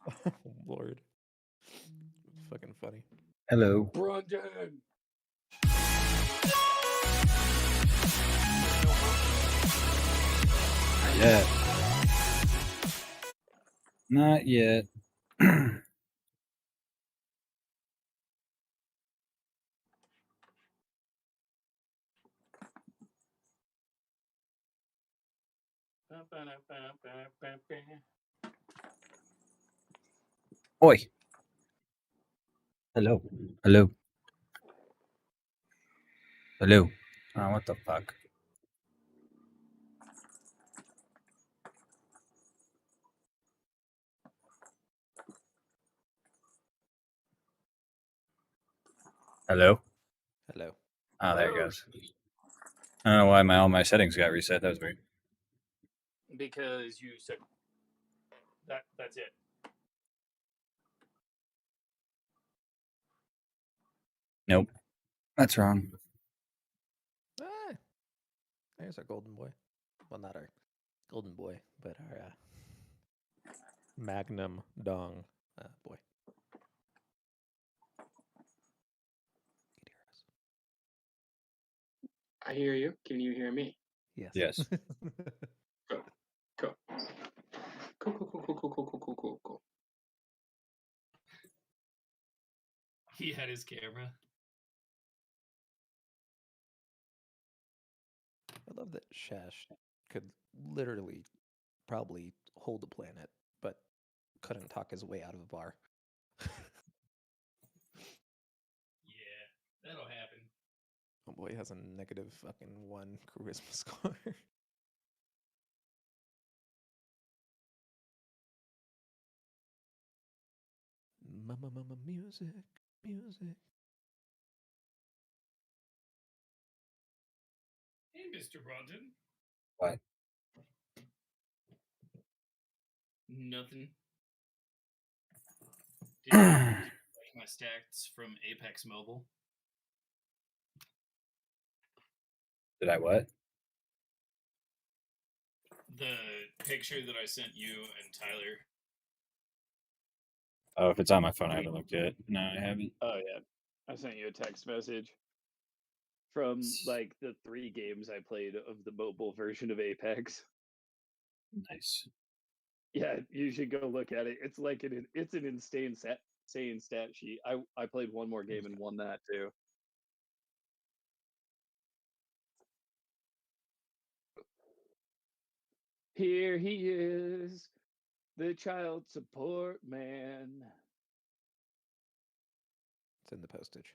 Oh, Lord. It's fucking funny. Hello. Brandon. Not yet. Oi. Hello. Hello. Hello. Oh, what the fuck? Hello. Hello. Oh, there it goes. I don't know why all my settings got reset. That was weird. Because you said that's it. Nope. That's wrong. Ah, there's our golden boy. Well, not our golden boy, but our Magnum Dong boy. He'd hear us. I hear you. Can you hear me? Yes. Yes. Cool. Cool. He had his camera. I love that Shash could literally probably hold the planet, but couldn't talk his way out of a bar. Yeah, that'll happen. Oh boy, he has a negative fucking 1 charisma score. Mama, music. Hey, Mr. Bronson. What? Nothing. Did you like my stats from Apex Mobile? Did I what? The picture that I sent you and Tyler. Oh, if it's on my phone, I haven't looked yet. No, I haven't. Oh yeah, I sent you a text message from like the 3 games I played of the mobile version of Apex. Nice. Yeah, you should go look at it. It's like it's an insane stat sheet. I played one more game and won that too. Here he is, the child support man. It's in the postage.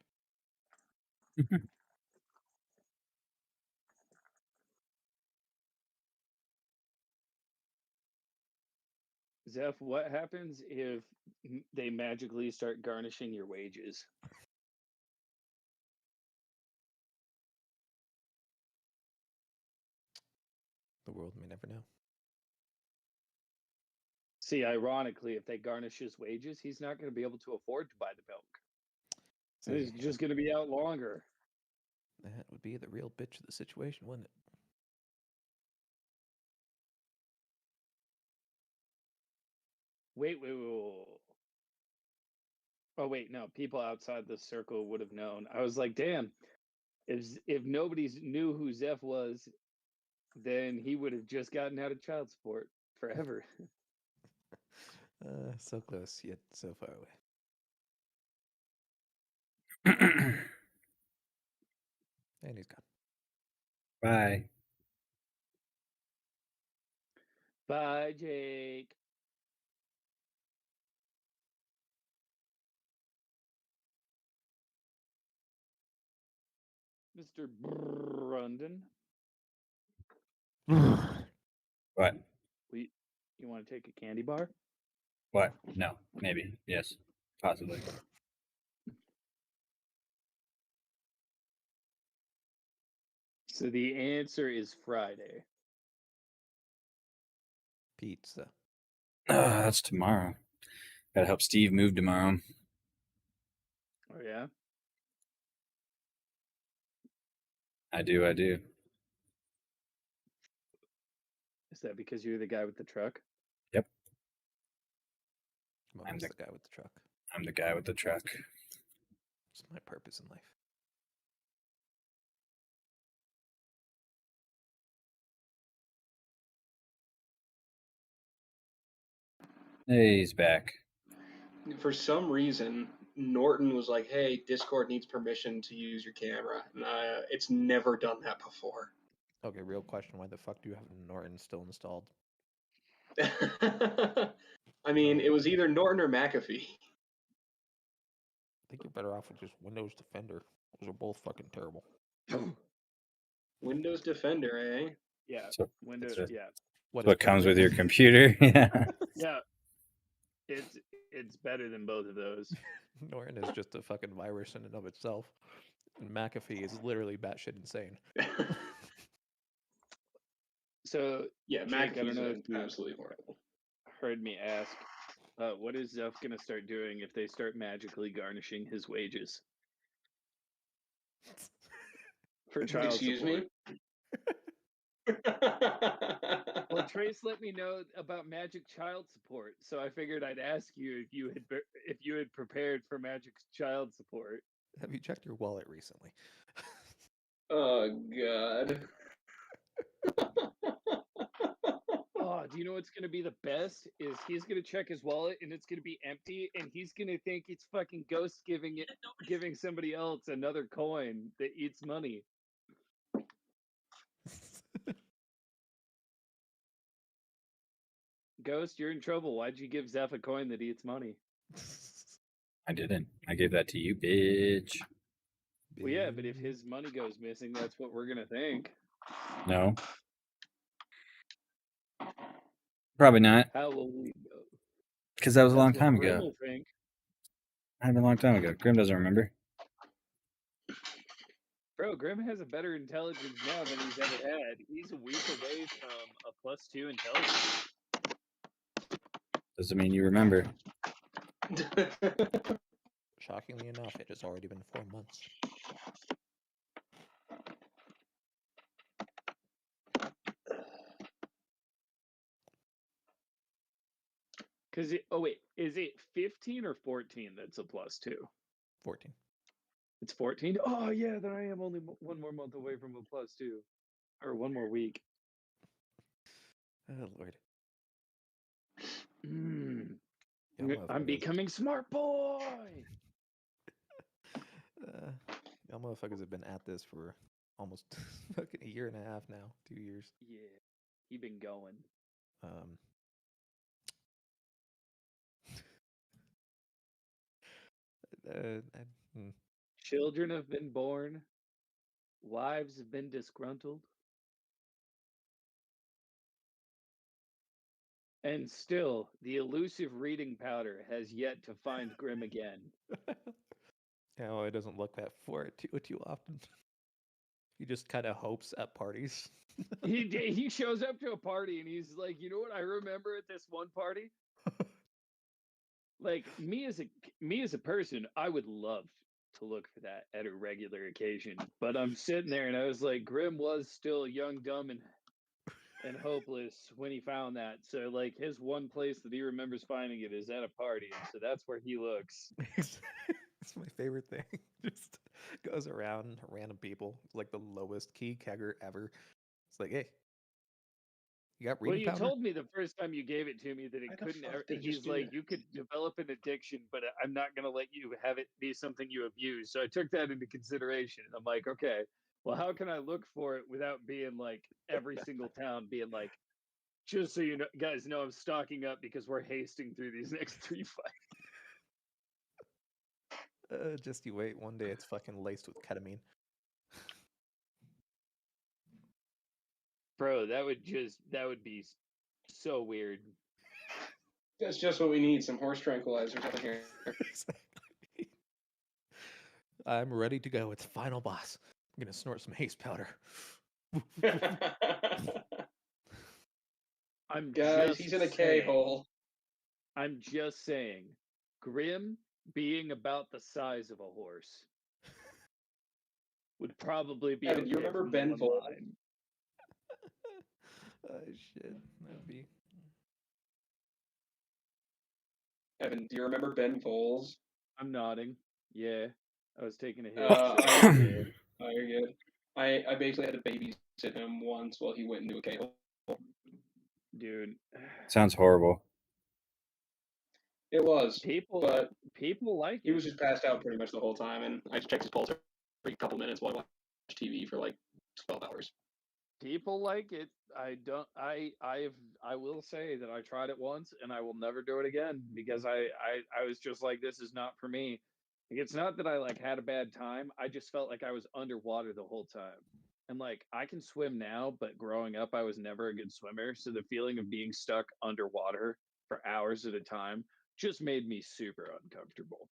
Zeph, what happens if they magically start garnishing your wages? The world may never know. See, ironically, if they garnish his wages, he's not going to be able to afford to buy the milk. So he's just going to be out longer. That would be the real bitch of the situation, wouldn't it? Wait. Oh wait, no. People outside the circle would have known. I was like, damn. If nobody knew who Zeph was, then he would have just gotten out of child support forever. So close, yet so far away. And he's gone. Bye. Bye, Jake. Mr. Brundon. What? You want to take a candy bar? What? No. Maybe. Yes. Possibly. So the answer is Friday. Pizza. That's tomorrow. Gotta help Steve move tomorrow. Oh yeah? I do. Is that because you're the guy with the truck? Yep. I'm I'm always the- the guy with the truck. I'm the guy with the truck. It's my purpose in life. Hey, he's back. For some reason, Norton was like, "Hey, Discord needs permission to use your camera," and it's never done that before. Okay, real question. Why the fuck do you have Norton still installed? I mean, it was either Norton or McAfee. I think you're better off with just Windows Defender. Those are both fucking terrible. Windows Defender, eh? Yeah, So Windows. that's Yeah, what comes with your computer. Yeah. yeah. It's better than both of those. Norton is just a fucking virus in and of itself. And McAfee is literally batshit insane. So Yeah, Jake, I don't McAfee's know if you absolutely horrible. heard me ask, what is Zeph gonna start doing if they start magically garnishing his wages for child Excuse support? me? Well, Trace let me know about magic child support, so I figured I'd ask you if you had prepared for magic child support. Have you checked your wallet recently? Oh, God. Oh, do you know what's gonna be the best? Is he's gonna check his wallet and it's gonna be empty, and he's gonna think it's fucking Ghost giving somebody else another coin that eats money. Ghost, you're in trouble. Why'd you give Zeph a coin that eats money? I didn't. I gave that to you, bitch. Well, yeah, but if his money goes missing, that's what we're gonna think. No. Probably not. How will we go? Because that was a long That's what time Grim ago. will think. Happened a long time ago. Grim doesn't remember. Bro, Grim has a better intelligence now than he's ever had. He's a week away from a +2 intelligence. Doesn't mean you remember. Shockingly enough, it has already been 4 months. Cause oh wait, is it 15 or 14 that's a +2? 14. It's 14? Oh yeah, then I am only one more month away from a +2. Or one more week. Oh, Lord. I'm motherfuckers. becoming smart boy. Y'all motherfuckers have been at this for almost fucking a year and a half now. 2 years. Yeah, he been going. Children have been born. Wives have been disgruntled. And still, the elusive reading powder has yet to find Grim again. Well, it doesn't look that for it too often. He just kind of hopes at parties. He shows up to a party and he's like, you know what I remember at this one party? Like me as a person, I would love to look for that at a regular occasion. But I'm sitting there and I was like, Grim was still young, dumb, and hopeless when he found that. So like his one place that he remembers finding it is at a party. And so that's where he looks. It's my favorite thing. Just goes around random people. It's like the lowest key kegger ever. It's like, hey, you got Well, reading you powder? told me the first time you gave it to me that Why it the couldn't fuck ever. did it just He's do like, that? you could develop an addiction, but I'm not going to let you have it be something you abuse. So I took that into consideration. And I'm like, okay, well, how can I look for it without being like every single town being like, just so you know, guys know I'm stocking up because we're hasting through these next 3 fights. Just you wait. One day it's fucking laced with ketamine. Bro, that would be so weird. That's just what we need, some horse tranquilizers out here. Exactly. I'm ready to go. It's final boss. I'm gonna snort some haze powder. I'm Guys, just he's in a saying, K-hole. I'm just saying, Grim being about the size of a horse would probably be. Evan, do you okay remember from Ben one Vogel? line. Oh shit, that'd be. Evan, do you remember Ben Foles? I'm nodding. Yeah, I was taking a hit. You're good. I basically had to babysit him once while he went into a K-hole. Dude, Sounds horrible. It was, people but like he it. was just passed out pretty much the whole time, and I just checked his pulse every couple minutes while I watched TV for like 12 hours. People like it. I don't. I will say that I tried it once and I will never do it again because I was just like, this is not for me. Like, it's not that I like had a bad time. I just felt like I was underwater the whole time. And like I can swim now, but growing up I was never a good swimmer. So the feeling of being stuck underwater for hours at a time just made me super uncomfortable.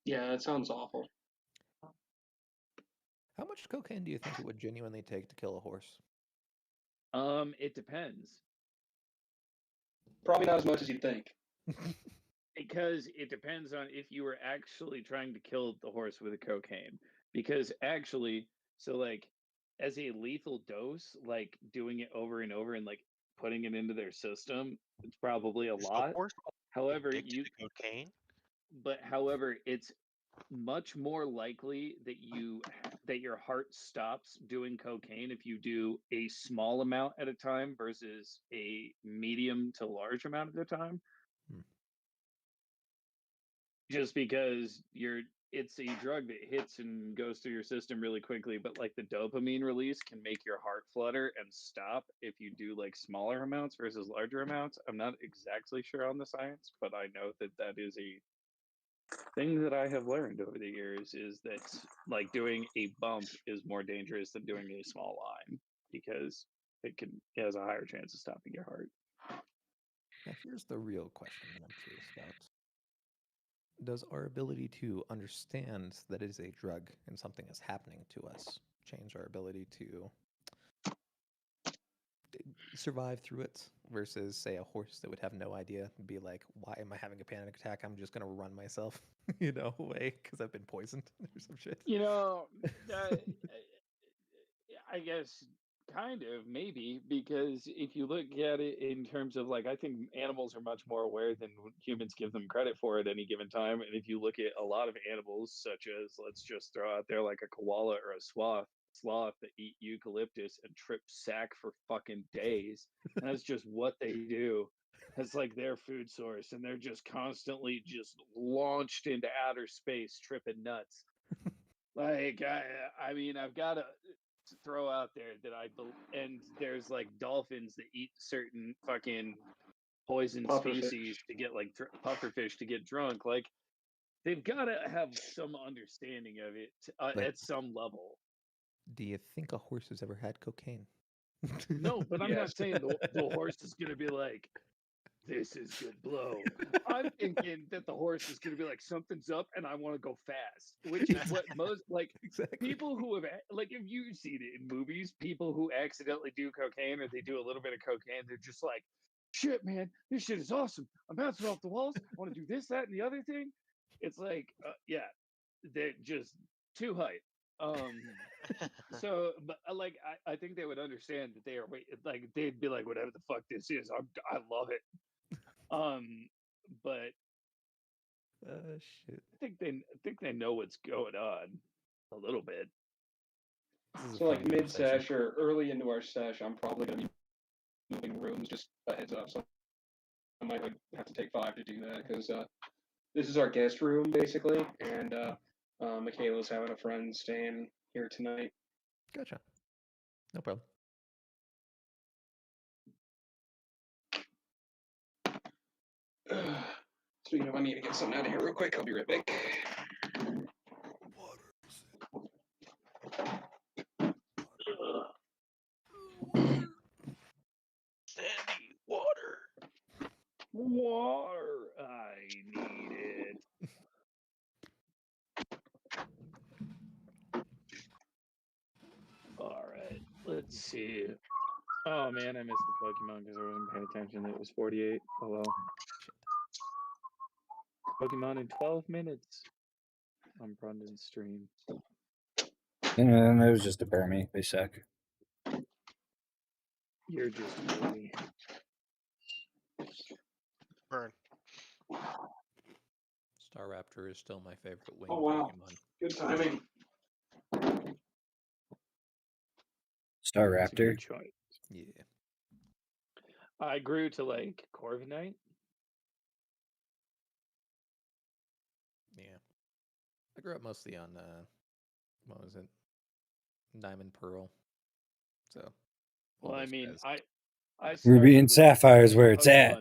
Yeah, that sounds awful. How much cocaine do you think it would genuinely take to kill a horse? It depends. Probably not as much as you'd think. Because it depends on if you were actually trying to kill the horse with a cocaine. Because actually, so like as a lethal dose, like doing it over and over and like putting it into their system, it's probably a lot. horse However, addicted to cocaine. however, it's much more likely that your heart stops doing cocaine if you do a small amount at a time versus a medium to large amount at a time. Just because it's a drug that hits and goes through your system really quickly, but like the dopamine release can make your heart flutter and stop if you do like smaller amounts versus larger amounts. I'm not exactly sure on the science, but I know that that is a thing that I have learned over the years, is that like doing a bump is more dangerous than doing a small line because it has a higher chance of stopping your heart. Now, here's the real question that I'm curious about. Does our ability to understand that it is a drug and something is happening to us change our ability to survive through it versus, say, a horse that would have no idea and be like, why am I having a panic attack? I'm just going to run myself, away because I've been poisoned or some shit. I guess kind of maybe, because if you look at it in terms of like, I think animals are much more aware than humans give them credit for at any given time. And if you look at a lot of animals, such as, let's just throw out there like a koala or a sloth that eat eucalyptus and trip sack for fucking days, and that's just what they do. It's like their food source, and they're just constantly just launched into outer space tripping nuts. Like I mean, I've got to throw out there that and there's like dolphins that eat certain fucking poison species to get like pufferfish to get drunk. Like they've got to have some understanding of it at some level. Do you think a horse has ever had cocaine? No, but I'm not saying the horse is going to be like, this is good blow. I'm thinking that the horse is going to be like, something's up and I want to go fast, which is what most like people who have, like, if you've seen it in movies, people who accidentally do cocaine or they do a little bit of cocaine, they're just like, shit, man, this shit is awesome. I'm bouncing off the walls. I want to do this, that, and the other thing. It's like, yeah, they're just too hype. So, but like, I think they would understand that they are like they'd be like, whatever the fuck this is, I love it. But shit. I think they know what's going on a little bit. So like mid-sesh or early into our sesh, I'm probably going to be moving rooms, just a heads up. So I might have to take 5 to do that, because this is our guest room, basically, and Michaela's having a friend staying here tonight. Gotcha. No problem. Speaking of, I need to get something out of here real quick. I'll be right back. Sandy water. Water, I need it. All right, let's see. Oh man, I missed the Pokemon because I wasn't paying attention. It was 48. Oh well. Pokemon in 12 minutes on Brundon's stream. And it was just a Burmy. They suck. You're just a movie. Burn. Staraptor is still my favorite wing Oh wow, Pokemon. good timing. Star It's a good Raptor. choice. Yeah. I grew to like Corviknight. Yeah. I grew up mostly on what was it? Diamond Pearl. So all Well, I those mean, guys. I Ruby started and with Sapphire is where it's at.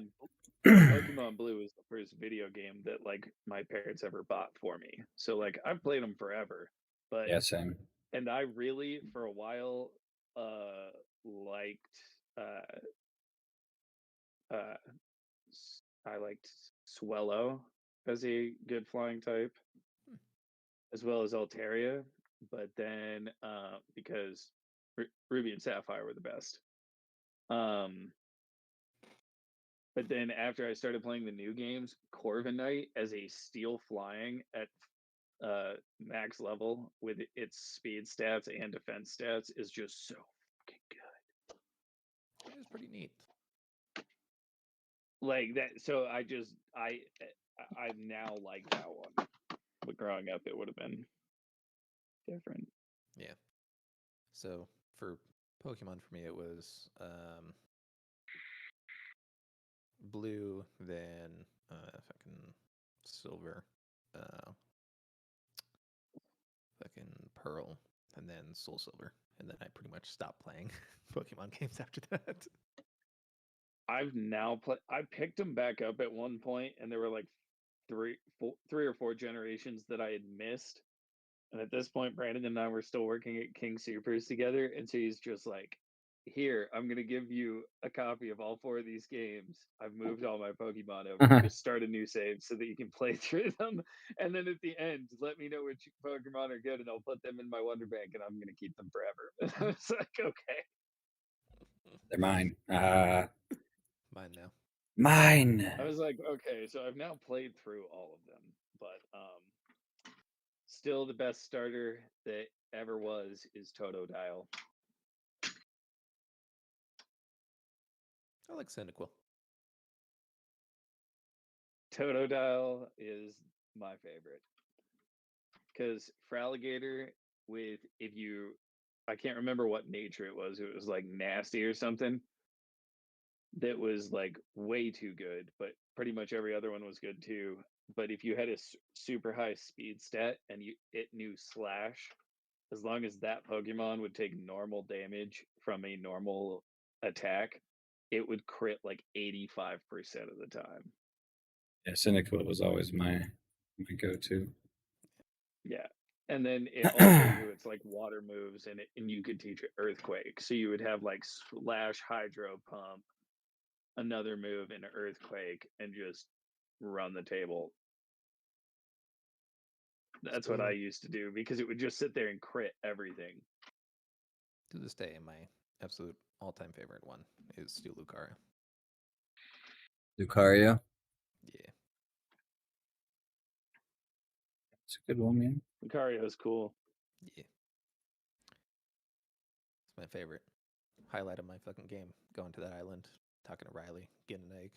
Pokemon Blue was the first video game that like my parents ever bought for me. So like I've played them forever, but Yeah, same. and I really for a while liked uh uh I liked Swellow as a good flying type, Hmm. as well as Altaria. But then because Ruby and Sapphire were the best. Um But then after I started playing the new games, Corviknight as a steel flying at max level with its speed stats and defense stats is just so fucking good. It is pretty neat. Like that, so I now like that one. But growing up, it would have been different. Yeah. So for Pokemon for me it was blue, then fucking silver, uh fucking pearl, and then soul silver. And then I pretty much stopped playing Pokemon games after that. I've now played. I picked them back up at one point, and there were like three or four generations that I had missed. And at this point, Brandon and I were still working at King Supers together, and so he's just like, "Here, I'm gonna give you a copy of all four of these games. I've moved all my Pokemon over. Just start a new save so that you can play through them, and then at the end, let me know which Pokemon are good, and I'll put them in my Wonder Bank, and I'm gonna keep them forever." And I was like, "Okay." They're mine. Mine now. Mine. I was like, "Okay." So I've now played through all of them, but still the best starter that ever was is Totodile. I like Cyndaquil. Totodile is my favorite because Fraligator with if you I can't remember what nature it was like nasty or something that was like way too good, but pretty much every other one was good too. But if you had a super high speed stat and it knew slash, as long as that Pokemon would take normal damage from a normal attack, it would crit like 85% of the time. Yeah, Cyndaquil was always my go-to. Yeah. And then it also knew its like water moves and you could teach it earthquake. So you would have like slash hydro pump, another move in earthquake, and just run the table. That's what I Still, used to do because it would just sit there and crit everything. to this day, my absolute all-time favorite one is Steel Lucario. Lucario. Yeah. It's a good one, man. Lucario is cool. Yeah. It's my favorite. Highlight of my fucking game. Going to that island, talking to Riley, getting an egg,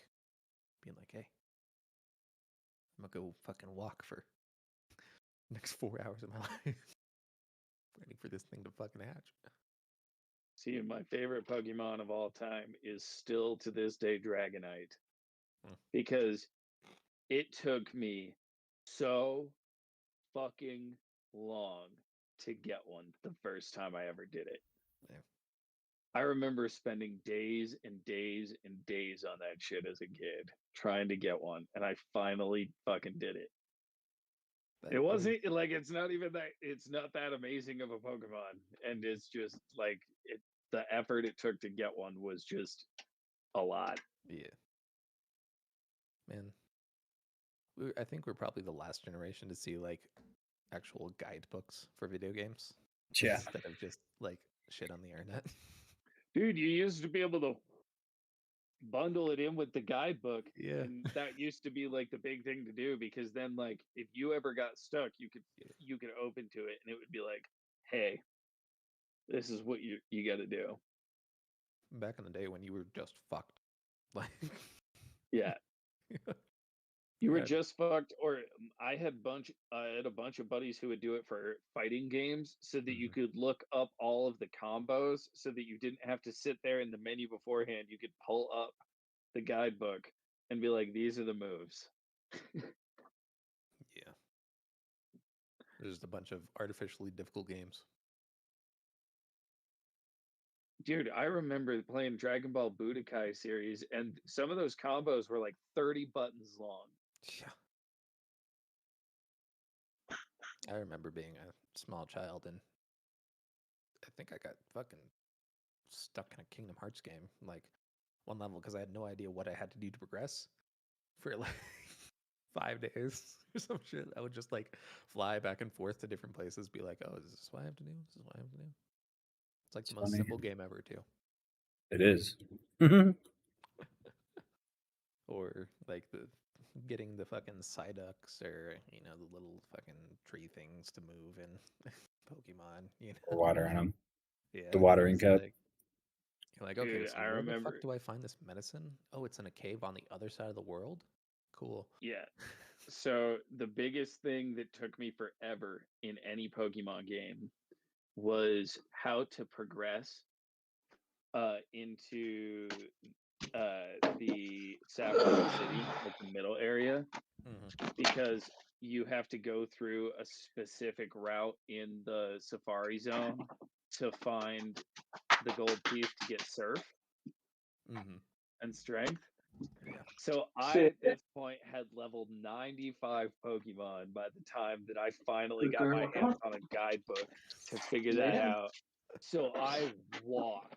being like, hey, I'm gonna go fucking walk for the next 4 hours of my life. Waiting for this thing to fucking hatch. See, my favorite Pokemon of all time is still to this day Dragonite because it took me so fucking long to get one the first time I ever did it. Yeah. I remember spending days and days and days on that shit as a kid trying to get one, and I finally fucking did it. That It really, wasn't like it's not that amazing of a Pokemon, and it's just like the effort it took to get one was just a lot. yeah. Man, I think we're probably the last generation to see like actual guidebooks for video games Yeah. instead of just like shit on the internet. Dude, you used to be able to bundle it in with the guidebook, Yeah. and that used to be like the big thing to do because then like if you ever got stuck, you could open to it and it would be like, hey, this is what you got to do. Back in the day when you were just fucked. Like, Yeah. You were Yeah. just fucked, or I had a bunch of buddies who would do it for fighting games, so that you Mhm. could look up all of the combos, so that you didn't have to sit there in the menu beforehand. You could pull up the guidebook and be like, "These are the moves." Yeah. There's just a bunch of artificially difficult games. Dude, I remember playing Dragon Ball Budokai series, and some of those combos were like 30 buttons long. Yeah. I remember being a small child and I think I got fucking stuck in a Kingdom Hearts game, like one level, because I had no idea what I had to do to progress for like 5 days or some shit. I would just like fly back and forth to different places, be like, "Oh, is this what I have to do? This is what I have to do." It's like It's the most funny. simple game ever, too. It is. Or like the getting the fucking Psyducks or the little fucking tree things to move in Pokemon. Or watering them. Yeah, The watering it's cup. like you're like, okay, Dude, so I where the remember, fuck do I find this medicine? Oh, it's in a cave on the other side of the world. Cool. yeah. So the biggest thing that took me forever in any Pokemon game was how to progress into the Saffron City, like the middle area, Hmm. because you have to go through a specific route in the Safari Zone to find the gold piece to get Surf Hmm. and Strength. Yeah. So I, at this point, had leveled 95 Pokemon by the time that I finally got my hands on a guidebook to figure that out. So I walked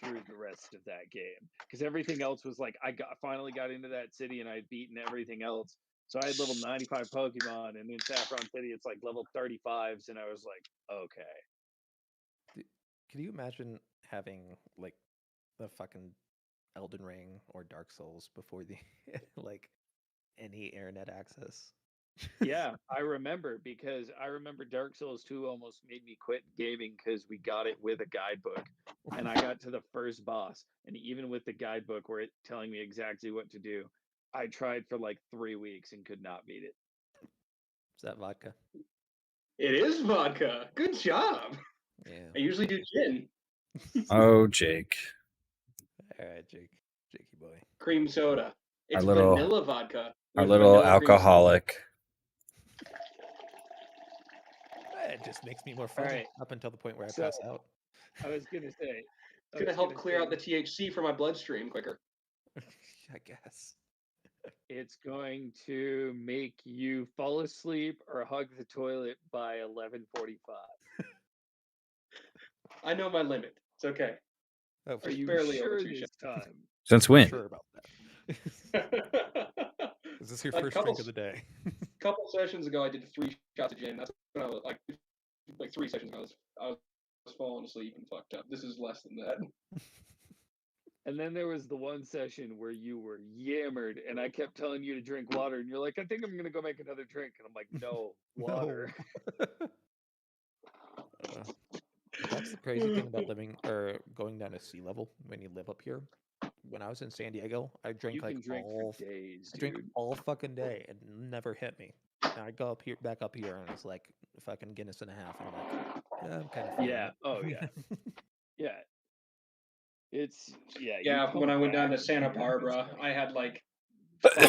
through the rest of that game because everything else was like finally got into that city and I had beaten everything else. So I had leveled 95 Pokemon, and in Saffron City it's like level 35s, and I was like, okay. Could you imagine having like the fucking Elden Ring or Dark Souls before the like any internet access? Yeah, I remember, because I remember Dark Souls 2 almost made me quit gaming because we got it with a guidebook. And I got to the first boss, and even with the guidebook where it telling me exactly what to do, I tried for like 3 weeks and could not beat it. Is that vodka? It is vodka. Good job. Yeah. I usually do gin, Oh, Jake. All right, Jakey boy. cream soda. It's little- vanilla vodka. Our with little vanilla cream soda. alcoholic. It just makes me more All funny right. up until the point where I So pass out. I was gonna say, It's gonna help clear out the THC from my bloodstream quicker. I guess. it's going to make you fall asleep or hug the toilet by 11:45. I know my limit. It's okay. Oh, Are for you barely over sure 2 this time? Since when? sure about that. Is this your Like first couple drink of the day? couple sessions ago, I did 3 shots of gin. That's when I was like 3 sessions ago. I was falling asleep and fucked up. This is less than that. And then there was the one session where you were yammered, and I kept telling you to drink water, and you're like, "I think I'm gonna go make another drink," and I'm like, "No, water." Uh, that's the crazy thing about living or going down to sea level when you live up here. When I was in San Diego, I drank You like can drink all for days, I drank dude. all fucking day and never hit me. And I go back up here, and it's like fucking Guinness and a half, and I'm like, yeah, I'm kind of feeling Yeah. it. Oh yeah. Yeah. It's You Yeah, when come I went down back to Santa and you're Barbara, just I like, had like 5 or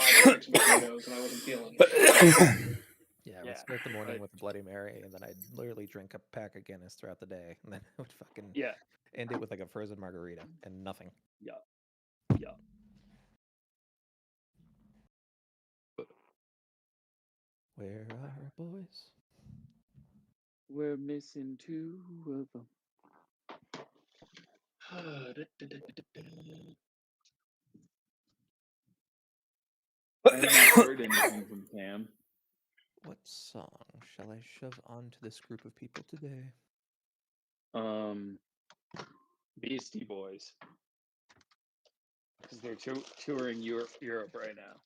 6 mojitos, and I wasn't feeling it. Yeah, I would Yeah, start the morning but- with a Bloody Mary, and then I'd literally drink a pack of Guinness throughout the day, and then I would fucking yeah, end it with like a frozen margarita and nothing. yeah, yeah. Where are our boys? We're missing 2 of them. I haven't heard anything from Cam. What song shall I shove onto this group of people today? Beastie Boys, because they're touring Europe right now.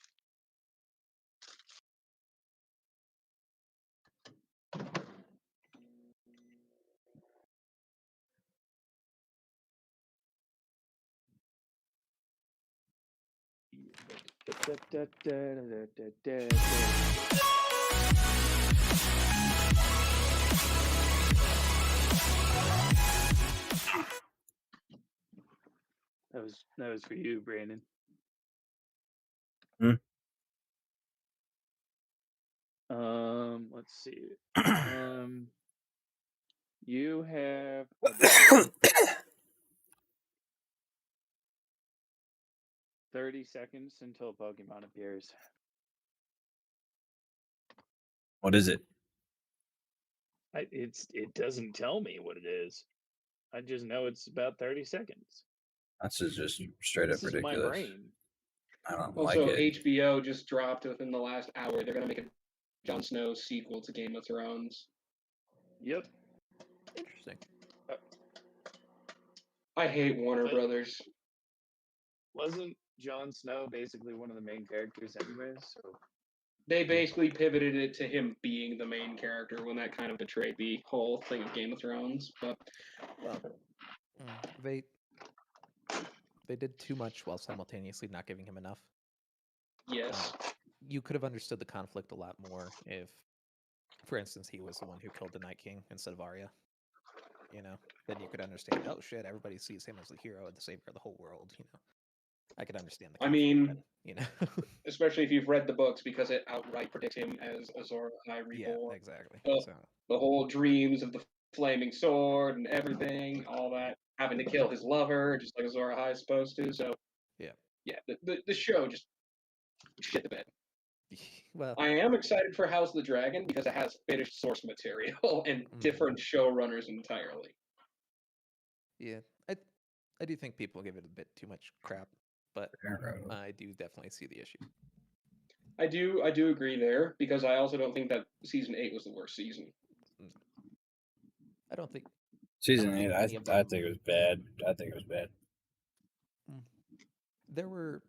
That was for you, Brandon. Hmm? Let's see. You have about 30 seconds until Pokemon appears. What is it? It doesn't tell me what it is. I just know it's about 30 seconds. That's just straight This up is my ridiculous. brain. I don't Also, like it. HBO just dropped within the last hour. They're gonna make a Jon Snow sequel to Game of Thrones. Yep. Interesting. I hate Warner But- Brothers. Wasn't Jon Snow basically one of the main characters anyways? So They basically pivoted it to him being the main character when that kind of betrayed the whole thing of Game of Thrones. But Well, they did too much while simultaneously not giving him enough. yes, You could have understood the conflict a lot more if, for instance, he was the one who killed the Night King instead of Arya. You know, then you could understand. Oh shit! Everybody sees him as the hero, the savior of the whole world. You know, I could understand the I conflict. mean, then, you know. especially if you've read the books, because it outright predicts him as Azor Ahai Yeah, Reborn. exactly. So So the whole dreams of the flaming sword and everything, all that, having to kill his lover, just like Azor Ahai is supposed to. So yeah. the show just shit the bed. Well, I am excited for House of the Dragon because it has finished source material and different showrunners entirely. yeah, I do think people give it a bit too much crap, but I do definitely see the issues. I do agree there because I also don't think that season 8 was the worst season. I don't think Season think 8, any of I them- think it was bad. I think it was bad. there were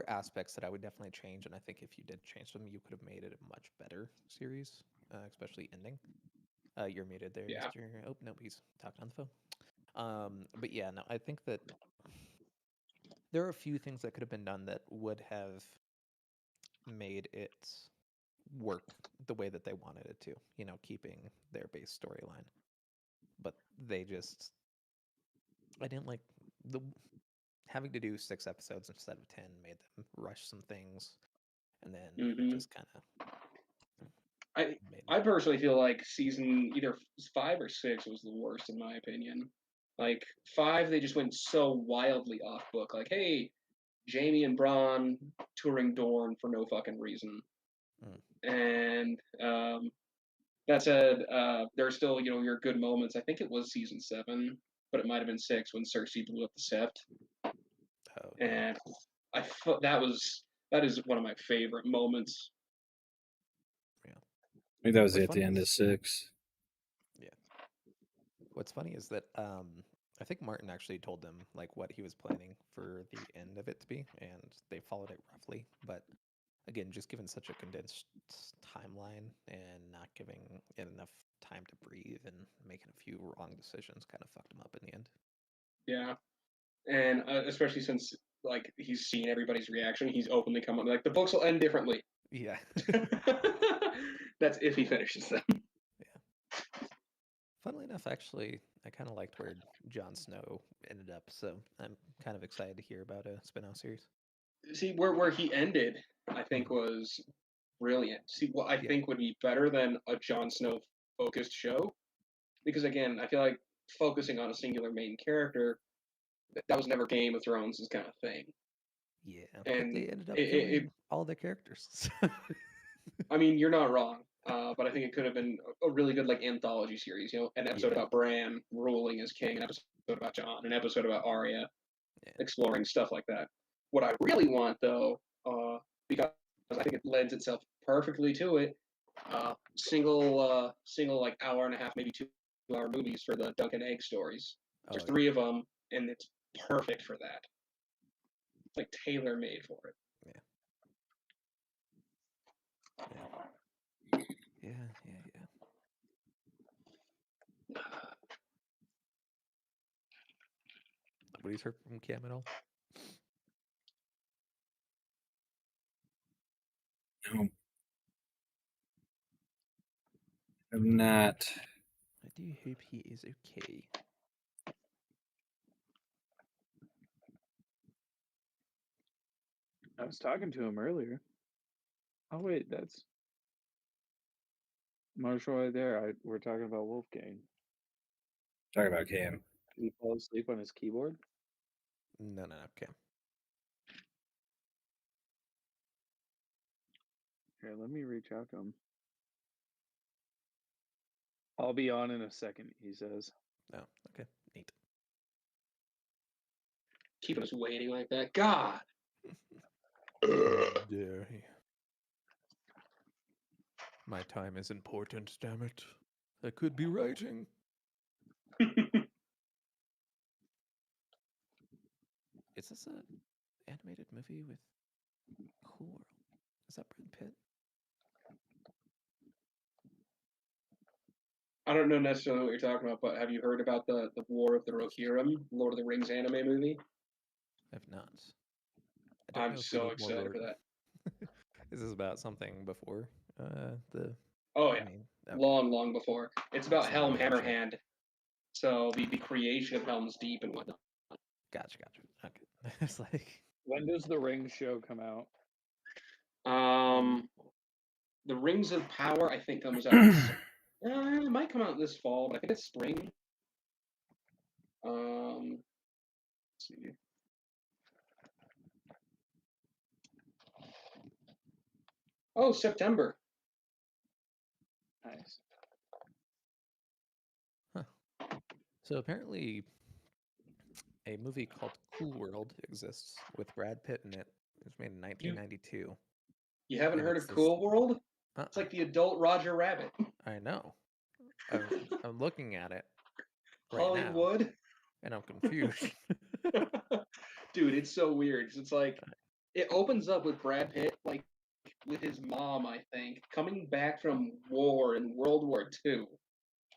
aspects that I would definitely change, and I think if you did change them, you could have made it a much better series, especially ending. You're muted there, Yeah. Mr. Oh no, he's talking on the phone. But yeah, no, I think that there are a few things that could have been done that would have made it work the way that they wanted it to. You know, keeping their base storyline, but they just I didn't like the having to do 6 episodes instead of 10 made them rush some things, and then Mhm. just kind of. I personally feel like season either 5 or 6 was the worst in my opinion. Like 5, they just went so wildly off book. Like, hey, Jamie and Bronn touring Dorne for no fucking reason. And that said, there are still your good moments. I think it was season 7, but it might have been 6 when Cersei blew up the Sept. Oh, And I thought that is one of my favorite moments. yeah. I think that was What's at the funny end of is- 6. Yeah. What's funny is that I think Martin actually told them like what he was planning for the end of it to be, and they followed it roughly. But again, just given such a condensed timeline and not giving it enough time to breathe and making a few wrong decisions, kind of fucked him up in the end. Yeah, and especially since like he's seen everybody's reaction, he's openly come up like the books will end differently. Yeah. That's if he finishes them. Funnily enough, actually, I kind of liked where Jon Snow ended up, so I'm kind of excited to hear about a spin-off series. See where he ended, I think was brilliant. See what I think would be better than a Jon Snow focused show, because again, I feel like focusing on a singular main character that was never Game of Thrones' kind of thing. Yeah, And but they ended up it, killing all their characters. I mean, you're not wrong. But I think it could have been a really good like anthology series. An episode about Bran ruling as king, an episode about Jon, an episode about Arya, exploring stuff like that. What I really want, though, because I think it lends itself perfectly to it, single like hour and a half, maybe 2 hour movies for the Dunk and Egg stories. There's 3 of them, and it's perfect for that. It's like tailor made for it. Yeah. Nobody's heard from Cam at all. No. I'm not. I do hope he is okay. I was talking to him earlier. Oh wait, that's Marshall right there. We're talking about Wolfgang. Talk about Cam. Did he fall asleep on his keyboard? No, okay. Here, let me reach out to him. I'll be on in a second, he says. Oh, okay. Neat. Keeping us waiting like that. God. Dare he? My time is important, damn it. I could be writing. Is this an animated movie with Cool World? Is that Brad Pitt? I don't know necessarily what you're talking about, but have you heard about the War of the Rohirrim, Lord of the Rings anime movie? I've not. I don't I'm know if we so need more excited for that. Is this about something before the? Oh I yeah, mean, okay. long before. It's about So Helm maybe I should- Hammerhand. So the creation of Helm's Deep and whatnot. Gotcha. Okay. It's like When does the Ring show come out? The Rings of Power I think comes out. It might come out this fall, but I think it's spring. Let's see. Oh, September. Nice. so apparently a movie called Cool World exists with Brad Pitt in it. It was made in 1992. You haven't And heard it's of this- Cool World? Uh-uh. It's like the adult Roger Rabbit. I know. I'm looking at it right Hollywood. now, and I'm confused. Dude, it's so weird. It's like it opens up with Brad Pitt, like with his mom, I think, coming back from war in World War II,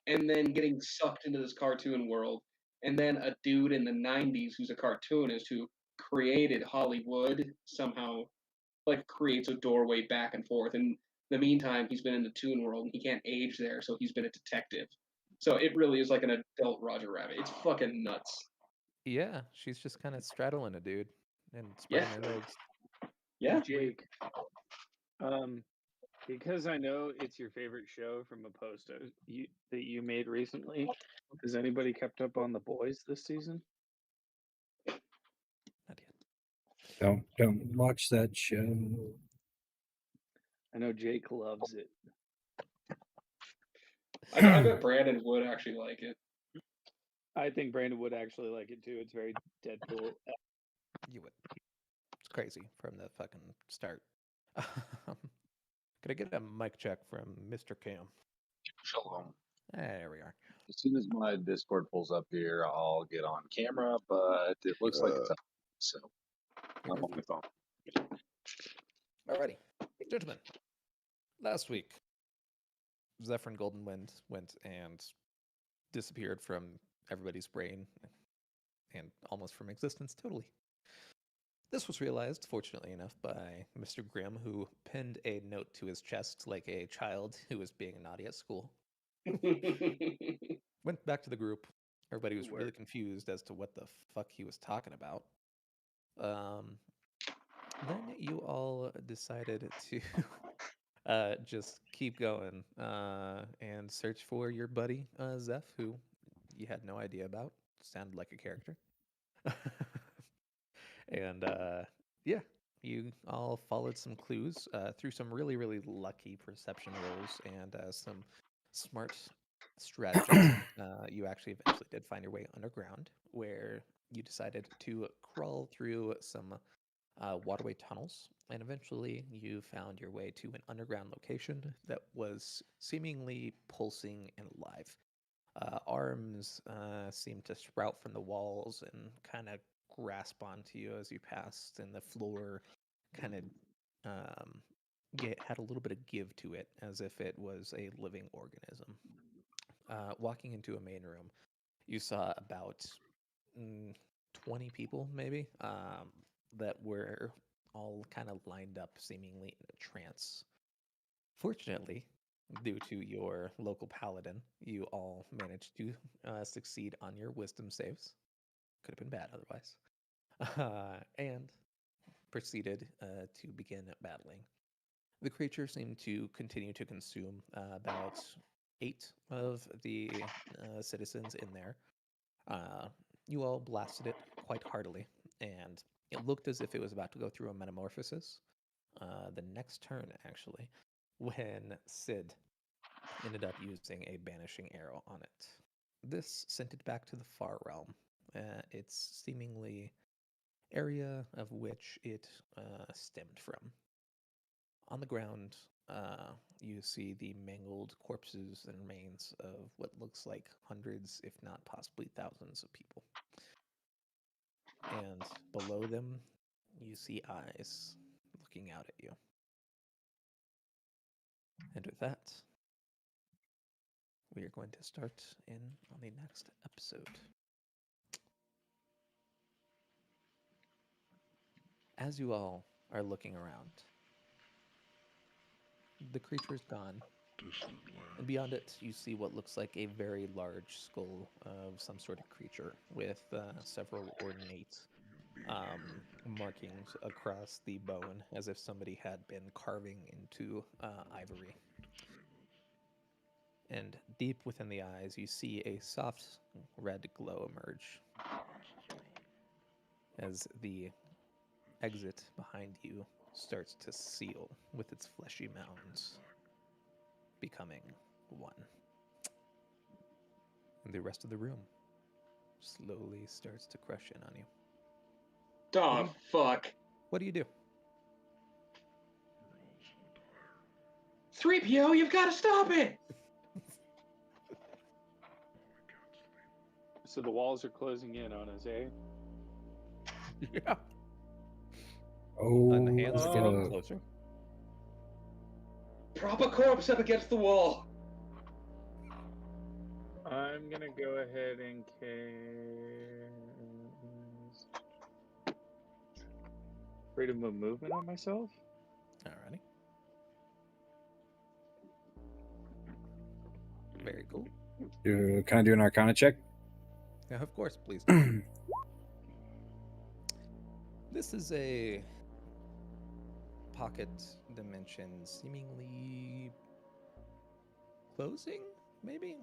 and then getting sucked into this cartoon world, and then a dude in the '90s who's a cartoonist who created Hollywood somehow, like creates a doorway back and forth. In the meantime, he's been in the toon world and he can't age there, so he's been a detective. So it really is like an adult Roger Rabbit. It's fucking nuts. Yeah, she's just kind of straddling a dude and Yeah. spreading her legs. Yeah. Jake, because I know it's your favorite show from a post that you made recently. Has anybody kept up on The Boys this season? Not yet. Don't watch that show. I know Jake loves it. I bet Brandon would actually like it. I think Brandon would actually like it too. It's very Deadpool. You would. It's crazy from the fucking start. Could I get a mic check from Mr. Cam? Shalom. There we are. As soon as my Discord pulls up here, I'll get on camera, but it looks like it's up. So I'm on my phone. Alrighty. Gentlemen, last week, Zephyr Goldenwind went and disappeared from everybody's brain and almost from existence totally. This was realized, fortunately enough, by Mr. Grimm, who pinned a note to his chest like a child who was being naughty at school. Went back to the group. Everybody was really confused as to what the fuck he was talking about. Then you all decided to just keep going and search for your buddy, Zeph, who you had no idea about. Sounded like a character. And yeah, you all followed some clues through some really, really lucky perception rolls and some smart strategizing. You actually eventually did find your way underground, where you decided to crawl through some waterway tunnels, and eventually you found your way to an underground location that was seemingly pulsing and alive. Arms seemed to sprout from the walls and kind of grasp onto you as you passed, and the floor kind of had a little bit of give to it, as if it was a living organism. Walking into a main room, you saw about 20 people, maybe, that were all kind of lined up, seemingly in a trance. Fortunately, due to your local paladin, you all managed to succeed on your wisdom saves. Could have been bad otherwise. And proceeded to begin battling. The creature seemed to continue to consume about 8 of the citizens in there. You all blasted it quite heartily, and it looked as if it was about to go through a metamorphosis. The next turn, actually, when Sid ended up using a banishing arrow on it. This sent it back to the far realm. Its seemingly area of which it stemmed from. On the ground, you see the mangled corpses and remains of what looks like hundreds, if not possibly thousands, of people. And below them, you see eyes looking out at you. And with that, we are going to start in on the next episode. As you all are looking around, the creature's gone. And beyond it, you see what looks like a very large skull of some sort of creature with several ornate markings across the bone, as if somebody had been carving into ivory. And deep within the eyes, you see a soft red glow emerge as the exit behind you starts to seal with its fleshy mounds, becoming one. And the rest of the room slowly starts to crush in on you. Oh, fuck. What do you do? 3PO, you've got to stop it! So the walls are closing in on us, eh? Yeah. Oh, And the hands are getting fuck. closer. Prop a corpse up against the wall. I'm gonna go ahead and cast freedom of movement on myself. Alrighty. Very cool. Can I do an Arcana check? Yeah, of course, please do. This is a pocket dimension seemingly closing, maybe?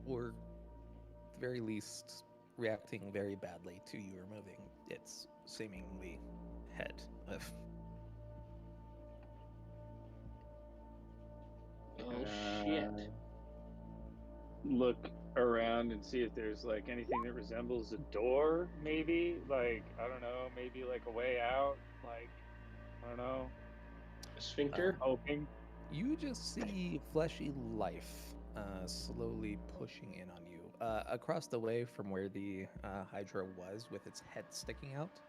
Or at the very least, reacting very badly to you removing its seemingly head of. Oh, shit. Look around and see if there's like anything that resembles a door, maybe. Like, I don't know, maybe like a way out. Like, I don't know. A sphincter? Hoping. You just see fleshy life slowly pushing in on you. Across the way from where the Hydra was, with its head sticking out,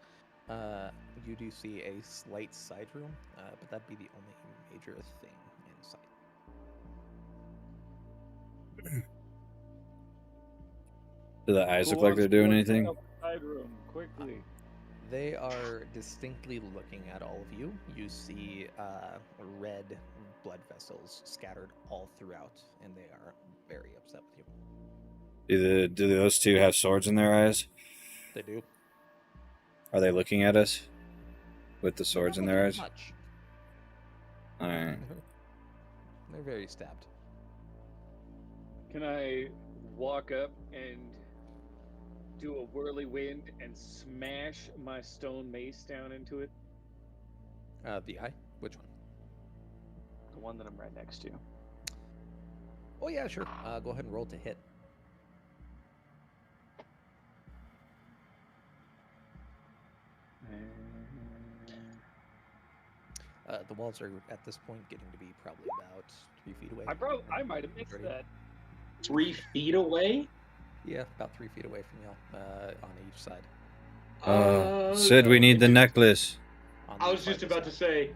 you do see a slight side room, but that'd be the only major thing in sight. Do the eyes Who look like wants they're to doing go anything? check out the side room quickly. They are distinctly looking at all of you. You see red blood vessels scattered all throughout, and they are very upset with you. Do those two have swords in their eyes? They do. Are they looking at us with the swords in Not their eyes? much. All right. They're very stabbed. Can I walk up and do a whirly wind and smash my stone mace down into it? The eye? Which one? The one that I'm right next to. Oh yeah, sure. Go ahead and roll to hit. The walls are at this point getting to be probably about 3 feet away. I might have missed that. 3 feet away? Yeah, about 3 feet away from y'all, on each side. Sid, we need the necklace. On I the was just farthest about to side.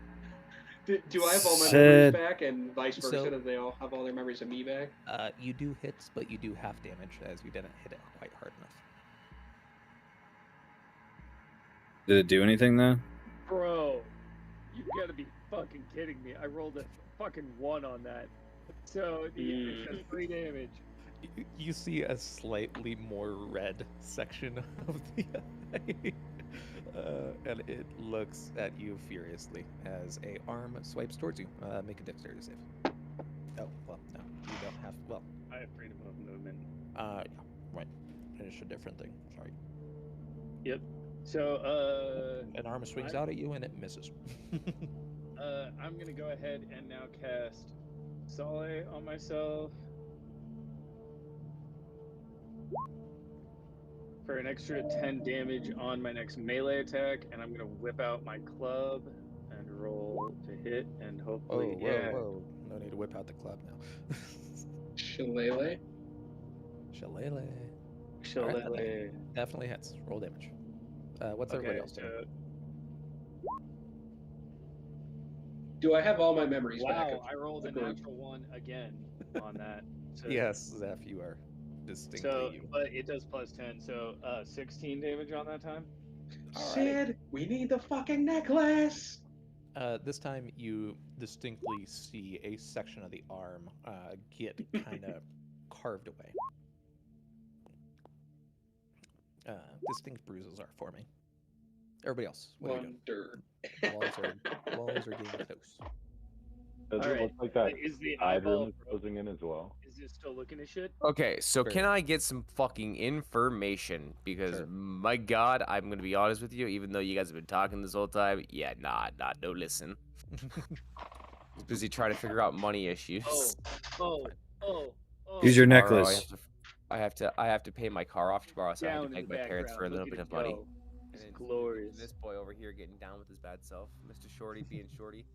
say, do I have all my Sid. memories back, and vice versa? So- Do they all have all their memories of me back? You do hit, but you do half damage as you didn't hit it quite hard enough. Did it do anything though? Bro, you gotta be fucking kidding me. I rolled a fucking 1 on that. So the image does 3 damage. You see a slightly more red section of the eye, and it looks at you furiously as a arm swipes towards you. Make a dexterity save. Oh, well, no, you don't have. Well, I have freedom of movement. yeah, right. It's a different thing. Sorry. Yep. So An arm swings I'm- out at you and it misses. I'm gonna go ahead and now cast Sole on myself for an extra 10 damage on my next melee attack, and I'm gonna whip out my club and roll to hit, and hopefully, Whoa! No need to whip out the club now. Shillelagh. Shillelagh. Shillelagh. Alright, definitely hits. Roll damage. What's everybody else doing? Do I have all my memories back? Wow, I rolled a natural 1 again on that. So, Yes, Zeph, you are distinctly So, you. but it does plus 10, so 16 damage on that time. Sid, we need the fucking necklace. This time you distinctly see a section of the arm get kind of carved away. Distinct bruises are forming. Everybody else, what are you doing? Walls are getting close. Does All it right, look like that is the side room eyeball is closing in as well? Is it still looking at shit? Okay, so Sure. can I get some fucking information? Because Sure. my God, I'm gonna be honest with you. Even though you guys have been talking this whole time, yeah, no, listen. Busy trying to figure out money issues. Oh. Use your Tomorrow, necklace. I have to pay my car off tomorrow, so I have Down to in beg the my parents for a background, little look bit at of it money. go. And It's then glorious. this boy over here getting down with his bad self, Mr. Shorty being Shorty.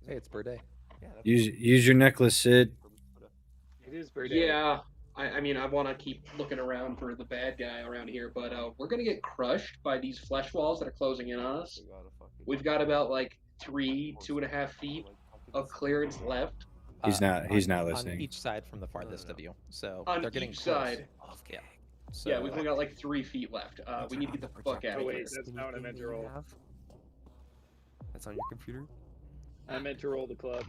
Hey, it's birthday. Yeah, Use your necklace, Sid. It is birthday. Yeah, I mean, I want to keep looking around for the bad guy around here, but we're gonna get crushed by these flesh walls that are closing in on us. We've got about like 2.5 feet of clearance left He's not on listening. each side from the farthest of you. So on they're getting each close. side. Yeah. So, Yeah, we've only got like 3 feet left. We need to get the fuck out Oh of wait, here. that's not what I meant to roll. That's on your computer. I meant to roll the club.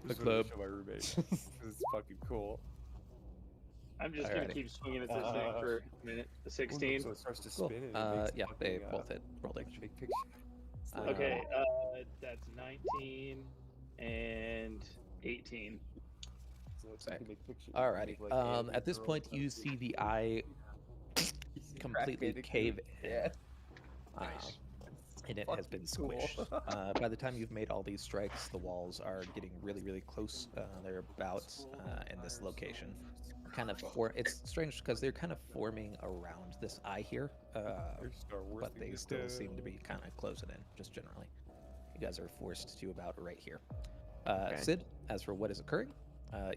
The club. My roommate. It's fucking cool. I'm just gonna Alrighty. keep swinging at this thing for a minute. The 16. So it starts to Cool. spin. And Yeah, they both hit. Roll damage. Big picture. Okay, that's 19 and 18. Alrighty. At this point, you see the eye completely cave in. Nice. And it has been squished. By the time you've made all these strikes, the walls are getting really, really close. They're about in this location. It's strange because they're kind of forming around this eye here, but they still seem to be kind of closing in, just generally. You guys are forced to about right here. Sid, as for what is occurring,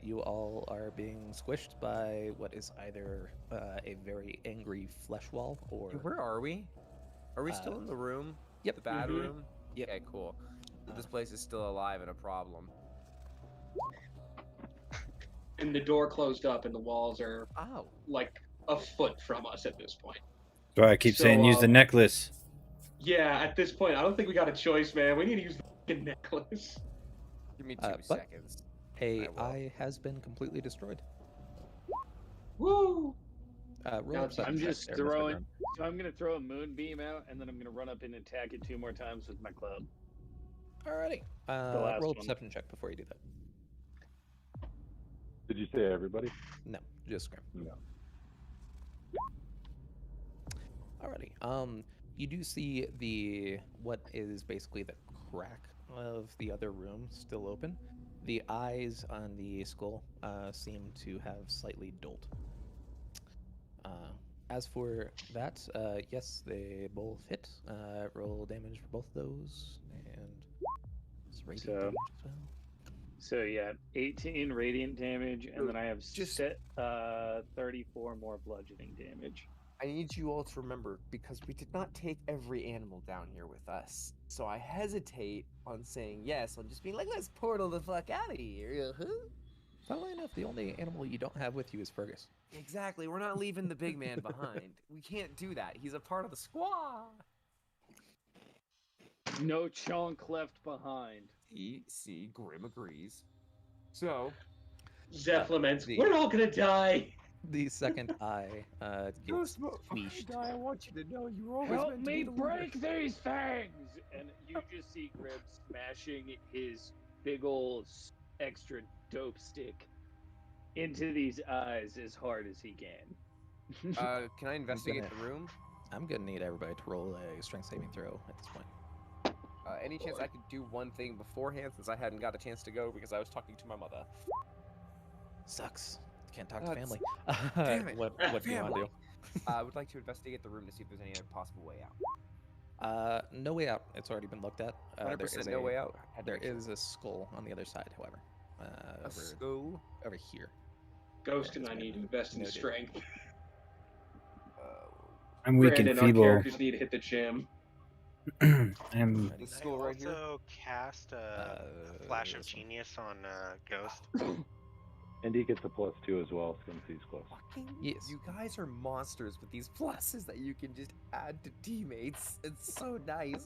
you all are being squished by what is either a very angry flesh wall or... Where are we? Are we still in the room? Yep. The bad room? Yep. Okay, cool. So this place is still alive and a problem. And the door closed up, and the walls are Oh. like a foot from us at this point. So I keep saying use the necklace. Yeah, at this point, I don't think we got a choice, man. We need to use the fucking necklace. Give me 2 but seconds. A I will. eye has been completely destroyed. Woo! Roll Now a perception I'm check just there, Mr. throwing. Brown. So I'm gonna throw a moonbeam out, and then I'm gonna run up and attack it 2 more times with my club. Alrighty. last Roll a one. perception check before you do that. Did you say everybody? No, just Scram. No. Alrighty. You do see what is basically the crack of the other room still open. The eyes on the skull seem to have slightly dulled. As for that, yes, they both hit. Roll damage for both of those, and it's radiant So- damage as well. So yeah, 18 radiant damage, and then I have Just- 34 more bludgeoning damage. I need you all to remember, because we did not take every animal down here with us. So I hesitate on saying yes, on just being like, let's portal the fuck out of here. Funnily enough, the only animal you don't have with you is Fergus. Exactly, we're not leaving the big man behind. We can't do that. He's a part of the squad. No chunk left behind. See, Grim agrees. So, Zeph laments, the- we're all gonna die. The second eye gets squeezed. I want you to know you were always Help meant to me be the leader. break these things! And you just see Grim smashing his big ol' extra dope stick into these eyes as hard as he can. Can I investigate gonna- the room? I'm gonna need everybody to roll a strength saving throw at this point. Any chance I could do one thing beforehand since I hadn't got a chance to go because I was talking to my mother? Sucks. Can't talk to That's- family. Damn it. What do you want to do? I would like to investigate the room to see if there's any other possible way out. No way out. It's already been looked at. 100% no way out. Had to There make sure. is a skull on the other side, however. A Over, skull. over here. Ghost Yeah, and I it's need to been invest in noted. strength. I'm weak Brandon, and our feeble. characters need to hit the gym. I'm The Can skull I right here. also cast a Flash of this one. Genius on Ghost? And he gets a +2 as well since he's close. Fucking Yes. You guys are monsters with these pluses that you can just add to teammates. It's so nice.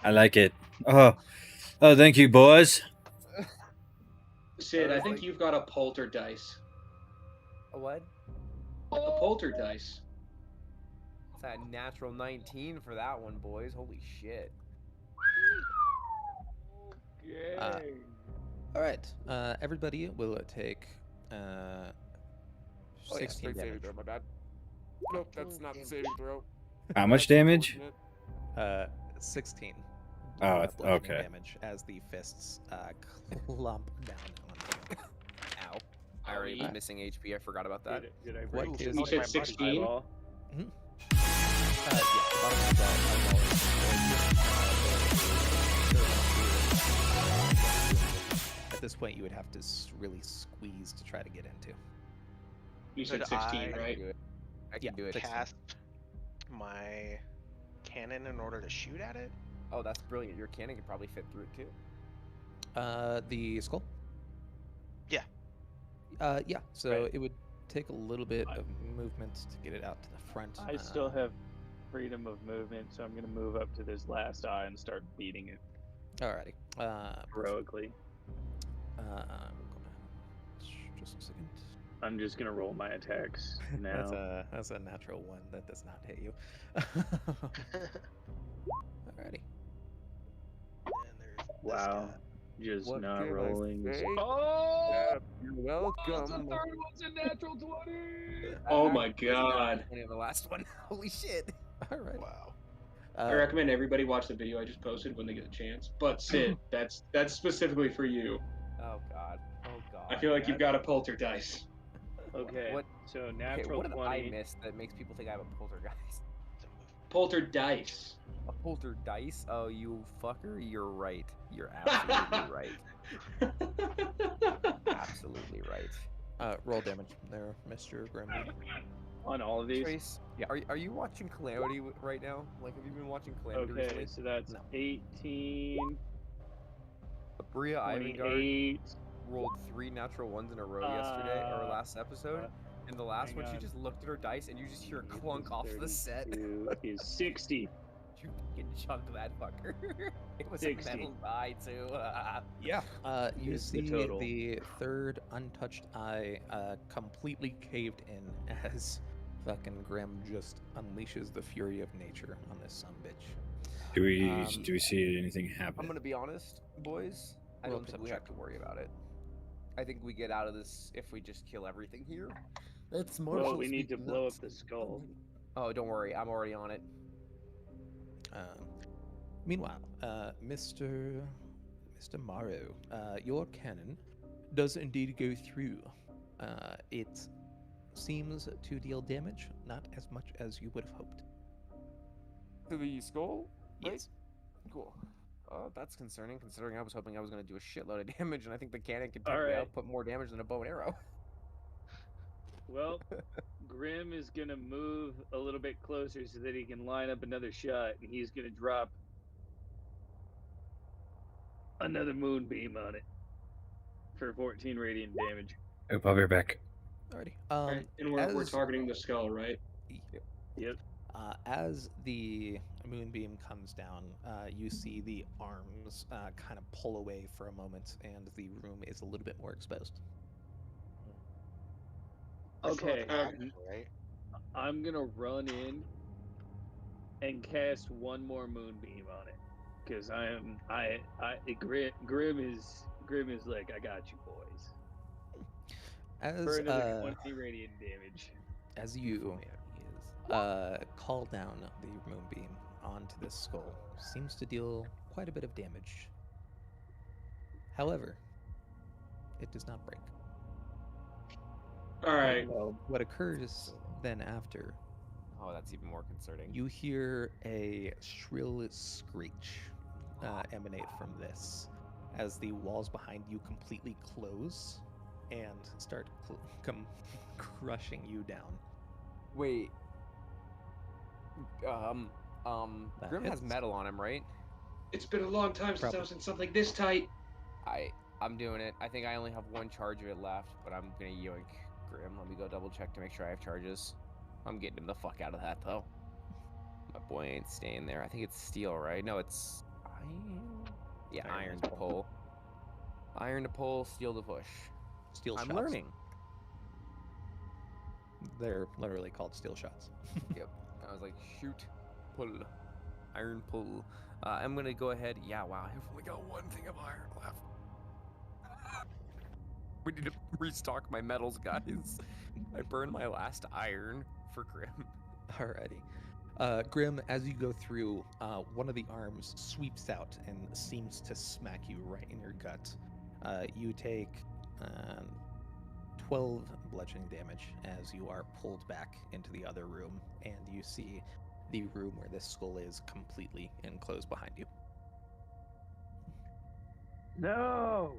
I like it. Oh, thank you, boys. Sid, I I was think like- you've got a poltergeist. A what? A poltergeist. It's a natural 19 for that one, boys. Holy shit. Okay. All right. Everybody will take Oh, yeah, 16 strength saving damage. throw, my bad. Nope, that's not the saving throw. How much damage? 16. Oh, bludgeoning okay. Damage as the fists clump down on him. Ow. I already yeah. missing HP. I forgot about that. Did I What break is- his You said my 16? eyeball? Yeah, the bottom of the eyeball is- At this point, you would have to really squeeze to try to get into. You said Could 16, I- I can right? do it. I can Yeah, do it. 16. Cast my cannon in order to shoot at it? Oh, that's brilliant. Your cannon could probably fit through it too. The skull? Yeah. Yeah, so Right. it would take a little bit of movement to get it out to the front. I still have freedom of movement, so I'm gonna move up to this last eye and start beating it Alrighty. heroically. Just a second. I'm just gonna roll my attacks now. That's a natural one. That does not hit you. Alrighty. And there's this Wow. guy. Just What not can I rolling. say? Oh! You're The welcome. third one's a natural 20! Oh my god. On the last one. Holy shit. Alright. Wow. I recommend everybody watch the video I just posted when they get a chance. But Sid, that's specifically for you. Oh god. Oh god. I feel like you've got a poltergeist. Okay, What- so Okay, natural what did I 20. miss that makes people think I have a poltergeist? Poltergeist. A poltergeist? Oh, you fucker. You're right. You're absolutely right. Absolutely right. Roll damage there, Mr. Grimby. On all of these? Trace, are you watching Calamity right now? Like, have you been watching Calamity Okay, recently? so that's No. 18, Bria Ivengard 28. rolled 3 natural ones in a row yesterday, or last episode. And the last hang one, she on. just looked at her dice, and you just hear a clunk off the set. 32 is 60. You fucking chunked that fucker. It was 60. a metal die, too. Yeah. You Is the see total. the third untouched eye completely caved in as fucking Grim just unleashes the fury of nature on this sumbitch. Do we see anything happen? I'm gonna be honest, boys. I Roll don't think we perception have to worry about it. I think we get out of this if we just kill everything here. It's more. Well, we need to blow up the skull. Oh, don't worry. I'm already on it. Meanwhile, Mr. Morrow, your cannon does indeed go through. It seems to deal damage, not as much as you would have hoped. To the skull? Right? Yes. Cool. That's concerning, considering I was hoping I was going to do a shitload of damage, and I think the cannon can take me Alright. out, put more damage than a bow and arrow. Well, Grim is gonna move a little bit closer so that he can line up another shot, and he's gonna drop another moonbeam on it for 14 radiant damage. I'll be right back. Alrighty. Right, and we're as- targeting the skull, right? Yep. As the moonbeam comes down, you see the arms kind of pull away for a moment, and the room is a little bit more exposed. I saw Okay, that happen, right? I'm gonna run in and cast one more moonbeam on it, because Grim is like, I got you boys for As another 20 radiant damage. as you call down the moonbeam onto this skull, seems to deal quite a bit of damage. However, it does not break. All right. Well, What occurs then after, Oh, that's even more concerning. you hear a shrill screech emanate from this as the walls behind you completely close and start come crushing you down. Wait. That Grim has hits. metal on him, right? It's been a long time since Probably. I was in something this tight. I'm doing it. I think I only have one charge of it left, but I'm gonna yoink Grim. Let me go double check to make sure I have charges. I'm getting him the fuck out of that though. My boy ain't staying there. I think it's steel, right? No, it's iron. Yeah, iron to pull. Iron to pull, steel to push. Steel I'm shots. learning. They're literally called steel shots. Yep. I was like, shoot, pull, iron pull. I'm gonna go ahead. Yeah, wow. I've only got one thing of iron left. We need to restock my metals, guys. I burned my last iron for Grim. Alrighty. Grim, as you go through, one of the arms sweeps out and seems to smack you right in your gut. You take 12 bludgeoning damage as you are pulled back into the other room, and you see the room where this skull is completely enclosed behind you. no.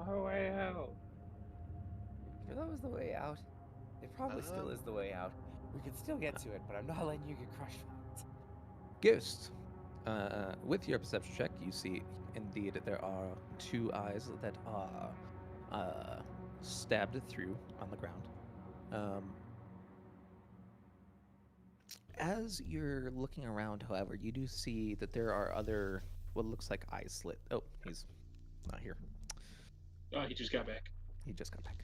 Our way out. Sure that was the way out. It probably still is the way out. We could still get to it, but I'm not letting you get crushed by it. Ghost, with your perception check, you see indeed there are two eyes that are stabbed through on the ground. As you're looking around, however, you do see that there are other, what looks like eyes slit. Oh, he's not here. Oh, he just got back. He just got back.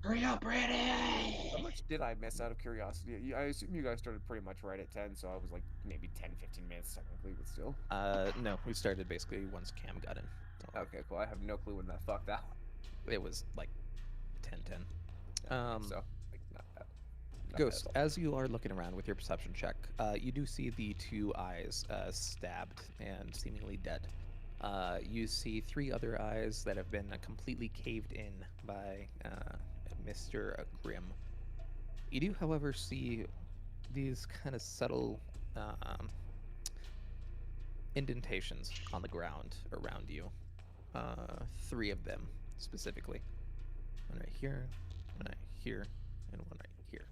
Hurry up, Brady! How much did I miss out of curiosity? I assume you guys started pretty much right at 10, so I was like maybe 10, 15 minutes technically, but still. No, we started basically once Cam got in. Okay, cool. I have no clue when that fucked out. It was like 10:10. So, like, not bad. Not Ghost, bad at all. as you are looking around with your perception check, you do see the two eyes stabbed and seemingly dead. You see three other eyes that have been completely caved in by Mr. Grim. You do, however, see these kind of subtle indentations on the ground around you. Three of them specifically. One right here, one right here, and one right here.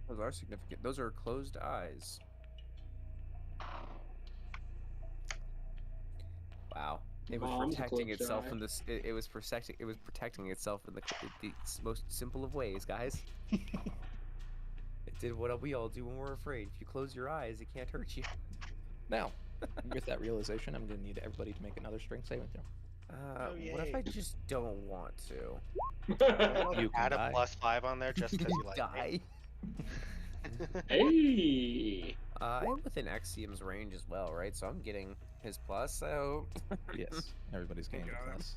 Those are significant. Those are closed eyes. Wow. It was Mom's protecting closed itself eye. from this. It was protecting itself in the most simple of ways, guys. It did what we all do when we're afraid. If you close your eyes, it can't hurt you. Now, with that realization, I'm going to need everybody to make another strength saving throw. What if I just don't want to? You can Add a die. +5 on there just because you like Die. Hey! I'm within Axiom's range as well, right? So I'm getting his plus, so... Yes, everybody's getting a plus.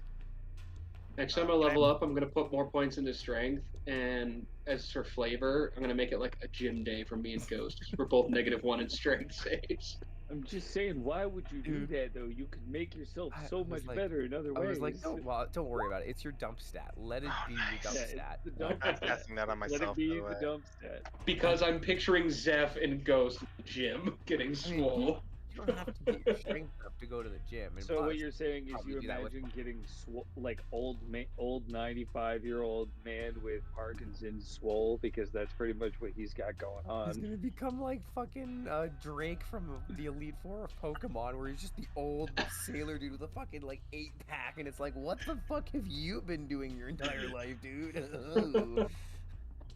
Next time I level up, I'm gonna put more points into strength, and as for flavor, I'm gonna make it like a gym day for me and Ghost, because we're both -1 in strength saves. I'm just saying, why would you do that though? You could make yourself so much better in other I ways. was like, don't worry about it. It's your dump stat. Let it be your dump Yeah, stat. it's the dump I'm stat. testing that on Let myself. it be by the the way. dump stat. Because I'm picturing Zeph and Ghost in the gym getting swole. You don't have to get your strength up to go to the gym. And So what plus, you're saying is probably you do that with imagine getting like old 95-year-old man with Parkinson's swole, because that's pretty much what he's got going he's on. gonna become like fucking Drake from the Elite Four of Pokemon, where he's just the old sailor dude with a fucking like 8-pack, and it's like, what the fuck have you been doing your entire life, dude?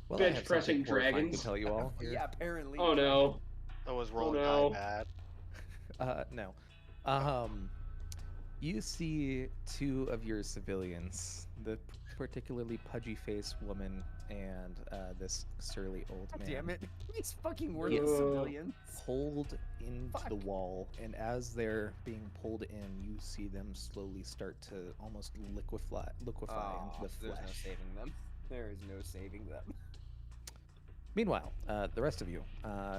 Well, I Bench have pressing something horrifying to dragons. tell you all here. Yeah, apparently. Oh no. I was Oh rolling no. high bad. No. You see two of your civilians, the particularly pudgy-faced woman and this surly old God man, damn it. These fucking worthless Yes. civilians. pulled into the Fuck. wall, and as they're being pulled in, you see them slowly start to almost liquefy into the There's no flesh. saving them. There is no saving them. Meanwhile, the rest of you,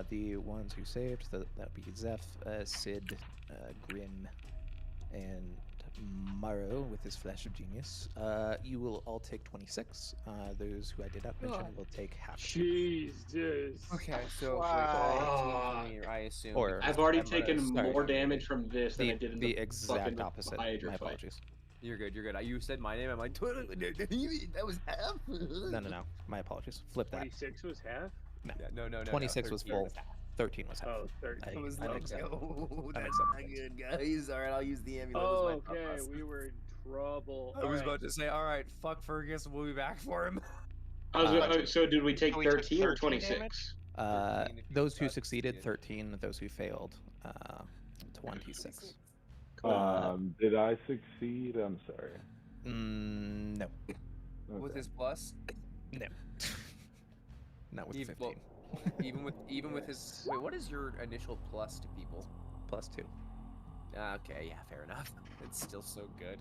the ones who saved, that would be Zeph, Sid, Grim, and Morrow with his flash of genius. You will all take 26. Those who I did not mention will take half. of it. Jesus. Okay, so Wow. I assume. Or- because I've already I'm gonna taken start more doing it. damage from this than I did in The the exact fucking opposite. Hydra My fight. apologies. You're good. You're good. You said my name. I'm like, that was half. No. My apologies. Flip that. 26 was half? No. Yeah, no. 26 was 13 full. 13 was half. Oh, 13 I- was I low. mixed up. Oh, I that's mixed up not things. good, guys. All right, I'll use the amulet Oh, as my okay. compass. We were in trouble. I was about to say, all right, fuck Fergus. We'll be back for him. So did we take So we took 13 or 13 26? damage? 13 if you Those who succeeded. succeeded, 13. Those who failed, 26. Did I succeed? I'm sorry. No. With Okay. his plus, No. Not with Even- 15. even with his. Wait, what is your initial plus to people? +2. Okay, yeah, fair enough. It's still so good.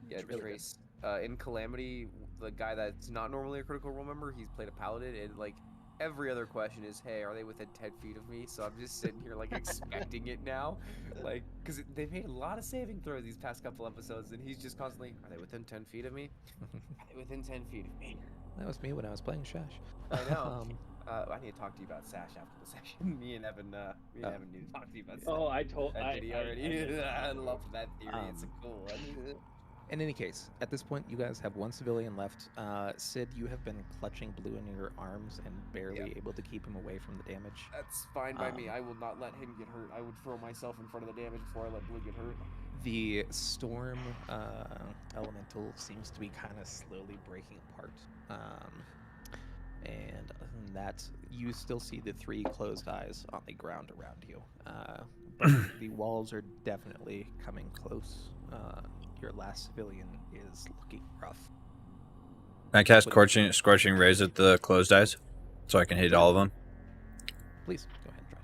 Yeah, It's really good. Trace. In Calamity, the guy that's not normally a critical role member, he's played a paladin, and like every other question is, "Hey, are they within 10 feet of me?" So I'm just sitting here like expecting it now, like because they've made a lot of saving throws these past couple episodes, and he's just constantly, "Are they within 10 feet of me? Are they within 10 feet of me?" That was me when I was playing Shash. I know. I need to talk to you about Sash after the session. Me and Evan need to talk to you about. Oh, I told. that video already. I love that theory. It's a Um, cool one. In any case, at this point, you guys have one civilian left. Sid, you have been clutching Blue in your arms and barely able to keep him away from the damage. That's fine by me. I will not let him get hurt. I would throw myself in front of the damage before I let Blue get hurt. The storm elemental seems to be kind of slowly breaking apart. And other than that, you still see the 3 closed eyes on the ground around you. But the walls are definitely coming close. Your last civilian is looking rough. Can I cast scorching rays at the closed eyes, so I can hit all of them? Please, go ahead and try.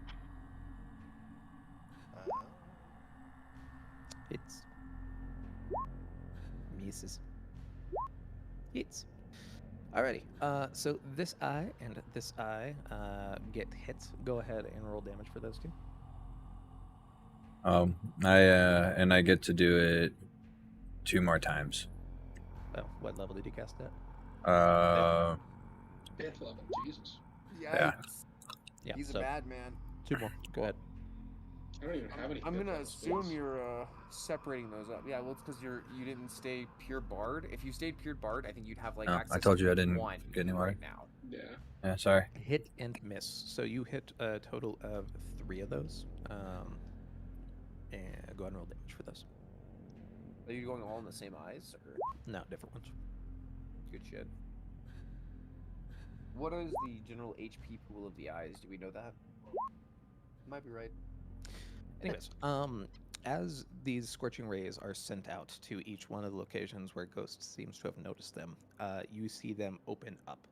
Hits. Misses. Hits. Alrighty. So this eye and this eye get hit. Go ahead and roll damage for those two. I get to do it 2 more times. Oh, what level did you cast at? 5th level, Jesus. Yeah. Yeah, He's so a madman. 2 more. Go ahead. I don't even have any. I'm 5th gonna level assume spells. you're separating those up. Yeah, well, it's because you didn't stay pure bard. If you stayed pure bard, I think you'd have like No, access I told you I to didn't 1 get anywhere. right now. Yeah. Yeah, sorry. Hit and miss. So you hit a total of 3 of those. And go ahead and roll damage for those. Are you going all in the same eyes, or No, different ones. good shit? What is the general HP pool of the eyes? Do we know that? Might be right. Anyways, as these scorching rays are sent out to each one of the locations where Ghost seems to have noticed them, you see them open up,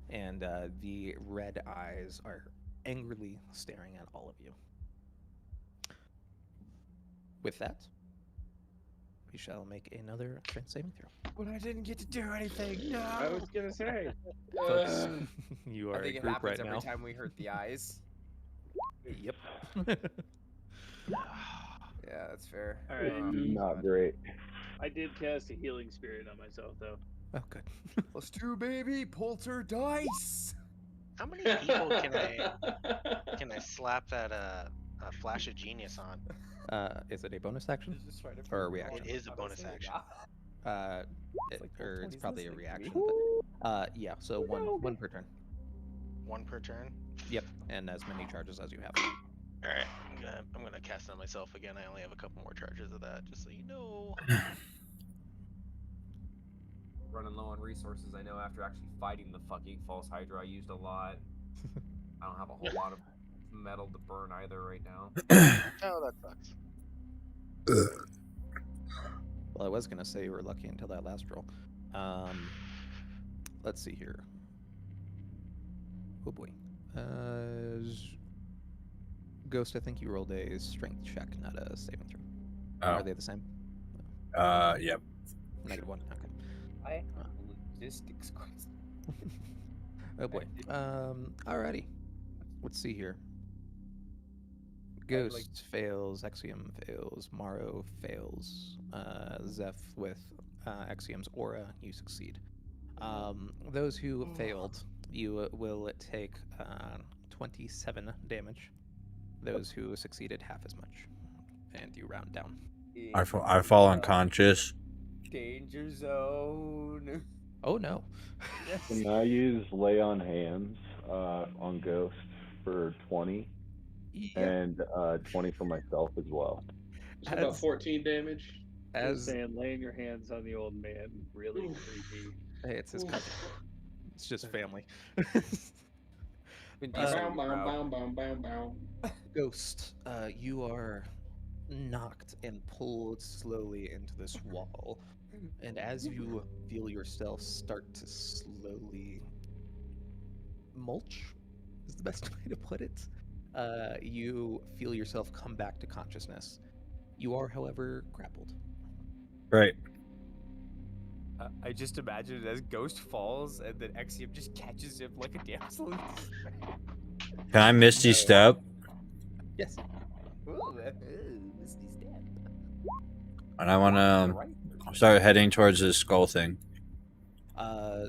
and the red eyes are angrily staring at all of you. With that, we shall make another strength saving throw. But I didn't get to do anything. No. I was gonna say. Folks, you are I think a it group happens right every now. time we hurt the eyes. Yep. Yeah, that's fair. All right. Not great. I did cast a healing spirit on myself, though. Oh, good. +2, baby. Poltergeist. How many people can I slap that Flash of Genius on. Is it a bonus action Just trying to or a figure out reaction? It is a how to bonus say it action. now. It's like it's 420's probably a listening to me. reaction, but yeah. So one per turn. One per turn. Yep, and as many charges as you have. All right, I'm gonna cast on myself again. I only have a couple more charges of that, just so you know. Running low on resources. I know after actually fighting the fucking false Hydra, I used a lot. I don't have a whole lot of metal to burn either right now. Oh, that sucks. Well, I was gonna say you were lucky until that last roll. Let's see here. Oh boy. Ghost, I think you rolled a strength check, not a saving throw. Oh. Are they the same? Yep. -1. Okay. I have logistics questions. Oh boy. Alrighty. Let's see here. Ghost fails, Exium fails, Maro fails, Zeph with Exium's aura, you succeed. Those who failed, you will take 27 damage. Those who succeeded, half as much. And you round down. I fall unconscious. Danger zone. Oh no. Can I use lay on hands on Ghost for 20? Yep. And 20 for myself as well. It's about 14 damage. Just saying, laying your hands on the old man, really creepy. Hey, it's his cousin. It's just family. Ghost, you are knocked and pulled slowly into this wall. And as you feel yourself start to slowly mulch, is the best way to put it, you feel yourself come back to consciousness. You are, however, grappled. Right. I just imagine it as Ghost falls and then Exium just catches him like a damsel in distress. Can I Misty Step? Yes. Ooh, Misty Step. And I want to start heading towards this skull thing.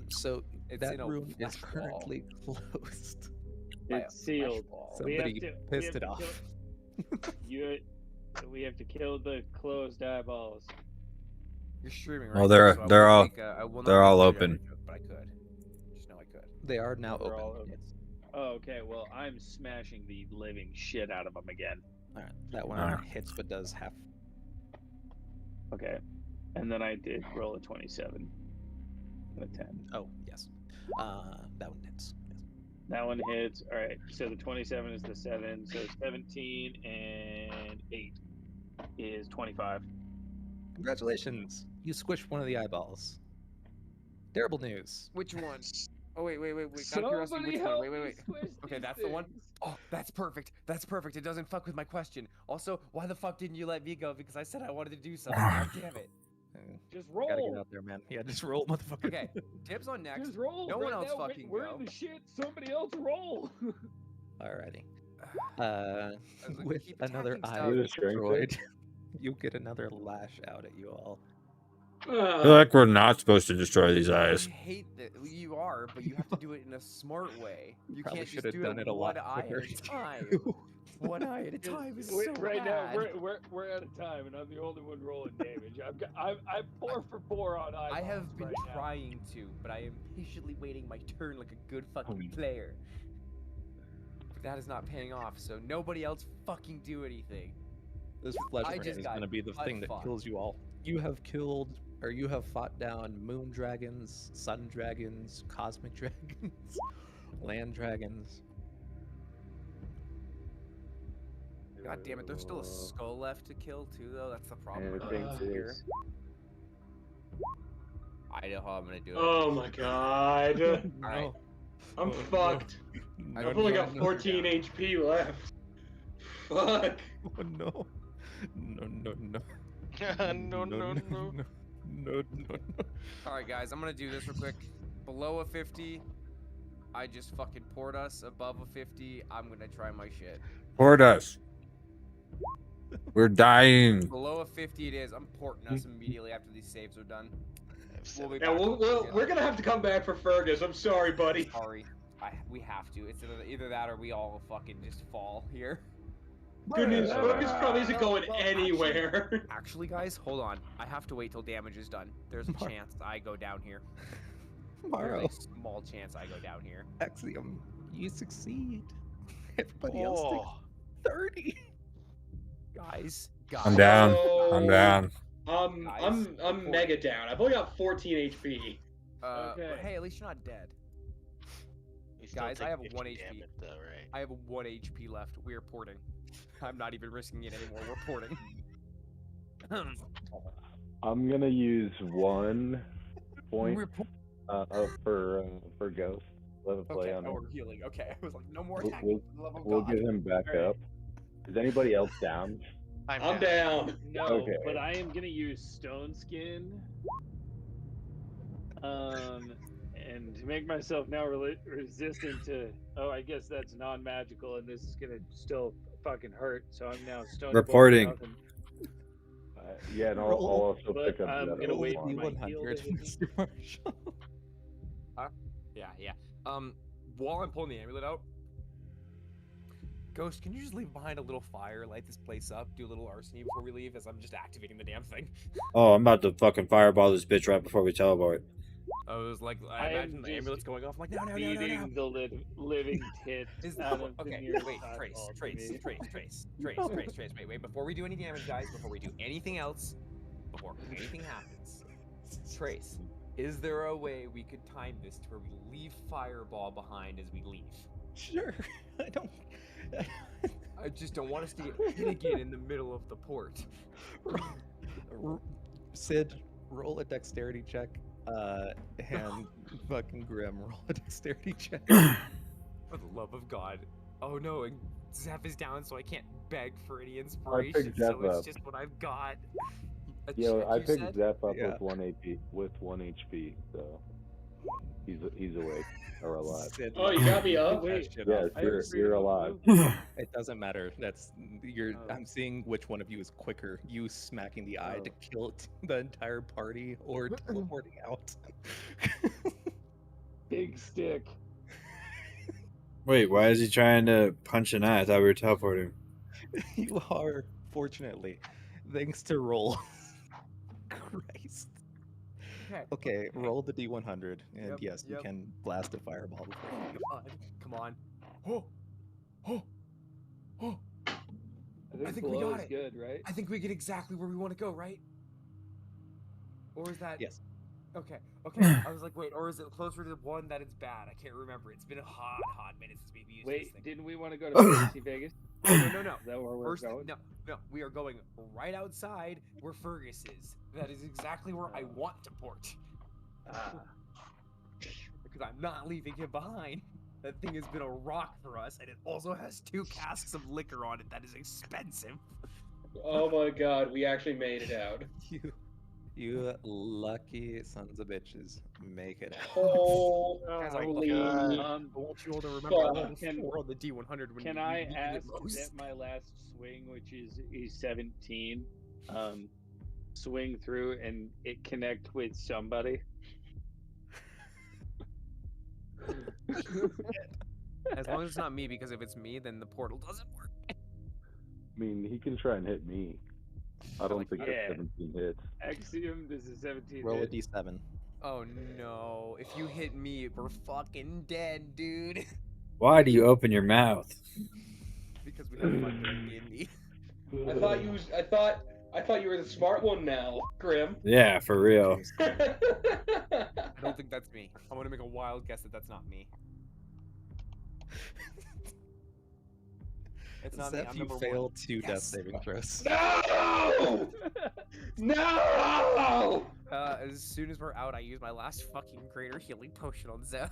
So It's that in a room is flesh wall. currently closed. It's sealed. Somebody pissed it off. We have to kill the closed eyeballs. You're streaming, right? Well, now, so they're all I will not they're make all a open. joke, but I could. Just know I could. They are now They're open. all open. Yes. Oh, okay. Well, I'm smashing the living shit out of them again. All right. That one Alright. hits, but does half. Okay. And then I did roll a 27. And a 10. Oh yes. That one hits. Yes. That one hits. All right. So the 27 is the 7. So 17 and 8 is 25. Congratulations! You squished one of the eyeballs. Terrible news. Which one? Oh wait. Out of curiosity, which one? Wait. Okay, that's the one. Oh, that's perfect. That's perfect. It doesn't fuck with my question. Also, why the fuck didn't you let me go? Because I said I wanted to do something. God damn it. Just roll. Gotta get out there, man. Yeah, just roll, motherfucker. Okay, Tibbs on next. Just roll. No right one else now, fucking we're go. in the shit. Somebody else roll. Alrighty. like, With keep another attacking eye stuff. destroyed, you get another lash out at you all. I feel like we're not supposed to destroy these eyes. I hate that you are, but you have to do it in a smart way. You Probably can't should just have do done it it a lot one eye quicker. at a time. One eye at a time is so right bad. now we're out of time, and I'm the only one rolling damage. I'm 4 for 4 on eyeballs. I have been right now. trying to, but I am patiently waiting my turn like a good fucking player. But that is not paying off, so nobody else fucking do anything. This flesh I dragon just is got going to be the thing that butt-fucked. kills you all. You have killed, or you have fought down moon dragons, sun dragons, cosmic dragons, land dragons. God damn it, there's still a skull left to kill too, though. That's the problem. I think here. I know how I'm gonna do it. Oh my god. Alright. I'm fucked. I I've don't only need got to know 14 now. HP left. Fuck. Oh no. No. No. Alright, guys, I'm gonna do this real quick. Below a 50, I just fucking poured us. Above a 50, I'm gonna try my shit. Port us. We're dying. Below a 50 it is. I'm porting us immediately after these saves are done. We'll be Yeah, back. we're gonna have to come back for Fergus. I'm sorry, buddy. Sorry. We have to. It's either that or we all fucking just fall here. Good news, Focus probably isn't going anywhere. Actually, guys, hold on. I have to wait till damage is done. There's a chance I go down here. Maro, There's a small chance I go down here. Axiom, you succeed. Everybody else takes 30. Guys, I'm down. So, I'm down. I'm mega down. I've only got 14 HP. But hey, at least you're not dead. You still Guys, take I have 50 1 HP. damage though, right? I have 1 HP left. We are porting. I'm not even risking it anymore. We're porting. I'm gonna use 1 point for Ghost. Let it play on oh, it. we're healing. Okay, I was like, no more We'll, attacking. For the love of we'll God. get him back up. Is anybody else down? I'm down. No, Okay. but I am gonna use Stone Skin. And to make myself now resistant to. Oh, I guess that's non-magical, and this is gonna still fucking hurt. So I'm now stone. Reporting. Yeah, and I'll also But pick up I'm the gonna other wait for one. my heal to hit me. Mr. Marshall. Yeah. While I'm pulling the amulet out, Ghost, can you just leave behind a little fire, light this place up, do a little arsony before we leave, as I'm just activating the damn thing? Oh, I'm about to fucking fireball this bitch right before we teleport. I was like, I imagine the amulet's going off. I'm like, no. Beating the living tits Is out that of the okay? nearest Wait, eyeball to Trace. me. Wait. Before we do any damage, guys, before we do anything else, before anything happens, Trace, is there a way we could time this to where we leave Fireball behind as we leave? Sure. I just don't want us to get hit again in the middle of the port. Sid, roll a dexterity check. And fucking Grim, roll a dexterity check. For the love of God. Oh no, and Zeph is down, so I can't beg for any inspiration, picked so Zeph it's up. just what I've got. Yeah, I picked said? Zeph up Yeah. with 1 HP, so he's awake or alive. Sid, Oh, you got me up? that shit Yes, off. you're alive. It doesn't matter. I'm seeing which one of you is quicker. You smacking the eye to kill the entire party or teleporting out. Big stick. Wait, why is he trying to punch an eye? I thought we were teleporting. You are, fortunately, thanks to roll. Christ. Okay, roll the D100, and Yep, yes, you yep. can blast a fireball before you leave. Come on. Oh! I think we blow got is it. good, right? I think we get exactly where we want to go, right? Or is that... Yes. Okay. I was like, wait, or is it closer to the one that it's bad? I can't remember. It's been a hot minute since we've used this Wait, thing. didn't we want to go to Fantasy Vegas? No. Is that where we're First, going? no. We are going right outside where Fergus is. That is exactly where I want to port. Because I'm not leaving him behind. That thing has been a rock for us, and it also has 2 casks of liquor on it. That is expensive. Oh my God, we actually made it out. You lucky sons of bitches. Make it out. Guys, I Holy want you all to remember fuck. before on the D100 when Can you I need it ask most. that my last swing, which is E17, swing through and it connect with somebody? As long as it's not me, because if it's me, then the portal doesn't work. I mean, he can try and hit me. I don't think Yeah. that's 17 hits. Axiom, this is 17. Roll a hit. D7. Oh no! If you hit me, we're fucking dead, dude. Why do you open your mouth? Because we have fun during D&D. I thought you were the smart one now, Grim. Yeah, for real. I don't think that's me. I'm gonna make a wild guess that that's not me. It's not me. Zeph, I'm you number failed 1. 2 death Yes. saving throws. No! No! As soon as we're out, I use my last fucking greater healing potion on Zeph.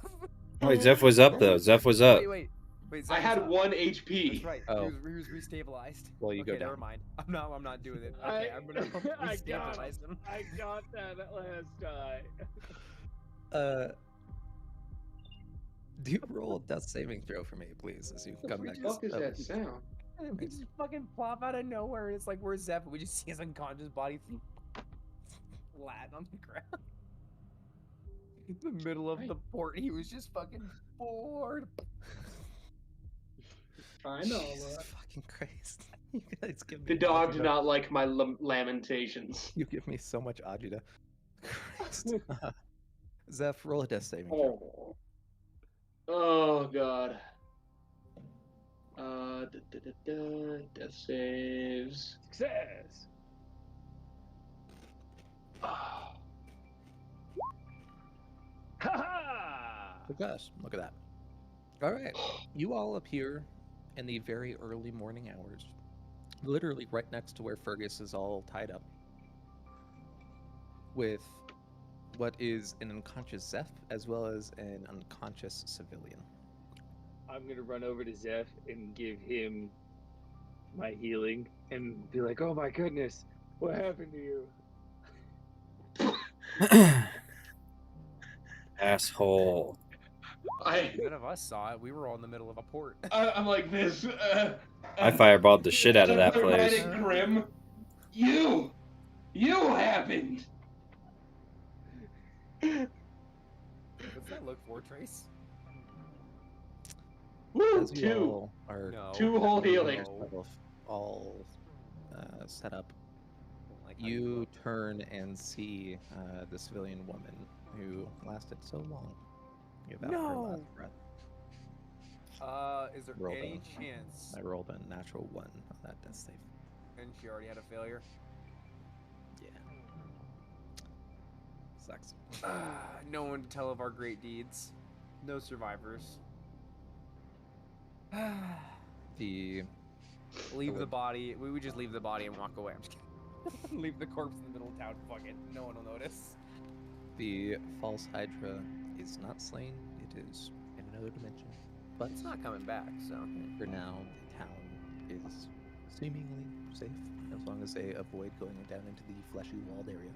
Wait, Zeph was up though. Zeph was up. Wait. I Zeph had was up. 1 HP. That's right. Oh. He was restabilized. Well, you okay, go down. never mind. I'm not doing it. Okay, I'm gonna restabilize him. I got that at last die. Do you roll a death saving throw for me, please, as you come back? What the fuck is that sound? We just fucking plop out of nowhere. It's like we're Zeph. We just see his unconscious body flat on the ground. In the middle of the port, he was just fucking bored. I know. Jesus fucking Christ. You guys give me The dog did agita. not like my lamentations. You give me so much agita. Christ. Zeph, roll a death saving throw. Oh god. Death saves. Success. Oh. Ha ha! Success. Look at that. All right. You all appear in the very early morning hours, literally right next to where Fergus is all tied up, with what is an unconscious Zeph as well as an unconscious civilian. I'm gonna run over to Zeph and give him my healing and be like, "Oh my goodness, what happened to you?" Asshole. None of us saw it. We were all in the middle of a port. I'm like this. I fireballed the shit out of that place. Right at Grim. You happened. What's that look for, Trace? Woo, As you two. all are No. 2 whole healing. No. all set up, Like how you look. turn and see the civilian woman who lasted so long. Give out her No. last breath. Is there Roll any down. chance? I rolled a natural 1 on that death save. And she already had a failure. Yeah. Sucks. No one to tell of our great deeds. No survivors. The Leave the body. We would just leave the body and walk away. I'm just kidding. Leave the corpse in the middle of town. Fuck it. No one will notice. the false Hydra is not slain. It is in another dimension. But It's not coming back, so. for now, the town is seemingly safe as long as they avoid going down into the fleshy walled area.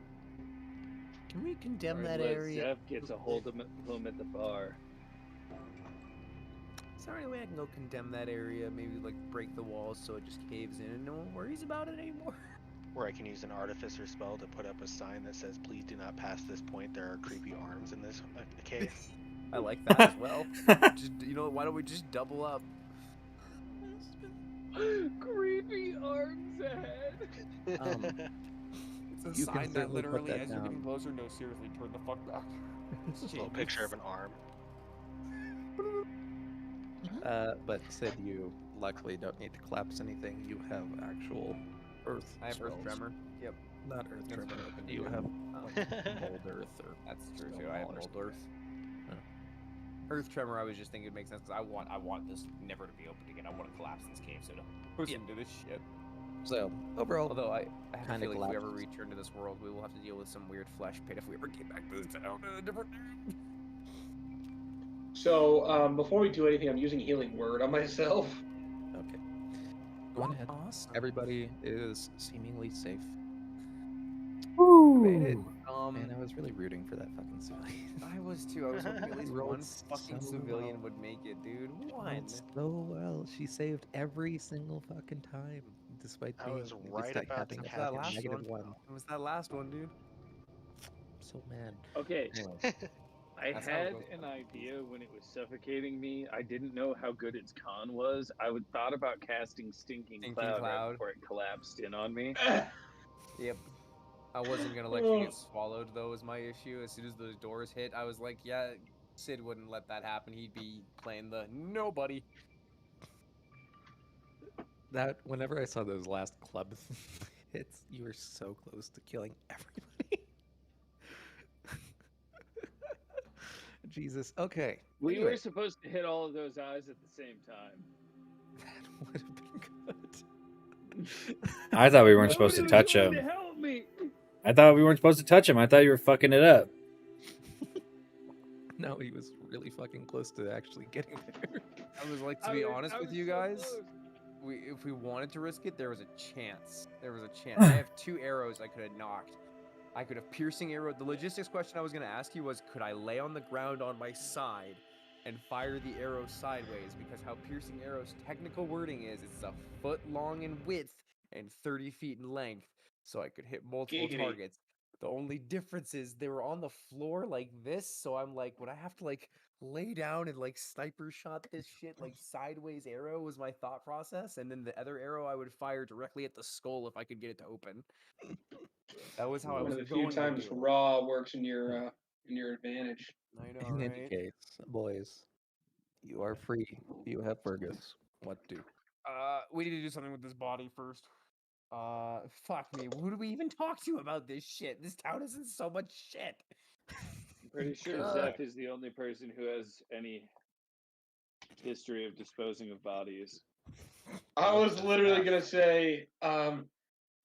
Can we condemn that Unless area? Zeph gets a hold of him at the bar. Is there any way I can go condemn that area? Maybe like break the walls so it just caves in and no one worries about it anymore? Or I can use an artificer spell to put up a sign that says, "Please do not pass this point. There are creepy arms in this cave." I like that as well. Just, why don't we just double up? Creepy arms ahead. It's a You can sign that certainly put literally, that as you're getting down. closer, no, seriously, turn the fuck back. A little picture of an arm. But Sid, you luckily don't need to collapse anything. You have actual earth I have Earth spells. Tremor. Yep. Not earth That's tremor. what You have mold earth or That's true Stone too. I have wall or Mold something. Earth. Earth Tremor, I was just thinking it makes sense because I want this never to be opened again. I want to collapse this cave so to push into this shit. So overall, Although I have a Kinda feeling if we ever collapses. return to this world, we will have to deal with some weird flesh pit if we ever get back to this town in a different. So, before we do anything, I'm using healing word on myself. okay. Go on ahead. Everybody is seemingly safe. Made it. Man, I was really rooting for that fucking civilian. I was too. I was hoping at least Rolled one fucking so civilian well. would make it, dude. One. Rolled so well. She saved every single fucking time, despite I being was right despite about to having a cast that fucking last negative one. 1. It was that last one, dude. So mad. Okay, Anyway, I That's how it had goes. an idea when it was suffocating me. I didn't know how good its con was. I would thought about casting Stinking Stinking Cloud, right Cloud. before it collapsed in on me. Yep. I wasn't gonna let you get swallowed though, was my issue. As soon as those doors hit, I was like, yeah, Sid wouldn't let that happen. He'd be playing the nobody. that whenever I saw those last club hits, you were so close to killing everybody. Jesus. Okay. We Anyway, were supposed to hit all of those eyes at the same time. that would have been good. I thought we weren't supposed to Nobody was touch going him. to help me. I thought we weren't supposed to touch him. I thought you were fucking it up. No, he was really fucking close to actually getting there. I was like, to be honest with you guys, if we wanted to risk it, there was a chance. There was a chance. I have 2 arrows I could have knocked. I could have piercing arrow. The logistics question I was going to ask you was, could I lay on the ground on my side and fire the arrow sideways? Because how piercing arrow's technical wording is, it's a foot long in width and 30 feet in length. So I could hit multiple Giggity. targets. The only difference is they were on the floor like this, so I'm like, would I have to like lay down and like sniper shot this shit like sideways arrow was my thought process, and then the other arrow I would fire directly at the skull if I could get it to open. That was how I One was of the few going to times do it. raw works in your advantage. I know, In any right? case, boys, you are free. You have Fergus. What do? We need to do something with this body first. Fuck me. Who do we even talk to about this shit? This town is in so much shit. I'm pretty sure God. Zeph is the only person who has any history of disposing of bodies. I What was does literally Zeph? gonna say,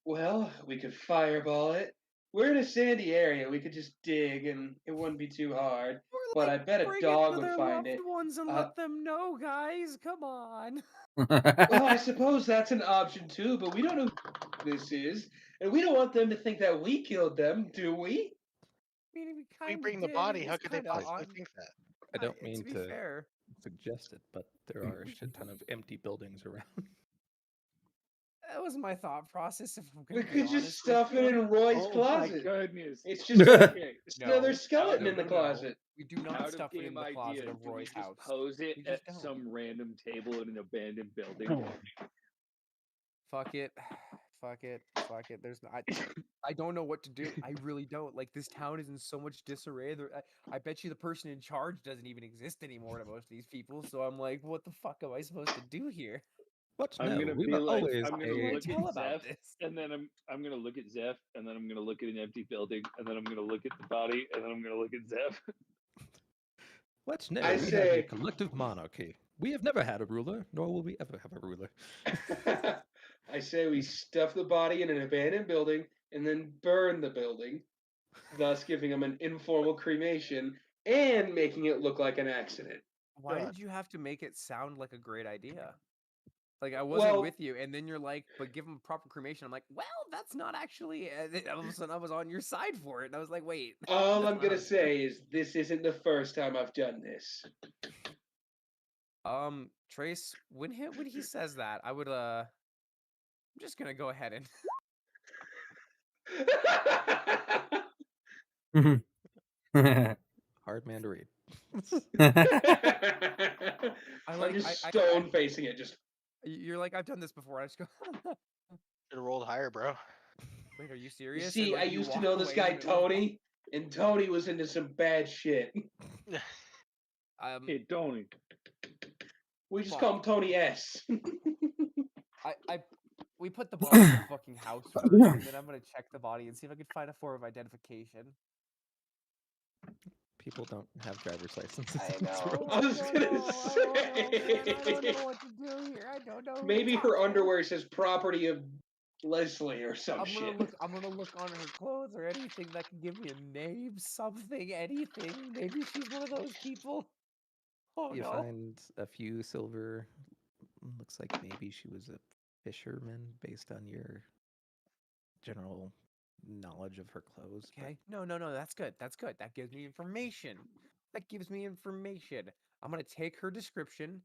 well, we could fireball it. We're in a sandy area. We could just dig, and it wouldn't be too hard. Or But I like bet a bring it dog to would their find loved it. ones and let them know, guys. Come on. Well, I suppose that's an option too, but we don't know who this is, and we don't want them to think that we killed them, do we? I mean, we We kind of bring the did. body. It How was could they kind of possibly on. think that? I don't To mean be to fair, suggest it, but there are a shit ton of empty buildings around. that was my thought process. If I'm We gonna be could just honest with stuff it you, in Roy's Oh my closet. goodness. It's just Okay. another no, skeleton in the no. closet. we do not Out of stuff it in game the closet idea, of do we Roy's just house. pose it We at just don't. some random table in an abandoned building? Fuck it. Fuck it. Fuck it. There's not. I don't know what to do. I really don't. Like, this town is in so much disarray. I bet you the person in charge doesn't even exist anymore to most of these people. So I'm like, what the fuck am I supposed to do here? What? I'm No, gonna we be were like, always I'm gonna How do I look tell at about Zeph, this? and then I'm gonna look at Zeph, and then I'm gonna look at an empty building, and then I'm gonna look at the body, and then I'm gonna look at Zeph. What? No, I we have a say, collective monarchy. We have never had a ruler, nor will we ever have a ruler. I say we stuff the body in an abandoned building and then burn the building, thus giving them an informal cremation and making it look like an accident. Why God. did you have to make it sound like a great idea? Like, I wasn't Well, with you, and then you're like, but give him proper cremation. I'm like, well, that's not actually. And then all of a sudden, I was on your side for it, and I was like, wait. all That's I'm not how gonna it's done. say is this isn't the first time I've done this. Trace, when he says that, I would I'm just gonna go ahead and Hard man to read. I'm just I stone facing it. Just you're like, I've done this before. I just go, Should have rolled higher, bro. wait, are you you serious? see, And I like, you used to walk know this away in the guy middle of Tony, and Tony was into some bad shit. Hey, Tony. We just Fuck. call him Tony S. we put the body in the fucking house first, and then I'm gonna check the body and see if I can find a form of identification. People don't have driver's licenses. I in this know. world. I was gonna I don't know, man. I don't say. know what to do here. I don't know. Who to Maybe talk her to. underwear says property of Leslie or some I'm gonna shit. look. I'm gonna look on her clothes or anything that can give me a name, something, anything. Maybe she's one of those people. Oh You no. find a few silver. Looks like maybe she was a fisherman based on your general knowledge of her clothes. but Okay. No. That's good. That's good. That gives me information. That gives me information. I'm gonna take her description,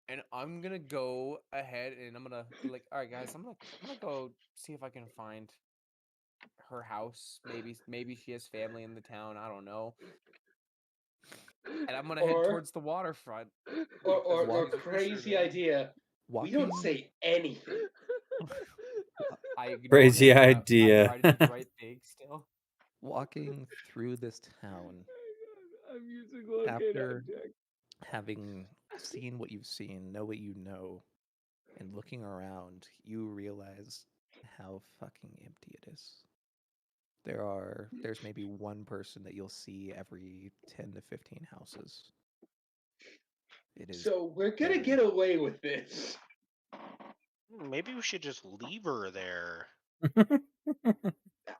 and I'm gonna go ahead and I'm gonna be like, all right, guys, I'm gonna go see if I can find her house. Maybe she has family in the town. I don't know. And I'm gonna head Or, towards the waterfront. or She's a crazy fisherman. idea. We don't walking. say anything. I ignore Crazy him. I idea. try to do the right thing still. Walking through this town I'm using locate after object. having seen what you've seen, know what you know, and looking around, you realize how fucking empty it is. There's maybe one person that you'll see every 10 to 15 houses. It is So we're gonna barren. get away with this. Maybe we should just leave her there.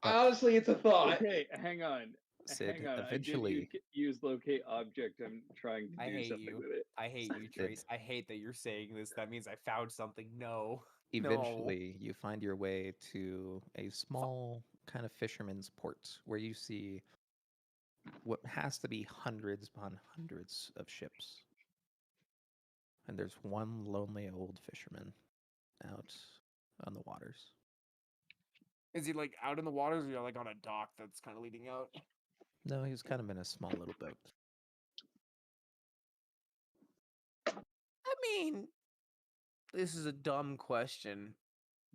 Honestly, it's a thought. Okay, hang on. Sid, Hang on. eventually, I did use locate object. I'm trying to I do hate something you. with it. I hate you, Trace. I hate that you're saying this. That means I found something. No. No. eventually you find your way to a small kind of fisherman's port where you see what has to be hundreds upon hundreds of ships. And there's one lonely old fisherman out on the waters. Is he like out in the waters, or you're like on a dock that's kind of leading out? No, he's kind of in a small little boat. I mean, this is a dumb question,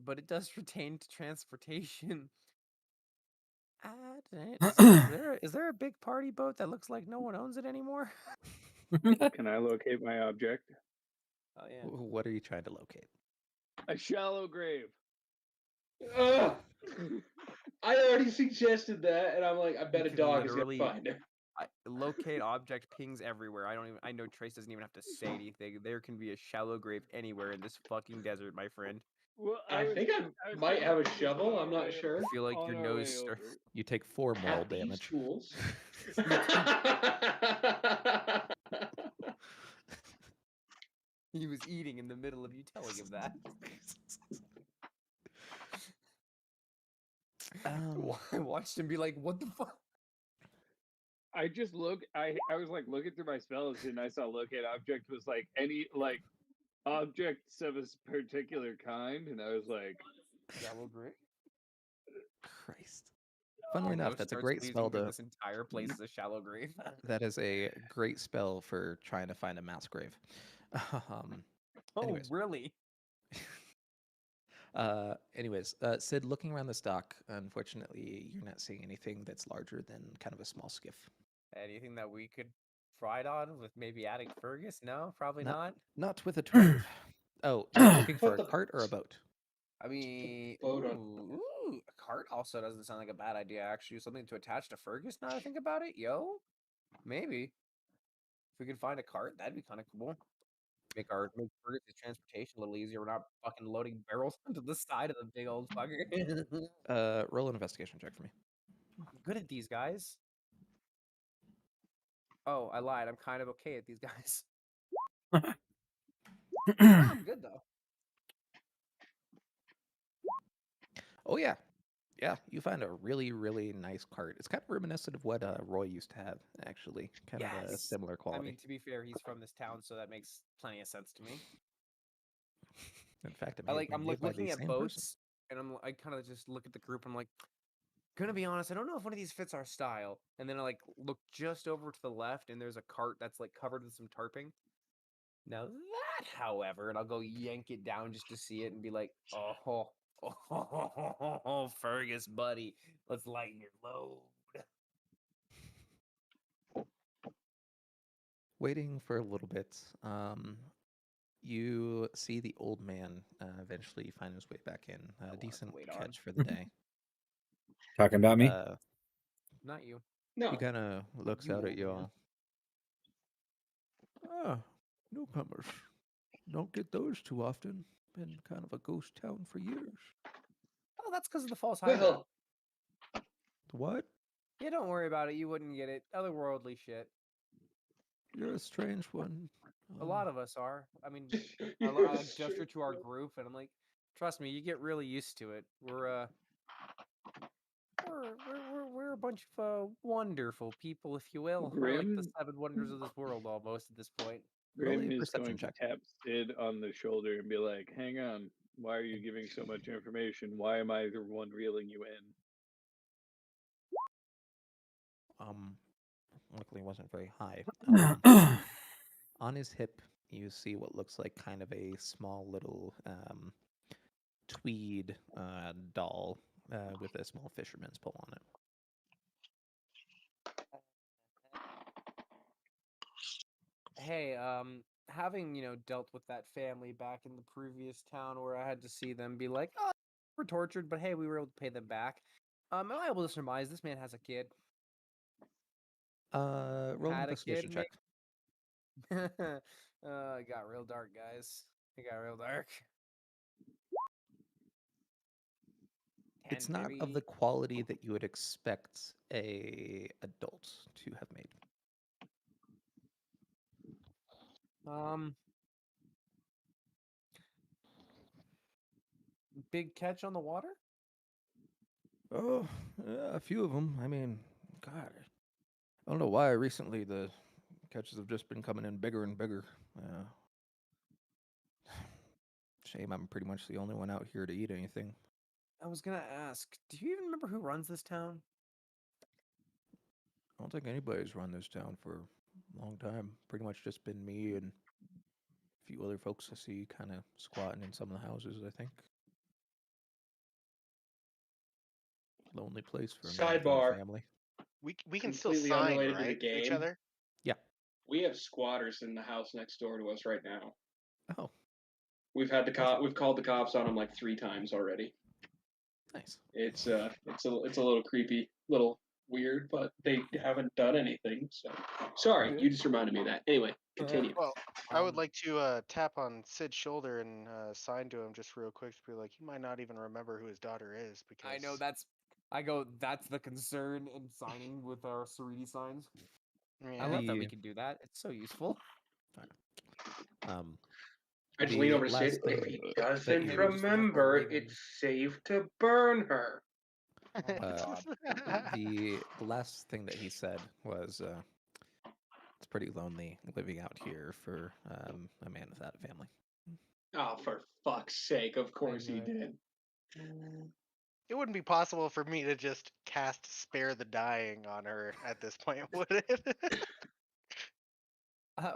but it does pertain to transportation. Is there a big party boat that looks like no one owns it anymore? Can I locate my object? Oh yeah. What are you trying to locate? A shallow grave. Ugh. I already suggested that, and I'm like, I bet You a could dog is gonna literally find it. locate object pings everywhere. I know Trace doesn't even have to say anything. There can be a shallow grave anywhere in this fucking desert, my friend. Well, I think I was might trying have to a think shovel. on I'm our not way- sure. I feel like on your our nose way starts. over. You take 4 moral Have these damage. tools. He was eating in the middle of you telling him that. I watched him be like, "What the fuck?" I just I was like looking through my spells and I saw locate object was like any like objects of a particular kind, and I was like, Shallow grave. Christ. Funnily enough, Ghost that's a starts great spell leaving to. this entire place is a shallow grave. That is a great spell for trying to find a mass grave. Oh, anyways. really? Sid, looking around this dock, unfortunately, you're not seeing anything that's larger than kind of a small skiff. Anything that we could ride on with maybe adding Fergus? No, probably not. Not with a 12. Oh, you're looking for a cart or a boat? I mean, Boat on- ooh, a cart also doesn't sound like a bad idea. Actually, something to attach to Fergus. Now that I think about it, yo, maybe if we could find a cart, that'd be kind of cool. Make Fergus' transportation a little easier. We're not fucking loading barrels onto the side of the big old fucker. Roll an investigation check for me. Good at these guys. Oh, I lied. I'm kind of okay at these guys. I'm good though. Oh yeah, yeah. You find a really, really nice cart. It's kind of reminiscent of what Roy used to have, actually. Kind of a Yes. similar quality. I mean, to be fair, he's from this town, so that makes plenty of sense to me. In fact, it I'm made by the looking at same boats, person. and I kind of just look at the group. I'm like, gonna be honest, I don't know if one of these fits our style. And then I like look just over to the left, and there's a cart that's like covered with some tarping. Now that, however, and I'll go yank it down just to see it and be like, oh, Fergus, buddy, let's lighten your load. Waiting for a little bit, you see the old man eventually find his way back in. A decent wait on. catch for the day. Talking about me? Not you. No. He kind of looks You out at old you man. all. Ah, newcomers. Don't get those too often. Been kind of a ghost town for years. Oh, that's because of the false hydrant. Well, What? Yeah, don't worry about it. You wouldn't get it. Otherworldly shit. You're a strange one. A lot of us are. I mean, you're I a like gesture to our straight- group, and I'm like, trust me, you get really used to it. We're a bunch of wonderful people, if you will. We're like the Grim? 7 wonders of this world almost at this point. Roll Grim a is perception going to check. tap Sid on the shoulder and be like, "Hang on, why are you giving so much information? Why am I the one reeling you in?" Luckily it wasn't very high. On his hip, you see what looks like kind of a small little tweed doll with a small fisherman's pole on it. Hey, having, dealt with that family back in the previous town where I had to see them be like, oh, we're tortured, but hey, we were able to pay them back. Am I able to surmise this man has a kid? Roll an Had a kid, investigation check. It got real dark, guys. It got real dark. It's 10, not of the quality that you would expect a adult to have made. Big catch on the water? Oh, a few of them. I mean, God, I don't know why recently the catches have just been coming in bigger and bigger. Shame I'm pretty much the only one out here to eat anything. I was gonna ask, do you even remember who runs this town? I don't think anybody's run this town for a long time. Pretty much just been me and a few other folks I see kind of squatting in some of the houses, I think. Lonely place for a man without a Sidebar. family. We can still Completely sign, unrelated to the right, to each game. other? Yeah. We have squatters in the house next door to us right now. Oh, We've had the we've called the cops on them like 3 times already. nice. It's a little creepy, little weird, but they haven't done anything. So sorry, you just reminded me of that. Anyway, continue. Well, I would like to tap on Sid's shoulder and sign to him just real quick to be like, he might not even remember who his daughter is because I know that's the concern in signing with our Ceriti signs. I love that we can do that. It's so useful. I just lean over to last Sid. thing If he that doesn't you- remember, it's safe to burn her. Oh my god. the last thing that he said was, "It's pretty lonely living out here for a man without a family." Oh, for fuck's sake! Of course he did. It wouldn't be possible for me to just cast Spare the Dying on her at this point, would it?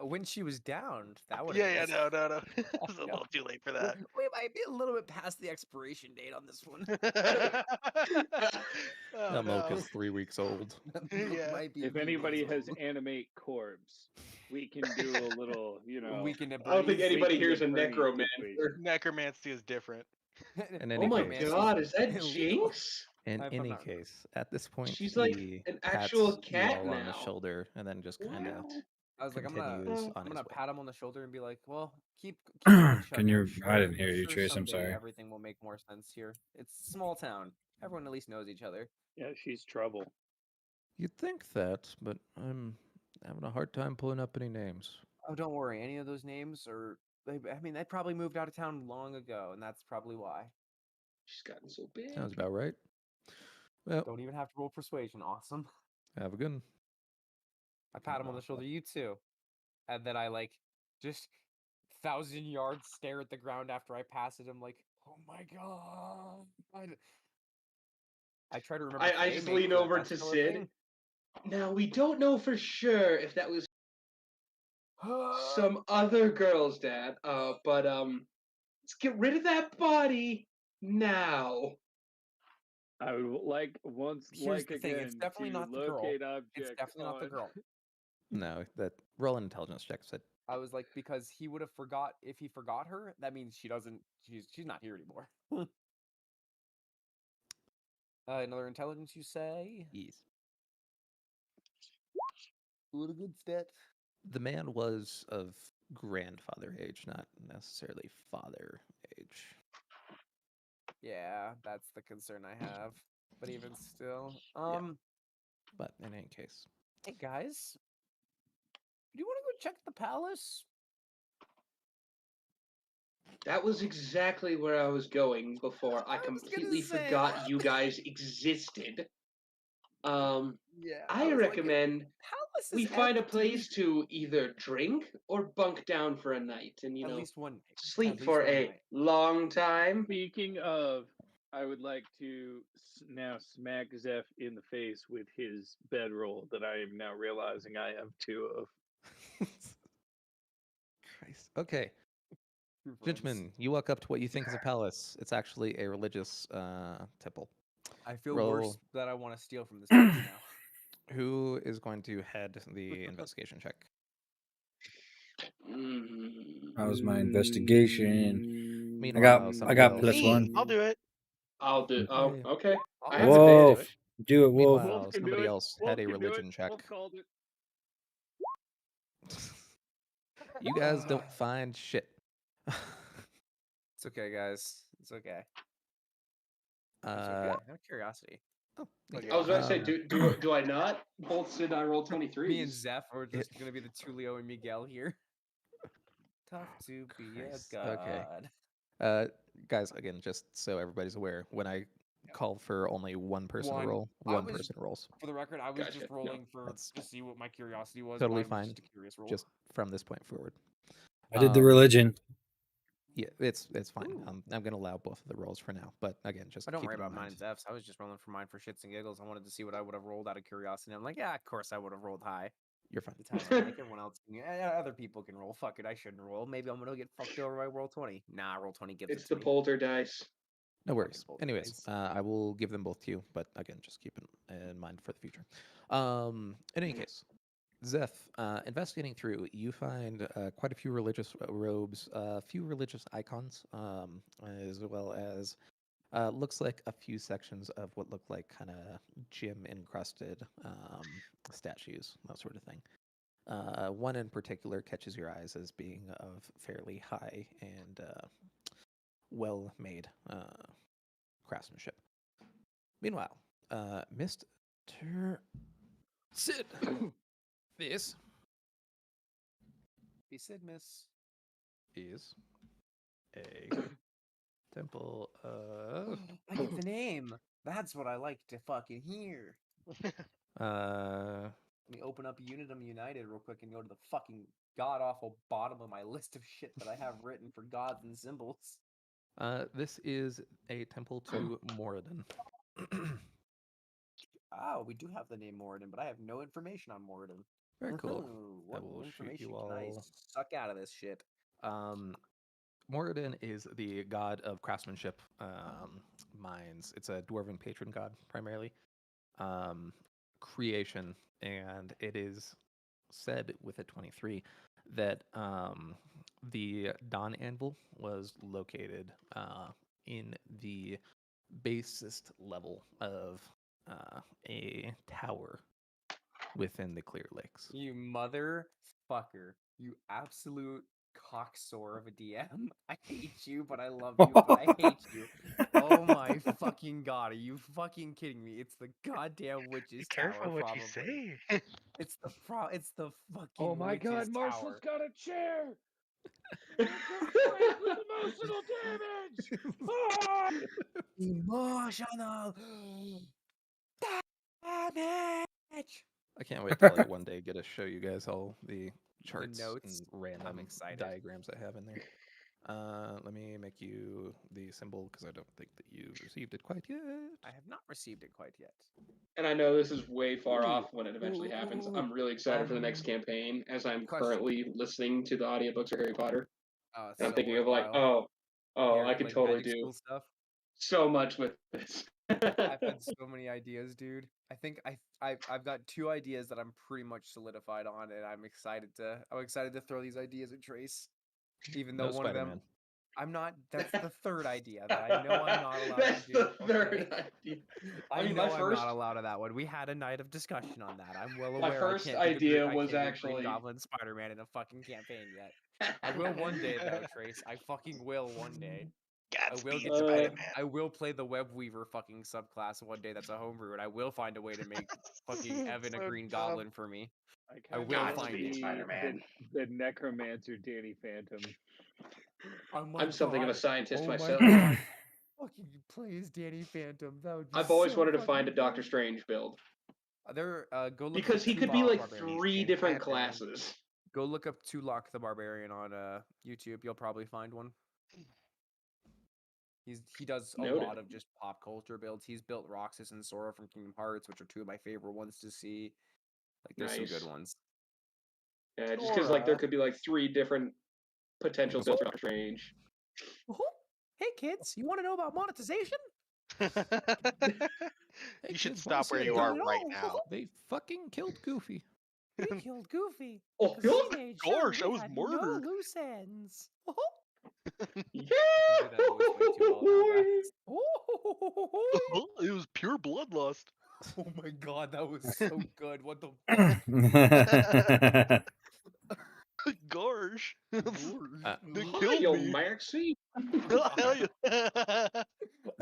When she was downed, that would Yeah, no. It's a little too late for that. We might be a little bit past the expiration date on this one. Oh, Milk no. is 3 weeks old. Yeah. Might be If a few anybody days has old. animate corpse, we can do a little, Weekend at I don't think Bernie's. anybody Weekend here is a at Bernie's necromancer. Necromancy is different. In Oh any my case, god, is that illegal? Jinx? in If I'm any not- case, at this point, She's like he an pats actual you cat all on the now. shoulder and then just kind of What? I was like, I'm continues on gonna his way. pat him on the shoulder and be like, well, keep on chugging. Can you? I'm sure, I didn't hear you, sure Chase. I'm someday sorry. Everything will make more sense here. It's a small town. Everyone at least knows each other. Yeah, she's trouble. You'd think that, but I'm having a hard time pulling up any names. Oh, don't worry. Any of those names are. They probably moved out of town long ago, and that's probably why. She's gotten so big. Sounds about right. Well, Don't even have to roll persuasion. Awesome. have a good one. I pat him on the shoulder. You too. And then I just 1,000 yards stare at the ground after I pass it. I'm like, oh my god. I try to remember. I just lean over to Sid. Now we don't know for sure if that was some other girl's dad. But let's get rid of that body now. I would like once, Here's like the thing, again, it's definitely to not the girl. locate It's object definitely not the on- girl. No, that roll an intelligence check. Said I was like, because he would have forgot. If he forgot her, that means she doesn't. She's not here anymore. Another intelligence, you say? yes. What a good stat. The man was of grandfather age, not necessarily father age. Yeah, that's the concern I have. But even still, But in any case, hey guys, do you want to go check the palace? That was exactly where I was going before I I was gonna completely say forgot that. you guys existed. Yeah, I recommend palace we is find a empty. place to either drink or bunk down for a night and, At least one night. sleep At least for one a night. long time. Speaking of, I would like to now smack Zeph in the face with his bedroll that I am now realizing I have 2 of. Christ. Okay. Gentlemen, you walk up to what you think is a palace. It's actually a religious temple. I feel Roll. worse that I want to steal from this place now. Who is going to head the investigation check? That was my investigation. Meanwhile, I got somebody plus else- one. I'll do it. I'll do. Oh, Okay. okay. I'll I do have it. Wolf, advantage. do it, Wolf. Meanwhile, Wolf can do somebody it. else Wolf had a can do it. religion check. Wolf called it. You guys don't find shit. It's okay, guys. It's okay. It's okay. Uh, Out of curiosity. oh, Okay. I was about to say, do I not? Both Sid and I roll 23s. Me and Zeph are just gonna be the two Leo and Miguel here. Tough to be Christ, a god. okay. Guys, again, just so everybody's aware, when I call for only one person to roll, one person rolls. For the record, I was Gotcha. just No, rolling that's to see what my curiosity was. totally Mine was fine. Just a curious roll. Just from this point forward. I did the religion. Yeah, it's fine. Ooh. I'm gonna allow both of the rolls for now, but again, just But don't keep worry it in about mine mind. and Zeff's. I was just rolling for mine for shits and giggles. I wanted to see what I would have rolled out of curiosity. I'm like, yeah, of course I would have rolled high. You're fine. The times I'm like everyone else. Yeah, other people can roll. Fuck it, I shouldn't roll. Maybe I'm gonna get fucked over by roll 20. Nah, roll 20 gives It's it to the me. polter dice. No Fucking worries. Anyways, poltergeist. I will give them both to you, but again, just keep it in mind for the future. In any case, Zeph, investigating through, you find quite a few religious robes, a few religious icons, as well as looks like a few sections of what look like kind of gem encrusted statues, that sort of thing. One in particular catches your eyes as being of fairly high and well made craftsmanship. Meanwhile, Mr. Sid, this He said, Miss. is a temple of. I get the name. That's what I like to fucking hear. Uh, Let me open up Unitum United real quick and go to the fucking god awful bottom of my list of shit that I have written for gods and symbols. this is a temple to Moradin. Oh, we do have the name Moradin, but I have no information on Moradin. Very cool. I What will shoot information you can I all. suck out of this shit? Moradin is the god of craftsmanship, mines. It's a dwarven patron god primarily. Creation, and it is said with a 23 that the Dawn Anvil was located in the basest level of a tower within the Clear Lakes. You motherfucker. You absolute cocksore of a DM. I hate you, but I love you, but I hate you. Oh my fucking god, are you fucking kidding me? It's the goddamn witch's tower, Careful what you probably. say. It's the fucking Oh my witch's God, tower. Marshall's got a chair. Here comes Frank with emotional damage. Ah! Emotional damage. I can't wait till I one day get to show you guys all the charts notes. and random excited. diagrams I have in there. Let me make you the symbol because I don't think that you've received it quite yet. I have not received it quite yet. And I know this is way far Ooh, off when it eventually happens. ooh, I'm really excited for the next campaign as I'm question. currently listening to the audiobooks for Harry Potter. Oh, it's And I'm so thinking of like, worthwhile. I could Like totally magic do school stuff. so much with this. I've had so many ideas, dude. I think I've got 2 ideas that I'm pretty much solidified on, and I'm excited to throw these ideas at Trace. Even though No one of them Spider-Man. I'm not. That's the third idea that I know I'm not allowed That's to do. the third Okay. idea. I mean, know my I'm first, not allowed to that one. We had a night of discussion on that. I'm well my aware first I can't be the idea Green, I was can't be Green actually. Goblin Spider-Man in a fucking campaign yet. I will one day though, Trace. I fucking will one day. Godspeed, I will play the Web Weaver fucking subclass one day. That's a homebrew, and I will find a way to make fucking Evan a So Green dumb. Goblin for me. I will kind of find want it. to be the necromancer Danny Phantom. Oh my I'm something of a god. scientist Oh my myself. god. Fucking please, Danny Phantom. That would be I've always so wanted to fucking find a Doctor good. Strange build There, go look because up he could be Tulok like Barbarian. 3 different Barbarian. classes. Go look up Tulok the Barbarian on YouTube. You'll probably find one. He does a Noted. lot of just pop culture builds. He's built Roxas and Sora from Kingdom Hearts, which are 2 of my favorite ones to see. Like there's some good Nice. ones. Yeah, just because like there could be like 3 different potential builds for Doctor Strange. Hey kids, you want to know about monetization? Hey, You should kids, wanna stop see where a you are dog? right now. They fucking killed Goofy. They killed Goofy. Oh, 'cause Phil? we made Gosh, sure I we was had murdered. no loose ends. Yeah. I can do that voice way too well now, guys. It was pure bloodlust. Oh my god, that was so good. What the fuck? Gosh. Uh, They Hi, killed yo, me. Maxie. Hell yeah.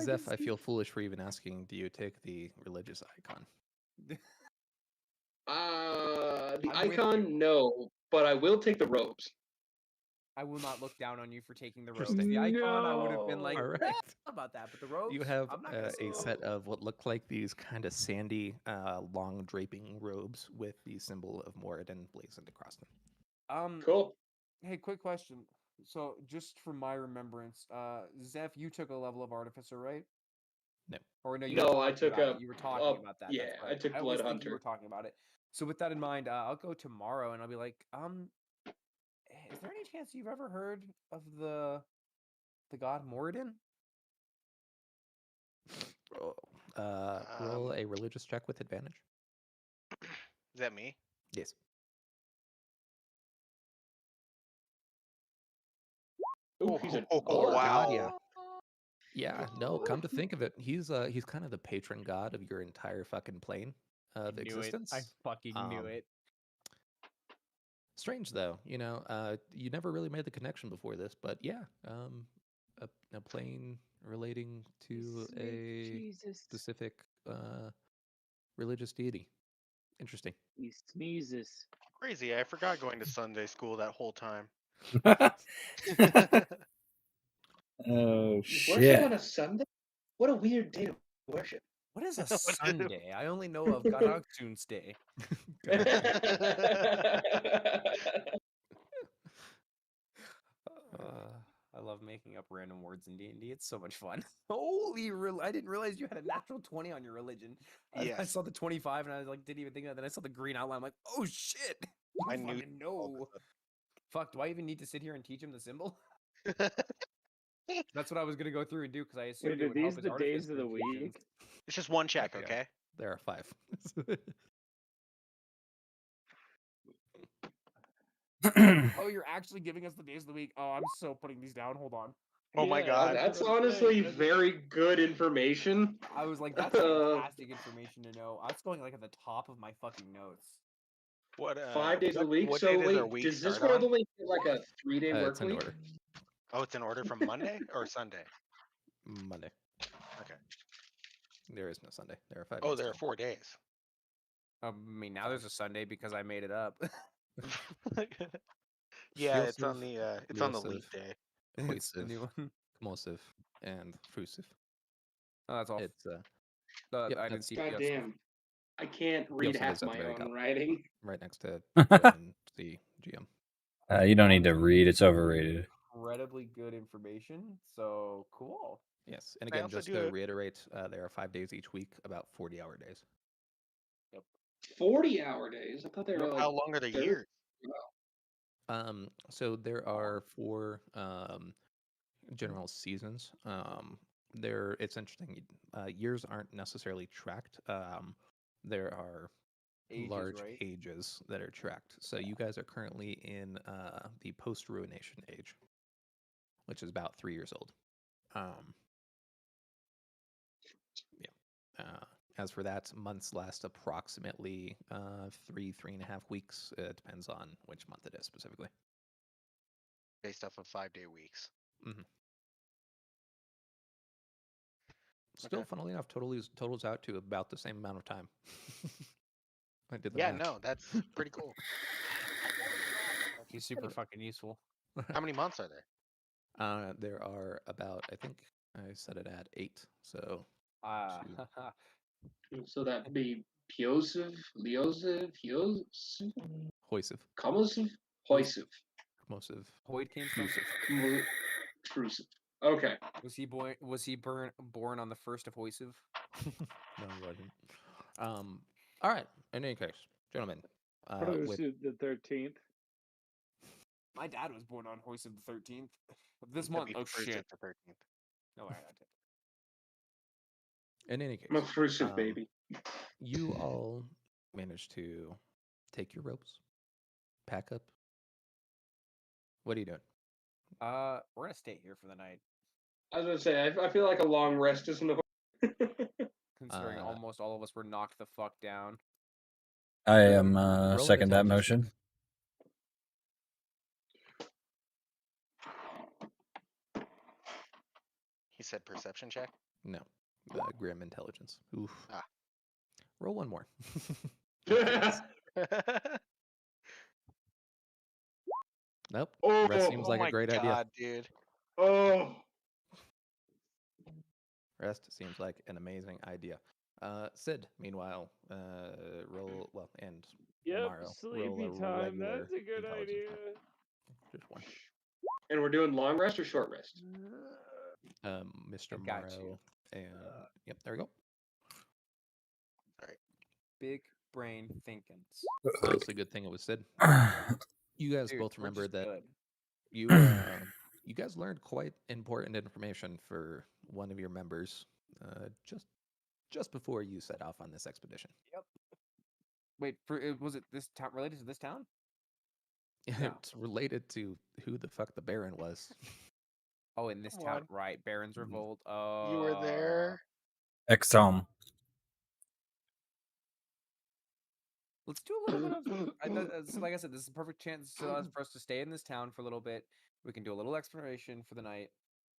Zeph, I feel foolish for even asking, do you take the religious icon? The I'm with icon, no, but I will take the robes. I will not look down on you for taking the robes. Interesting. The icon, I would have been like, All right. about that, but the robes, You have I'm not gonna say a set of what look like these kind of sandy, long draping robes with the symbol of Moradin blazoned across them. Cool. Hey, quick question. So just from my remembrance, Zeph, you took a level of artificer, right? No. Or no, you No, were I talking took about a it. You were talking about that. yeah, That's I right. took I Blood always think you were Hunter. talking about it. So with that in mind, I'll go tomorrow and I'll be like, is there any chance you've ever heard of the god Moradin? Roll a religious check with advantage. Is that me? Yes. Ooh, he's a Oh, orc. wow. God, yeah. Yeah, no, come to think of it, he's kind of the patron god of your entire fucking plane of existence. I fucking knew it. Strange though, you know, you never really made the connection before this, but yeah, a plane relating to a Jesus. specific religious deity. Interesting. He sneezes. Crazy. I forgot going to Sunday school that whole time. Oh Worship shit. on a Sunday? What a weird day to worship. What is a What is- Sunday? I only know of Garaksun's Day. I love making up random words in D&D. It's so much fun. Holy, I didn't realize you had a natural 20 on your religion. I Yes. saw the 25 and I was like, didn't even think of that. Then I saw the green outline. I'm like, oh shit. You I knew fucking know. Fuck, do I even need to sit here and teach him the symbol? That's what I was gonna go through and do because I assumed Wait, it are would help these his the days of artificer the infusions. week? It's just one check, Yeah. okay? There are 5. Oh, you're actually giving us the days of the week. Oh, I'm so putting these down. Hold on. Oh my Yeah, God. That's what I'm honestly saying. very good information. I was like, that's fantastic information to know. I was going like at the top of my fucking notes. What 5 days a week. What So day does our wait, week does this start world on? only get like a 3-day work It's in week? order. Oh, it's in order from Monday or Sunday? Monday. Okay. There is no Sunday. There are 5 Oh, days there are total. 4 days. I mean, now there's a Sunday because I made it up. Yeah, it's on Fiosive, the leap Liosive, day. It's the Cohesive, new one. Comosive, and Frusive. Oh, that's all. It's I yep, didn't that's see. God PS. damn. I can't read Fiosive half is at the my very own top, writing. right next to Gwen, the GM. You don't need to read. It's overrated. Incredibly good information. So cool. Yes, and I again, also just do to it. reiterate, there are 5 days each week, about 40-hour days. 40-hour days. I thought they were like How long are the 30. years? So there are 4 general seasons. It's interesting. Years aren't necessarily tracked. There are Ages, large right? ages that are tracked. So you guys are currently in the post-ruination age, which is about 3 years old. As for that, months last approximately 3.5 weeks. It depends on which month it is specifically. Based off of 5-day weeks. Still, Okay. funnily enough, totals out to about the same amount of time. I did the Yeah, math. no, that's pretty cool. He's super fucking useful. How many months are there? There are about, I think I set it at 8. So So that'd be Piosive, Liosive, Hiosive, Hoisive, Comosive, Hoisive, Comosive, Hoyd came from. Trusive. Okay. Was he born on the 1st of Hoisive? No, he wasn't. All right. In any case, gentlemen, with The 13th. My dad was born on Hoisive the 13th of this That'd month. be Oh first shit! to 13th. No, I did. in any case, I'm a Trusive baby. you all managed to take your ropes, pack up. What are you doing? We're gonna stay here for the night, I was gonna say, I feel like a long rest isn't a. considering almost all of us were knocked the fuck down. I am roll an second that intelligence check. motion. He said perception check. No, grim intelligence. Oof. Ah. Roll one more. Nope. Oh, Rest seems like my a great God, idea. dude. Oh. Rest seems like an amazing idea. Sid, meanwhile, roll and Yep, Mario, sleepy roll a time. regular That's a good intelligence idea. check. Just one. And we're doing long rest or short rest? Mr. I got Morrow, you. and yep, there we go. Big brain thinking. Honestly, good thing it was Sid. You guys Dude, both we're remember just that good. you guys learned quite important information for one of your members just before you set off on this expedition. Yep. Wait, was it this town related to this town? No. It's related to who the fuck the Baron was. Oh, in this Come town, on. right? Baron's Revolt. You were there. XOM. Let's do a little bit of. So like I said, this is a perfect chance for us to stay in this town for a little bit. We can do a little exploration for the night,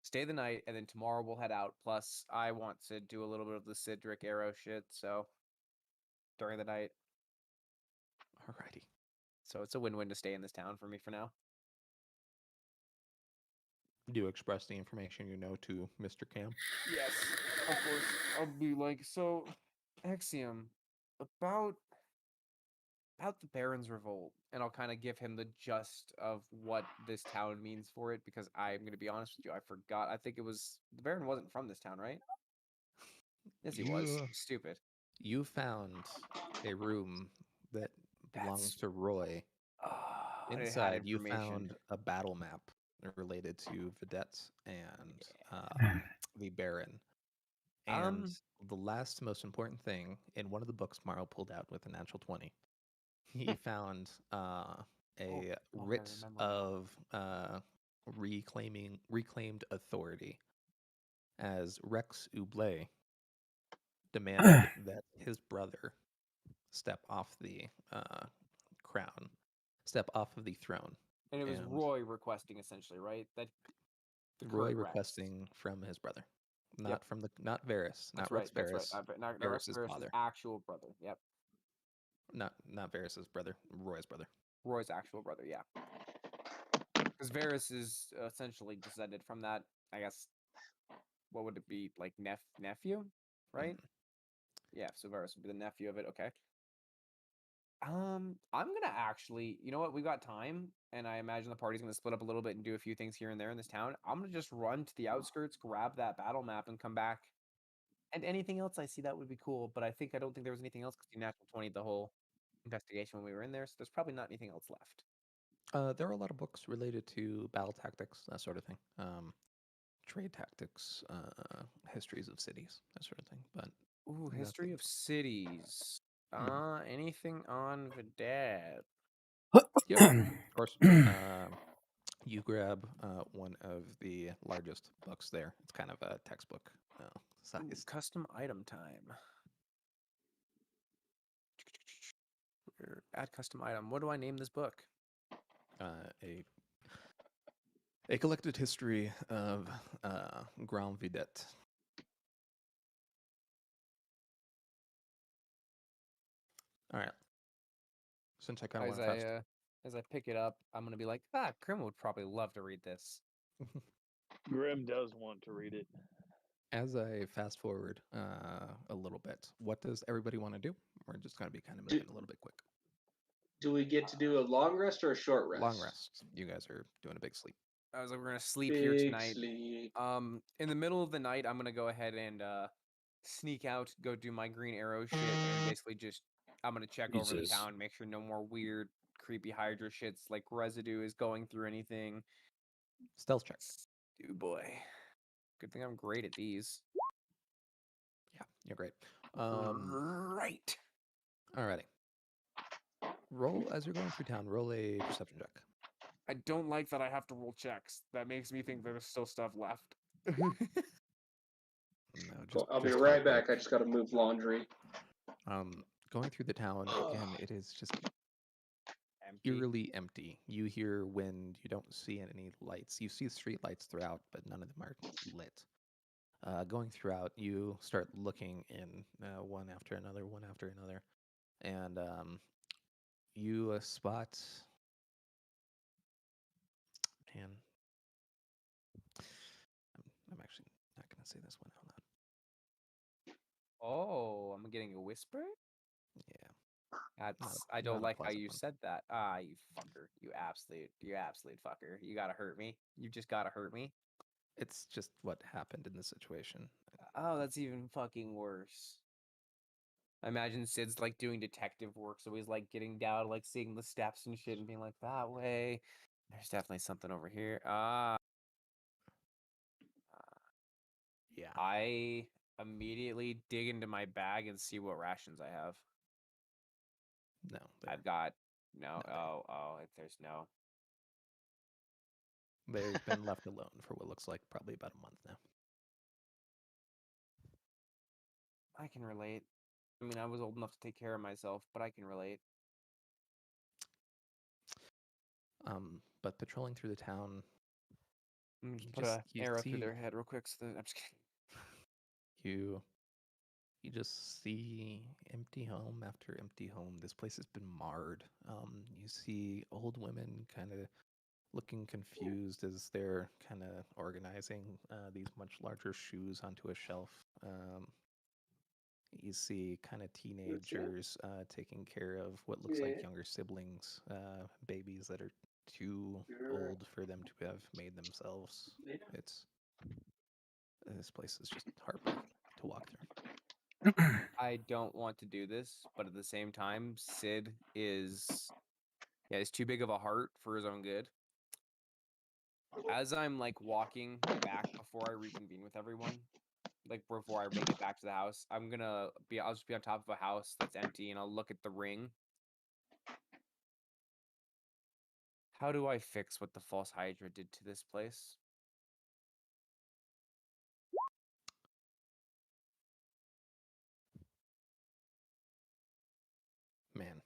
stay the night, and then tomorrow we'll head out. Plus, I want to do a little bit of the Cedric arrow shit. So during the night, Alrighty. so it's a win-win to stay in this town for me for now. Do you express the information you know to Mr. Cam? Yes, of course. I'll be like, so, Axiom, about the Baron's Revolt, and I'll kind of give him the gist of what this town means for it, because I'm going to be honest with you, I forgot. I think the Baron wasn't from this town, right? Yes, he was. Yeah. Stupid. You found a room that belongs That's to Roy. it had Inside, you information. found a battle map related to Vedette and the Baron. And the last most important thing, in one of the books Morrow pulled out with a natural 20, he found a I writ remember of reclaimed authority, as Rex Oublay demanded that his brother step off the throne. And it was and Roy requesting, essentially, right? That the Roy current Rex. requesting from his brother, not Yep. from not Varys, That's not right. Rex That's right. Varys. Not Varys's Varys' father, actual brother. Yep. not Varys's brother, Roy's brother. Roy's actual brother. Yeah. Because Varys is essentially descended from that. I guess. What would it be, like nephew, right? Yeah. So Varys would be the nephew of it. Okay. I'm gonna actually, you know what? We got time, and I imagine the party's gonna split up a little bit and do a few things here and there in this town. I'm gonna just run to the outskirts, grab that battle map, and come back. And anything else I see that would be cool, but I don't think there was anything else because you natural 20 the whole investigation when we were in there, so there's probably not anything else left. There are a lot of books related to battle tactics, that sort of thing. Trade tactics, histories of cities, that sort of thing. But Ooh, nothing. history of cities. Anything on Vedette? Yep, of course. You grab one of the largest books there. It's kind of a textbook size. Custom item time. Add custom item. What do I name this book? A collected history of Grand Vidette. All right. Since I kind of went fast. As I pick it up, I'm gonna be like, Grim would probably love to read this. Grim does want to read it. As I fast forward a little bit, what does everybody want to do? We're just going to be kind of moving a little bit quick. Do we get to do a long rest or a short rest? Long rest. You guys are doing a big sleep. I was like, we're gonna sleep here Big tonight. sleep. In the middle of the night, I'm gonna go ahead and sneak out, go do my green arrow shit, and basically just I'm gonna check over the Jesus. town, make sure no more weird, creepy Hydra shits like residue is going through anything. Stealth check. Oh boy, good thing I'm great at these. Yeah, you're great. Right. Alrighty. Roll as you're going through town. Roll a perception check. I don't like that I have to roll checks. That makes me think there's still stuff left. No, Cool. I'll be just right hard back. work. I just got to move laundry. Going through the town again, it is just Empty. eerily empty. You hear wind. You don't see any lights. You see street lights throughout, but none of them are lit. Going throughout, you start looking in one after another, and you spot. Man, I'm actually not going to say this one out loud. Oh, I'm getting a whisper? Yeah. I not don't a like how pleasant you one. said that. You fucker. You absolute fucker. You gotta hurt me. You just gotta hurt me. It's just what happened in the situation. Oh, that's even fucking worse. I imagine Sid's like doing detective work, so he's like getting down, like seeing the steps and shit, and being like, "That way, there's definitely something over here." Yeah. I immediately dig into my bag and see what rations I have. No. I've got no. Nothing. There's no. They've been left alone for what looks like probably about a month now. I can relate. I mean, I was old enough to take care of myself, but I can relate. But patrolling through the town, Just put a you arrow through see their head real quick. So I'm just kidding. you just see empty home after empty home. This place has been marred. You see old women kind of looking confused as they're kind of organizing these much larger shoes onto a shelf. You see kind of teenagers taking care of what looks like younger siblings, babies that are too old for them to have made themselves. This place is just heartbreaking to walk through. I don't want to do this, but at the same time, Sid is he's too big of a heart for his own good. As I'm like walking back before I reconvene with everyone, like before I make it back to the house, I'll just be on top of a house that's empty and I'll look at the ring. How do I fix what the false Hydra did to this place? Man,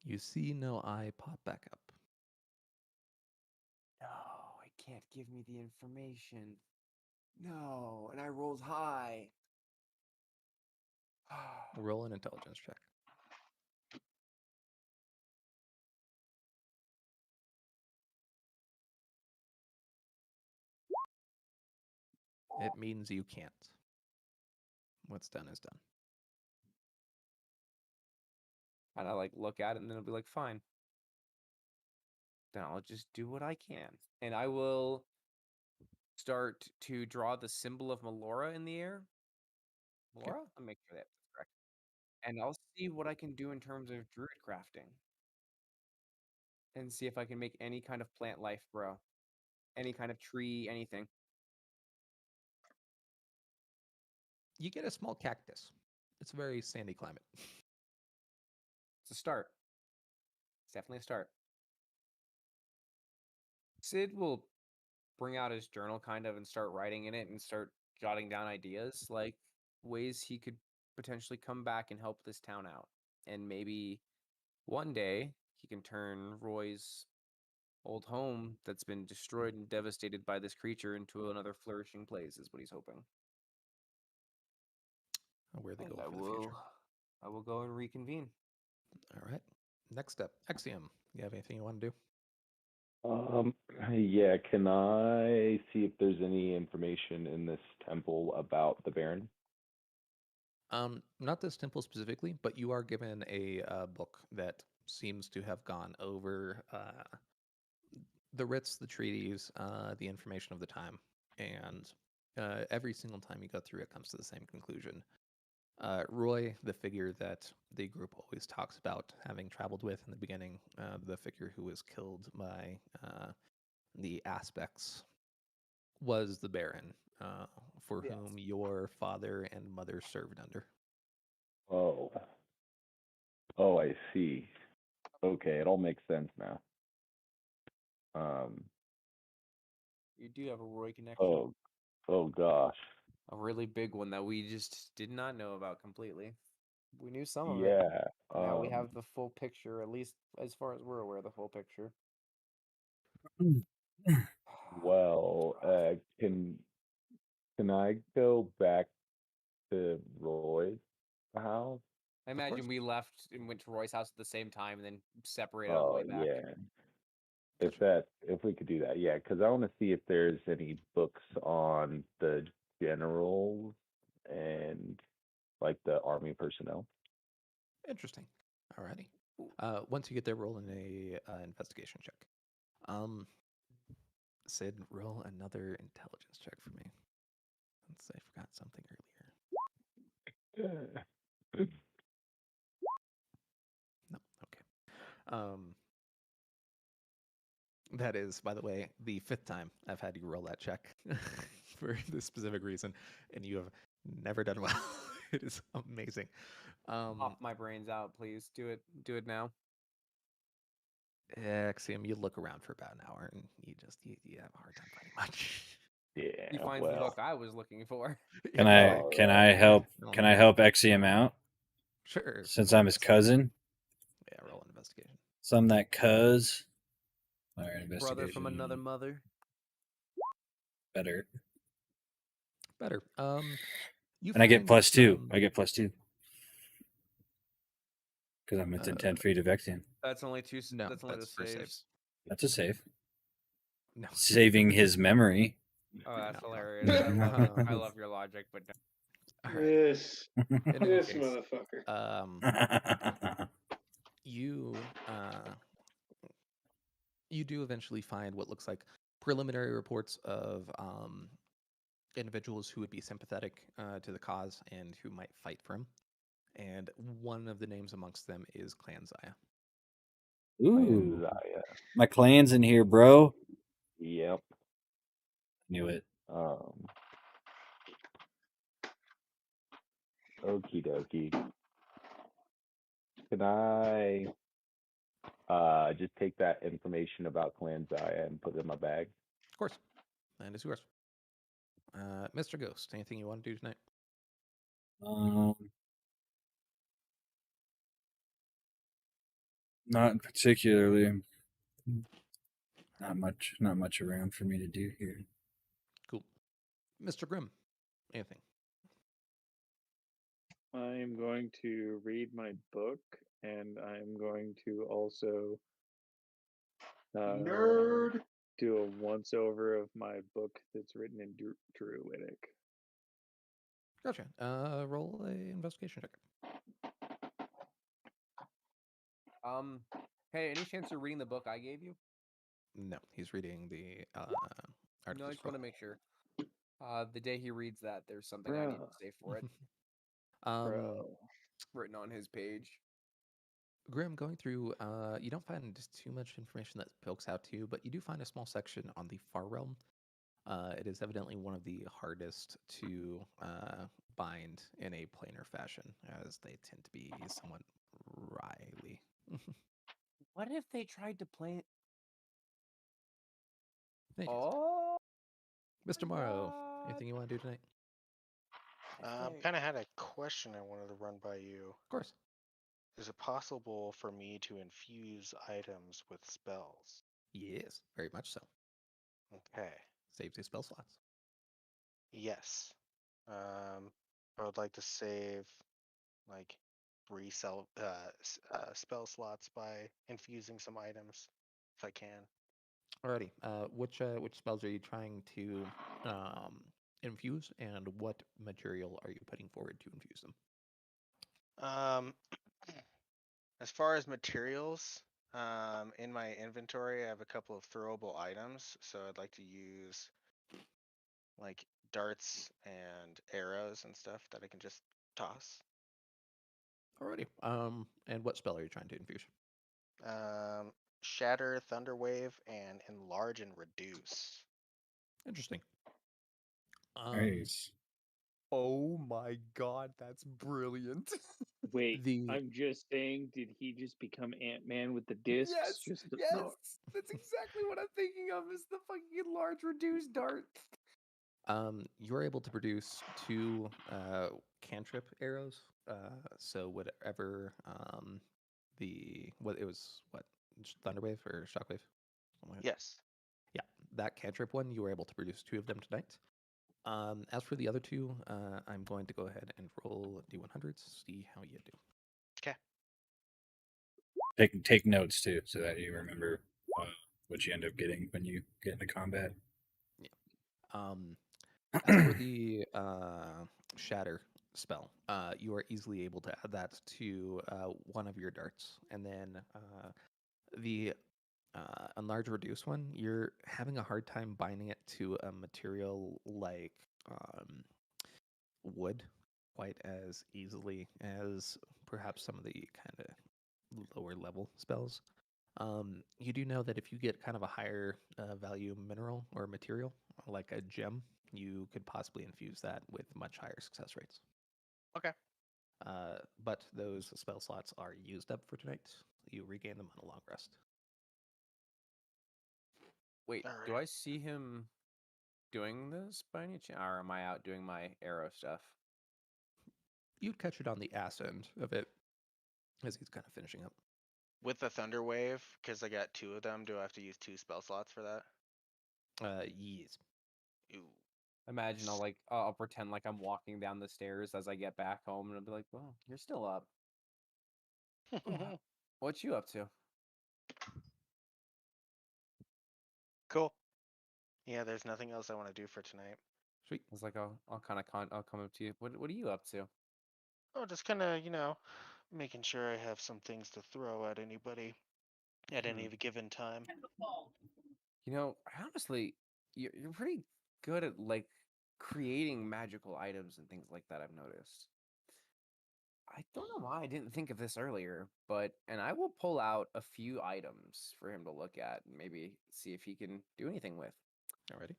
you see no eye pop back up. No, it can't give me the information. No, and I rolled high. Roll an intelligence check. It means you can't. What's done is done. And I like look at it and then it'll be like, fine. Then I'll just do what I can. And I will start to draw the symbol of Melora in the air. Melora? I'll make sure that's correct. And I'll see what I can do in terms of druid crafting. And see if I can make any kind of plant life grow. Any kind of tree, anything. You get a small cactus. It's a very sandy climate. It's a start. It's definitely a start. Sid will bring out his journal kind of and start writing in it and start jotting down ideas, like ways he could potentially come back and help this town out. And maybe one day he can turn Roy's old home that's been destroyed and devastated by this creature into another flourishing place, is what he's hoping. Where they And go for the future. I will go and reconvene. All right. Next up, Axiom. You have anything you want to do? Yeah, can I see if there's any information in this temple about the Baron? Not this temple specifically, but you are given a book that seems to have gone over the writs, the treaties, the information of the time, and every single time you go through, it comes to the same conclusion. Roy, the figure that the group always talks about having traveled with in the beginning, the figure who was killed by the aspects, was the Baron, for whom your father and mother served under. Oh. Oh, I see. Okay, it all makes sense now. You do have a Roy connection. Oh gosh. A really big one that we just did not know about completely. We knew some of it. Yeah. Now we have the full picture, at least as far as we're aware, the full picture. Well, can I go back to Roy's house? I imagine we left and went to Roy's house at the same time and then separated on the Oh way back. yeah. If we could do that, yeah, because I want to see if there's any books on the generals and like the army personnel. Interesting. Alrighty. Once you get there, roll in a investigation check. Sid, roll another intelligence check for me. Let's say I forgot something earlier. No, okay. That is, by the way, the 5th time I've had you roll that check for this specific reason, and you have never done well. It is amazing. Pop my brains out, please. Do it now. Axiom, you look around for about an hour, and you have a hard time finding much. Yeah, He finds the well, book I was looking for. Can I help? Can I help Exium out? Sure. Since roll I'm his investigation. cousin. Yeah, roll an investigation. So I'm that cuz. All right, investigation. Brother from another mother. Better. Better. You And I get find +2. some- I get +2. Because I'm within 10 feet of Exium. That's only two. No, that's only that's the for saves. saves. That's a save. No. Saving his memory. Oh, that's No. hilarious. I love your logic, but no. All right. This In any this case, motherfucker. you do eventually find what looks like preliminary reports of individuals who would be sympathetic to the cause and who might fight for him. And one of the names amongst them is Clan Zaya. Ooh. Zaya. My clan's in here, bro. Yep. Knew it. Okie dokie. Can I just take that information about Clan Zaya and put it in my bag? Of course. And it's yours. Mr. Ghost, anything you want to do tonight? Not particularly. Not much around for me to do here. Cool. Mr. Grimm, anything? I'm going to read my book, and I'm going to also Nerd. do a once over of my book that's written in Druidic. Gotcha. Roll a investigation check. Hey, any chance you're reading the book I gave you? No, he's reading the No, I artifice just want to make sure. The day he reads that, there's something I need to say for it. Written on his page. Grim, going through, you don't find just too much information that pokes out to you, but you do find a small section on the Far Realm. It is evidently one of the hardest to bind in a planar fashion, as they tend to be somewhat wily. What if they tried to play? Oh, Mr. Morrow, anything you want to do tonight? Kind of had a question I wanted to run by you. Of course. Is it possible for me to infuse items with spells? Yes, very much so. Okay. Saves you spell slots. Yes. I would like to save like 3 spell slots by infusing some items, if I can. Alrighty. Which spells are you trying to infuse, and what material are you putting forward to infuse them? As far as materials, in my inventory, I have a couple of throwable items, so I'd like to use like darts and arrows and stuff that I can just toss. Alrighty. And what spell are you trying to infuse? Shatter, Thunderwave, and Enlarge and Reduce. Interesting. Nice. Oh my god, that's brilliant. Wait, I'm just saying, did he just become Ant-Man with the discs? Yes, that's exactly what I'm thinking of. Is the fucking large reduced dart. You're able to produce 2 cantrip arrows. So whatever Thunderwave or Shockwave? Yes. Yeah, that cantrip one, you were able to produce 2 of them tonight. As for the other 2, I'm going to go ahead and roll D100s, see how you do. Okay. Take notes too, so that you remember what you end up getting when you get into combat. As for the shatter spell, you are easily able to add that to one of your darts, and then the enlarge reduce one, you're having a hard time binding it to a material like wood quite as easily as perhaps some of the kind of lower level spells. You do know that if you get kind of a higher value mineral or material, like a gem, you could possibly infuse that with much higher success rates. Okay. But those spell slots are used up for tonight. You regain them on a long rest. Wait, All do right. I see him doing this by any chance, or am I out doing my arrow stuff? You'd catch it on the ass end of it as he's kind of finishing up. With the Thunder Wave, because I got 2 of them, do I have to use 2 spell slots for that? Yes. Ooh. Imagine I'll pretend like I'm walking down the stairs as I get back home, and I'll be like, "Well, you're still up. What you up to?" Cool. Yeah, there's nothing else I want to do for tonight. Sweet. I was like, I'll come up to you. What are you up to? Oh, just kind of, making sure I have some things to throw at anybody at any given time. I honestly, you're pretty good at creating magical items and things like that. I've noticed. I don't know why I didn't think of this earlier, and I will pull out a few items for him to look at and maybe see if he can do anything with. Alrighty.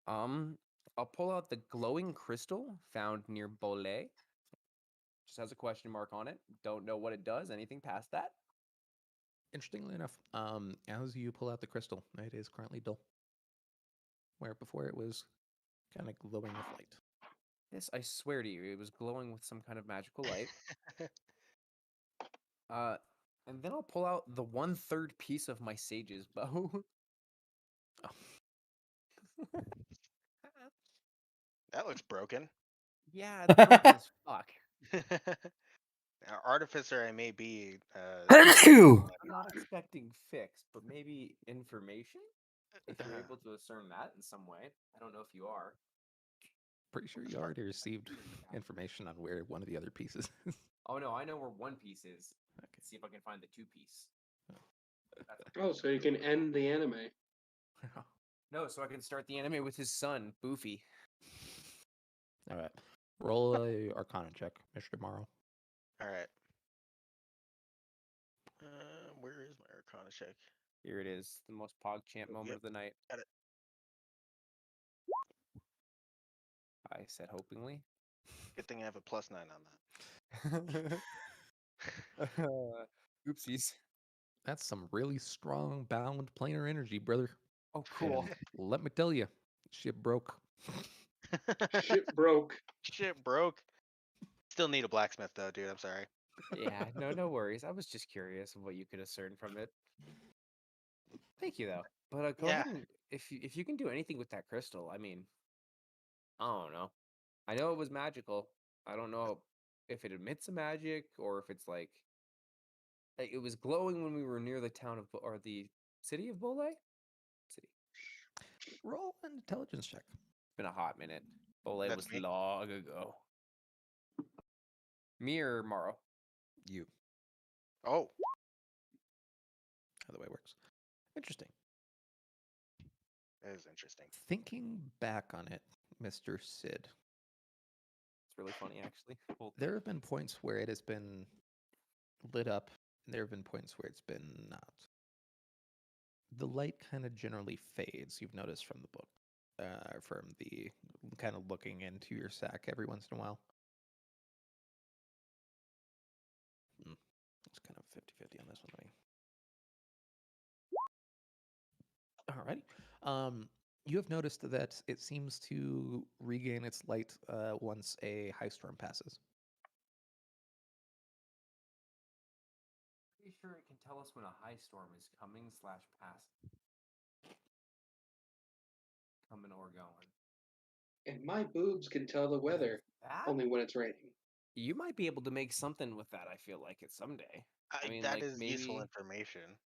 I'll pull out the glowing crystal found near Bolé. Just has a question mark on it. Don't know what it does. Anything past that? Interestingly enough, as you pull out the crystal, it is currently dull, where before it was kind of glowing with light. This, I swear to you, it was glowing with some kind of magical light. And then I'll pull out the 1/3 piece of my sage's bow. That looks broken. Yeah, it's broken as fuck. Now, artificer I may be. I'm not expecting fixed, but maybe information? If you're able to discern that in some way. I don't know if you are. Pretty sure you already received information on where one of the other pieces is. Oh no, I know where one piece is. Okay. Let's see if I can find the 2 piece. Oh, so you can end the anime. No, so I can start the anime with his son, Boofy. All right. Roll a Arcana check, Mr. Morrow. All right. Where is my Arcana check? Here it is, the most PogChamp moment of the night. Got it. I said hopingly. Good thing I have a +9 on that. Oopsies. That's some really strong bound planar energy, brother. Oh, cool. And let me tell you, shit broke. Shit broke. Shit broke. Still need a blacksmith though, dude. I'm sorry. Yeah, no worries. I was just curious of what you could discern from it. Thank you, though. But go ahead and if you can do anything with that crystal, I mean, I don't know. I know it was magical. I don't know if it emits a magic or if it's like it was glowing when we were near the town of or the city of Bolé. City. Roll an intelligence check. It's been a hot minute. Bolé That's was me. long ago. Me or Morrow? You. Oh. How the way it works. Interesting. That is interesting. Thinking back on it, Mr. Sid. It's really funny, actually. There have been points where it has been lit up, and there have been points where it's been not. The light kind of generally fades, you've noticed from the book, from the kind of looking into your sack every once in a while. It's kind of 50-50 on this one. Alrighty. You have noticed that it seems to regain its light once a high storm passes. Pretty sure it can tell us when a high storm is coming / passing. Coming or going. And my boobs can tell the weather only when it's raining. You might be able to make something with that, I feel like, it someday. I mean, that like, is maybe useful information.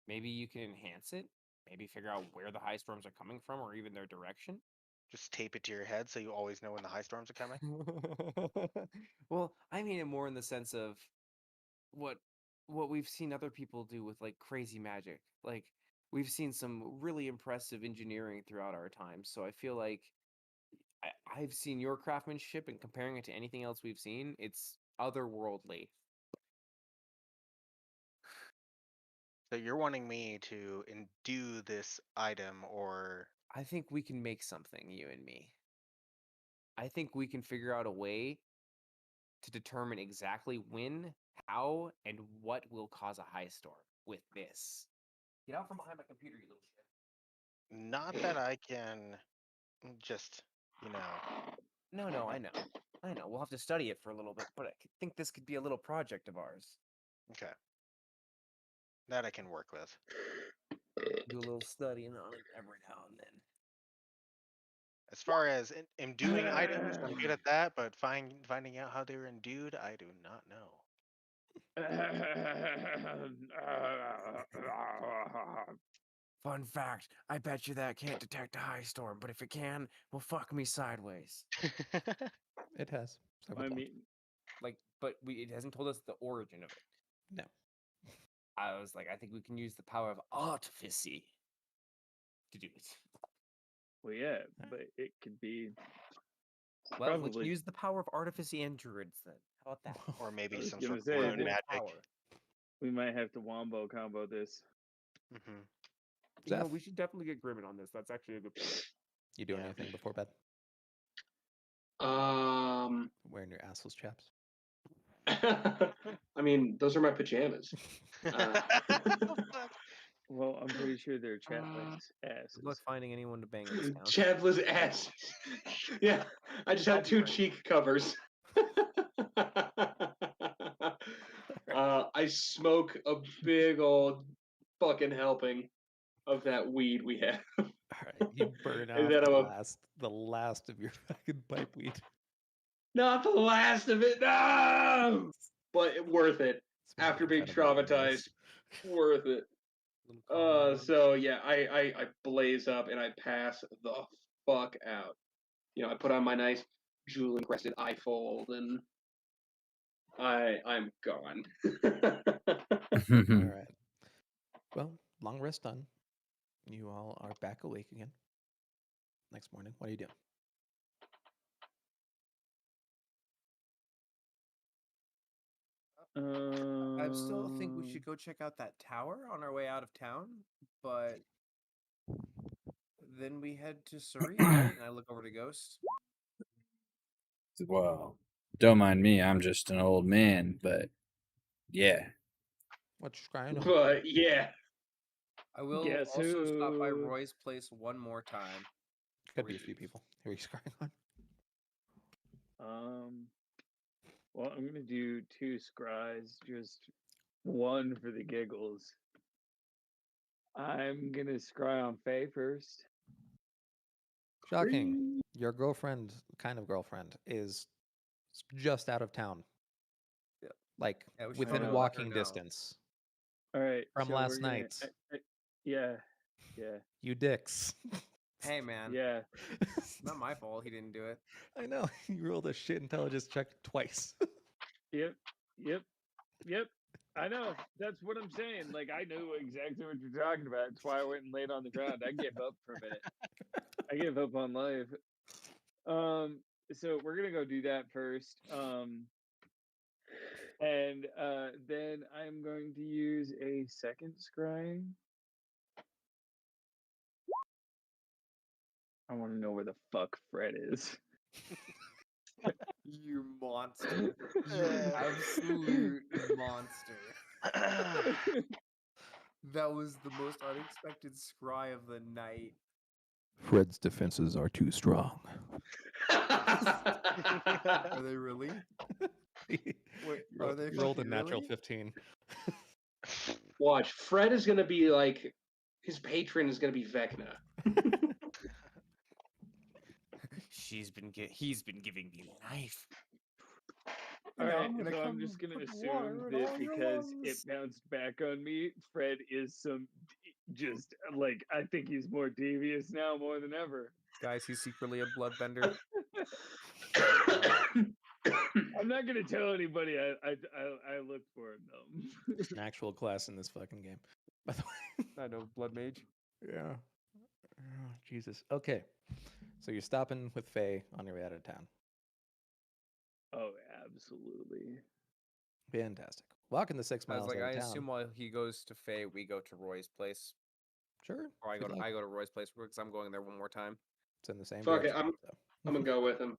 maybe you can enhance it. maybe figure out where the high storms are coming from or even their direction. Just tape it to your head so you always know when the high storms are coming. Well, I mean it more in the sense of what we've seen other people do with like crazy magic. Like we've seen some really impressive engineering throughout our time. So I feel like I've seen your craftsmanship and comparing it to anything else we've seen, it's otherworldly. So you're wanting me to endue this item, or I think we can make something, you and me. I think we can figure out a way to determine exactly when, how, and what will cause a high storm with this. Get out from behind my computer, you little shit. not that I can just, No, I know. I know. We'll have to study it for a little bit, but I think this could be a little project of ours. Okay. That I can work with. Do a little studying on it every now and then. As far as imbuing items, I'm good at that, but finding out how they were endued, I do not know. Fun fact, I bet you that can't detect a high storm, but if it can, well, fuck me sideways. It has. Several I times. mean, Like, but it hasn't told us the origin of it. No. I was like, I think we can use the power of artifice to do it. well, yeah, but it could be. Well, we can Probably. use the power of artifice and druids then. How about that? Or I maybe was some gonna sort of say, rune that- magic. Power. We might have to wombo combo this. Hmm. You know, Zeph, we should definitely get Grimmon on this. That's actually a good point. you doing Yeah. anything before bed? Wearing your assless chaps? I mean, those are my pajamas. Well, I'm pretty sure they're chatless Good luck asses. finding anyone to bang in this town. Chadless ass. Yeah, I just had 2 cheek covers. I smoke a big old fucking helping of that weed we have. All right, you burn And off then the last of your fucking pipe weed. Not the last of it, no! But worth it. Smells After being incredibly traumatized, nice. worth it. Little combo. So yeah, I blaze up and I pass the fuck out. You know, I put on my nice jewel encrusted eye fold and I'm gone. All right. Well, long rest done. You all are back awake again. Next morning, what are you doing? I still think we should go check out that tower on our way out of town, but then we head to Surrey, right? And I look over to Ghost. Well, don't mind me. I'm just an old man, but yeah. What's scrying on? But yeah, I will Guess also stop by who? Roy's place one more time. Could be a few Breathe. people. Who are you scrying on? Well, I'm gonna do 2 scries, just one for the giggles. I'm gonna scry on Faye first. Shocking. Your girlfriend, kind of girlfriend, is just out of town. Yeah. Like Yeah, we should within probably let her walking know. distance. All right. From so last we're gonna- night. yeah. You dicks. Hey, man. Yeah. Not my fault he didn't do it. I know. You rolled a shit intelligence check twice. Yep. I know. That's what I'm saying. Like, I know exactly what you're talking about. That's why I went and laid on the ground. I gave up for a minute. I gave up on life. So we're gonna go do that first. And then I'm going to use a second scrying. I want to know where the fuck Fred is. You monster. You absolute monster. That was the most unexpected scry of the night. Fred's defenses are too strong. Are they really? Wait, are they You rolled a fucking natural really? 15. watch. Fred is gonna be like his patron is gonna be Vecna. He's been giving me life. All Now right, I'm gonna so I'm come just gonna put assume water in that all your because it lungs. bounced back on me, Fred is some just like I think he's more devious now more than ever. Guys, he's secretly a bloodbender. I'm not gonna tell anybody I looked for him though. It's an actual class in this fucking game. By the way. I know, blood mage. Yeah. Oh, Jesus. Okay. So you're stopping with Faye on your way out of town. Oh, absolutely. Fantastic. Walking the 6 I was miles like, out I of town. assume while he goes to Faye, we go to Roy's place. Sure. Or if you'd like. I go to Roy's place because I'm going there one more time. It's in the same Fuck it, direction. I'm gonna go with him.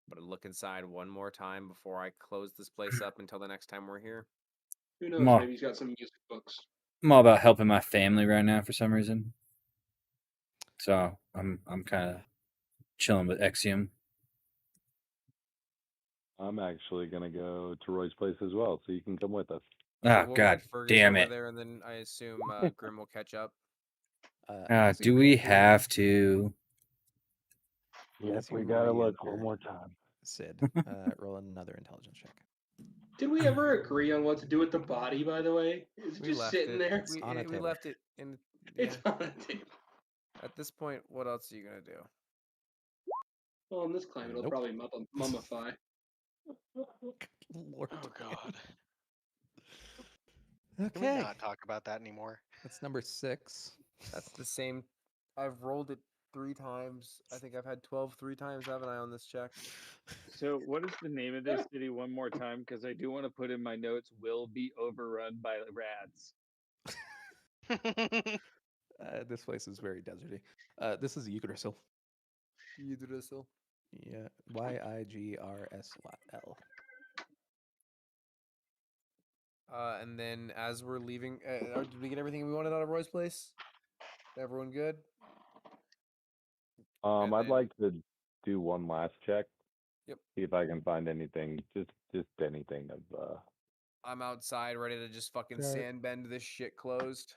But I look inside one more time before I close this place up until the next time we're here. Who knows? More. Maybe he's got some music books. I'm all about helping my family right now for some reason. So I'm kind of chilling with Exium. I'm actually gonna go to Roy's place as well, so you can come with us. Oh We'll God ride Fergus damn over it! there, and then I assume Grim will catch up. As you Do roll we through- have to? Yep, as you we gotta look re-enter, one more time. Sid, roll another intelligence check. Did we ever agree on what to do with the body? By the way, is it We just left sitting it. there? We left it in. It's Yeah. on a table. At this point, what else are you gonna do? Well, in this climate, it'll Nope. probably mummify. Lord. Oh God. Okay. Can we not talk about that anymore? That's number 6. That's the same. I've rolled it 3 times. I think I've had 12 3 times, haven't I, on this check? So, what is the name of this city one more time? Because I do want to put in my notes. Will be overrun by rats. This place is very deserty. This is Yggdrasil. Yggdrasil. Yeah, Yigrsl. And then as we're leaving, did we get everything we wanted out of Roy's place? Everyone good? And I'd then- like to do one last check. Yep. See if I can find anything, just anything of. I'm outside ready to just fucking Okay. sand bend this shit closed.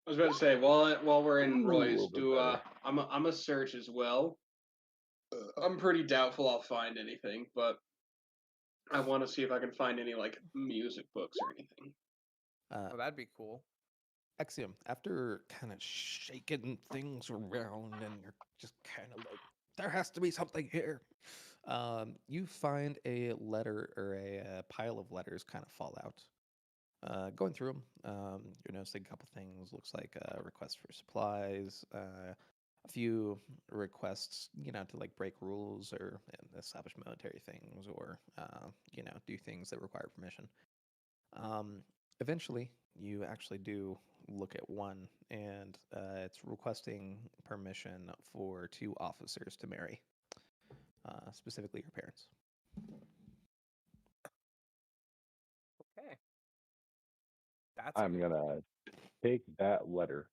I was about to say while we're in Ooh, a Roy's, little bit better. I'm a search as well. I'm pretty doubtful I'll find anything, but I want to see if I can find any like music books or anything. Oh, that'd be cool. Exium, after kind of shaking things around and you're just kind of like, there has to be something here. You find a letter or a pile of letters kind of fall out. Going through them, you're noticing a couple things. Looks like a request for supplies, a few requests, to like break rules or establish military things or, do things that require permission. Eventually, you actually do look at one, and it's requesting permission for 2 officers to marry, specifically your parents. Okay. That's I'm gonna take that letter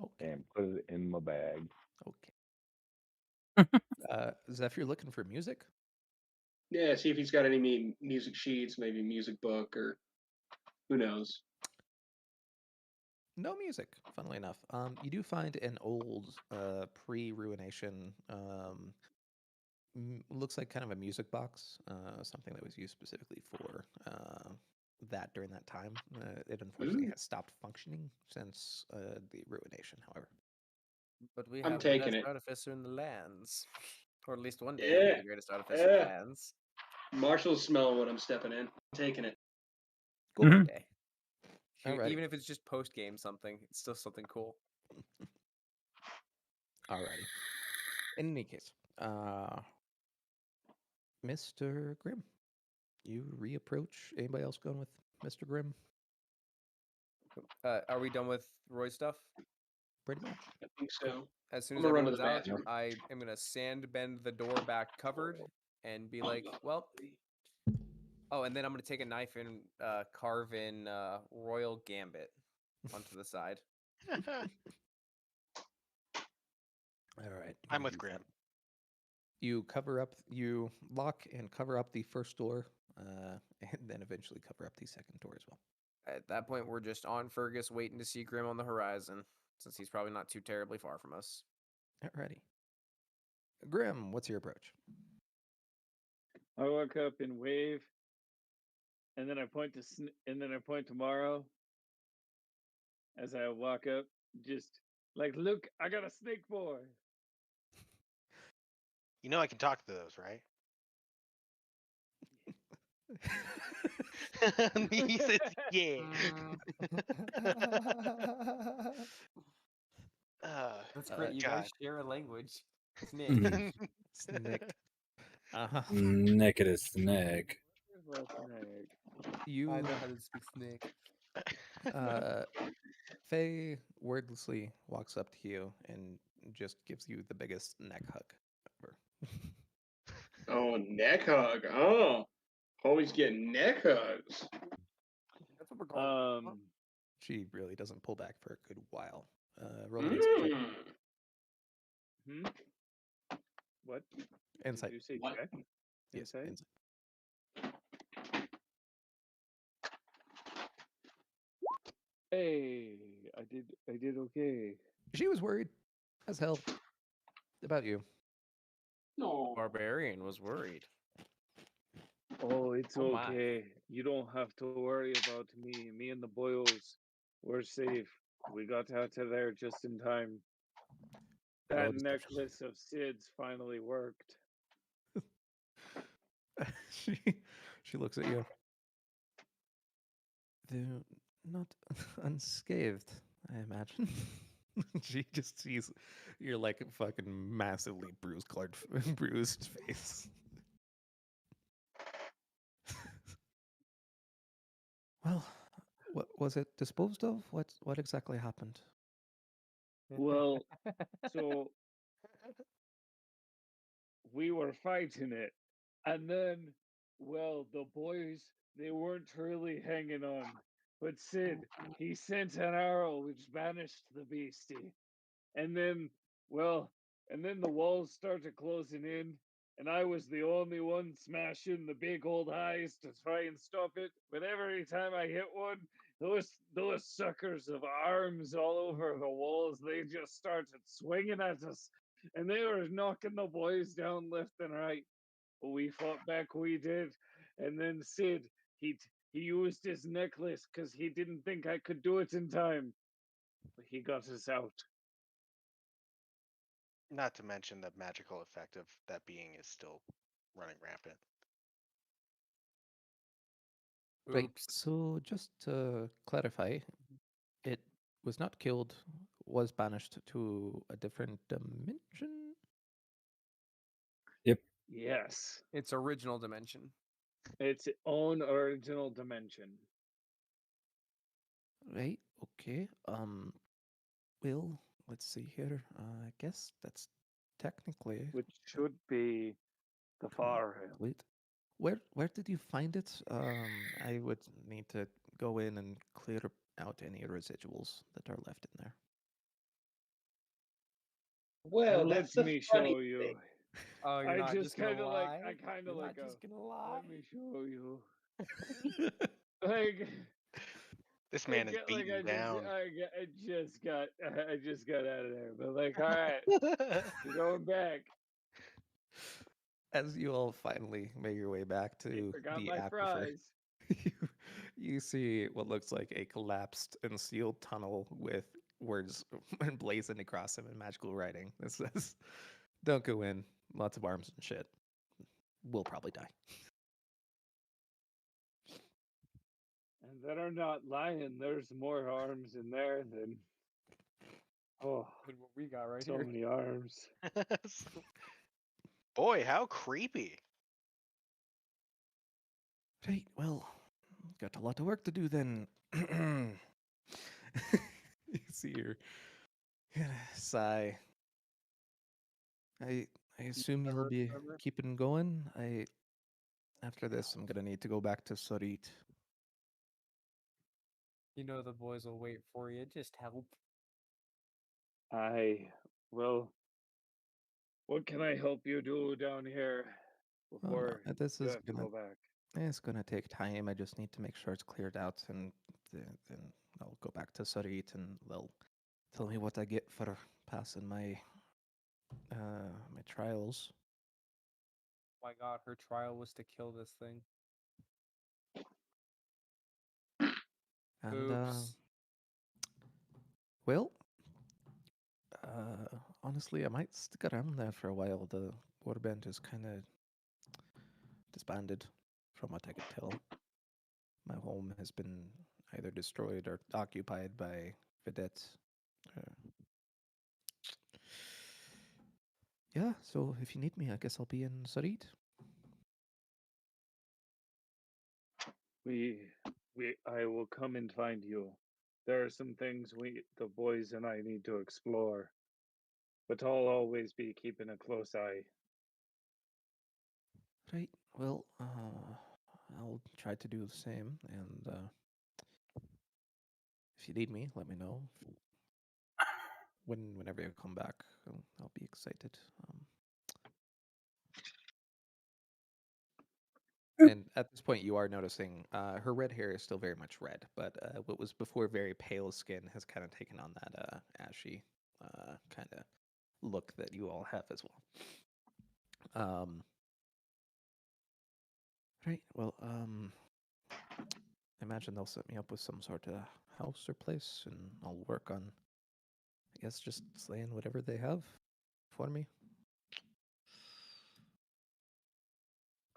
Okay. and put it in my bag. Okay. Zeph, you're looking for music? Yeah, see if he's got any music sheets, maybe music book, or who knows. No music, funnily enough. You do find an old, pre-ruination, looks like kind of a music box, something that was used specifically for that during that time. It unfortunately has stopped functioning since the ruination, however. But we I'm have the taking best it. artificer in the lands. Or at least one day it'll be Yeah, the greatest artificer in the yeah. lands. Marshall's smelling what I'm stepping in. I'm taking it. Cool. Mhm. Day. Alrighty. Even if it's just post game something, it's still something cool. Alrighty. In any case, Mr. Grimm, you reapproach. Anybody else going with Mr. Grimm? Are we done with Roy stuff? Pretty much. I think so. As soon I'm as gonna run to everyone's the out, bathroom. I am gonna sand bend the door back covered and be like, well. Oh, and then I'm gonna take a knife and carve in Royal Gambit onto the side. All right. I'm you with do Graham. that. You lock and cover up the first door, and then eventually cover up the second door as well. At that point, we're just on Fergus, waiting to see Grim on the horizon, since he's probably not too terribly far from us. Alrighty. Grim, what's your approach? I walk up and wave, and then I point to Morrow. as I walk up, just like, look, I got a snake boy. You know I can talk to those, right? He says, yeah. That's great. You God. guys share a language. Snake. Mhm. Snick. Uh-huh. Neck of the snake. Little snake. You I know how to speak snake. Faye wordlessly walks up to you and just gives you the biggest neck hug ever. Oh, neck hug. Oh, homies getting neck hugs. That's what we're going. She really doesn't pull back for a good while. Roll an insight check. Hmm? What? Insight. Did you say What? check? Yes, Insight? insight. Hey, I did okay. She was worried as hell about you. No. Barbarian was worried. Oh, it's Oh my. okay. You don't have to worry about me. Me and the boys, we're safe. We got out of there just in time. Roll a That deception. necklace of Sid's finally worked. she looks at you. They're not unscathed, I imagine. She just sees your like fucking massively bruised face. Well, what was it disposed of? What exactly happened? Well, so we were fighting it. And then, well, the boys, they weren't really hanging on. But Sid, he sent an arrow which banished the beastie. And then, well, and then the walls started closing in, and I was the only one smashing the big old eyes to try and stop it. But every time I hit one, those suckers of arms all over the walls, they just started swinging at us, and they were knocking the boys down left and right. But we fought back, we did, and then Sid, he used his necklace because he didn't think I could do it in time, but he got us out. Not to mention the magical effect of that being is still running rampant. Right. Oops. So just to clarify, it was not killed, was banished to a different dimension. Yes. It's original dimension. Its own original dimension. Right. Okay. Well, let's see here. I guess that's technically Which should be the far rim. complete. Where did you find it? I would need to go in and clear out any residuals that are left in there. Well, Let that's the me funny show you. thing. Oh, you're I not just just gonna kind of like, lie? I kind You're of not like, just gonna lie? let me show you. Like, This man is like beaten down. I just got out of there. But like, all right, you're going back. As you all finally make your way back I to forgot the my aquifer, fries. you, you see what looks like a collapsed and sealed tunnel with words emblazoned across them in magical writing that says, "Don't go in. Lots of arms and shit. We'll probably die." And that are not lying. There's more arms in there than What we got right so here. many arms. Boy, how creepy. Right. Well, got a lot of work to do then. You see her sigh. I assume you'll be keeping going. After this, I'm gonna need to go back to Sarit. You know the boys will wait for you. Just help. Well, what can I help you do down here before This you is have to go back? it's gonna take time. I just need to make sure it's cleared out, and then I'll go back to Sarit, and they'll tell me what I get for passing my my trials. Oh my god, her trial was to kill this thing. And Oops. Well, honestly, I might stick around there for a while. The warband is kind of disbanded, from what I could tell. My home has been either destroyed or occupied by vedettes. Uh, yeah, so if you need me, I guess I'll be in Sarit. I will come and find you. There are some things the boys and I need to explore, but I'll always be keeping a close eye. Right. Well, I'll try to do the same, and if you need me, let me know. Whenever you come back, I'll be excited. And at this point, you are noticing her red hair is still very much red, but what was before very pale skin has kind of taken on that ashy kind of look that you all have as well. Right. Well, I imagine they'll set me up with some sort of house or place, and I'll work on, I guess, just slaying whatever they have for me.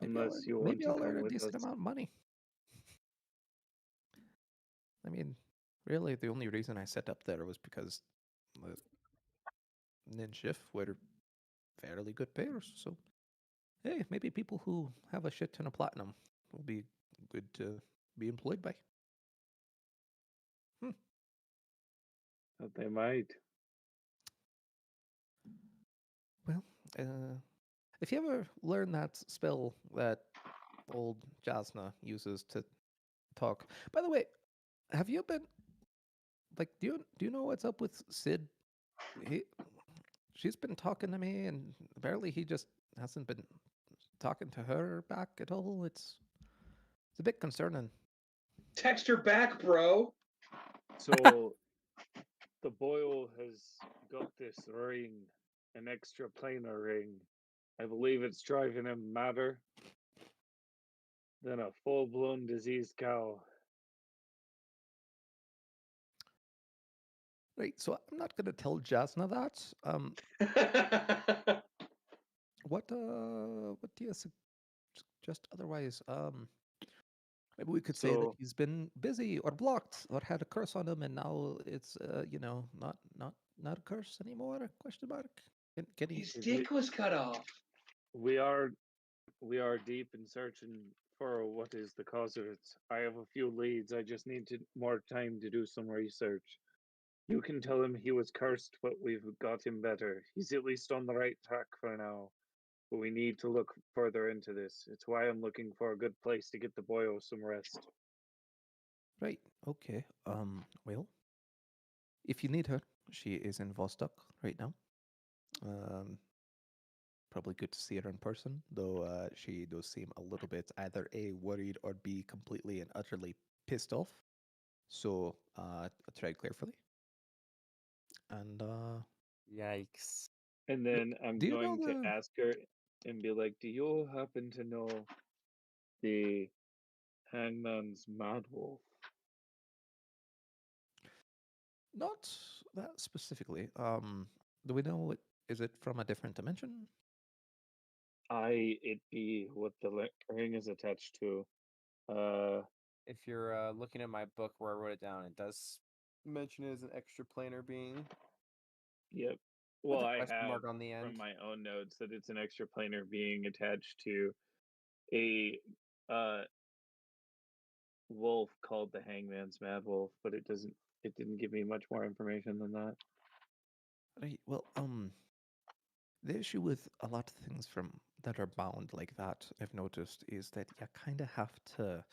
Unless you want Maybe to I'll earn come a with us. decent amount of money. I mean, really, the only reason I set up there was because the Ninshif were fairly good payers. So, hey, maybe people who have a shit ton of platinum will be good to be employed by. But they might. Well, if you ever learn that spell that old Jasna uses to talk. By the way, have you been like do you know what's up with Sid? He she's been talking to me, and apparently he just hasn't been talking to her back at all. It's a bit concerning. Text her back, bro. So the Boyle has got this ring, an extra planar ring. I believe it's driving him madder than a full blown diseased cow. Right, so I'm not gonna tell Jasna that. What do you suggest otherwise? Maybe we could say that So he's been busy or blocked or had a curse on him, and now it's not a curse anymore? Question mark. Can he? His dick was cut off. we are we are deep in searching for what is the cause of it. I have a few leads. I just need more time to do some research. You can tell him he was cursed, but we've got him better. He's at least on the right track for now. But we need to look further into this. It's why I'm looking for a good place to get the boyo some rest. Right. Okay. Well, if you need her, she is in Vostok right now. Um, Probably good to see her in person, though she does seem a little bit either A, worried, or B, completely and utterly pissed off. So tread carefully. And Yikes. And then I'm do you know going to ask her and be like, "Do you happen to know the Hangman's Mad Wolf?" not that specifically. Do we know what is it from a different dimension? It be what the ring is attached to. If you're looking at my book where I wrote it down, it does mention it as an extraplanar being. Yep. With Well, a I question have mark on the end. from my own notes that it's an extraplanar being attached to a wolf called the Hangman's Mad Wolf, but it didn't give me much more information than that. Right. Well, the issue with a lot of things from that are bound like that, I've noticed, is that you kind of have to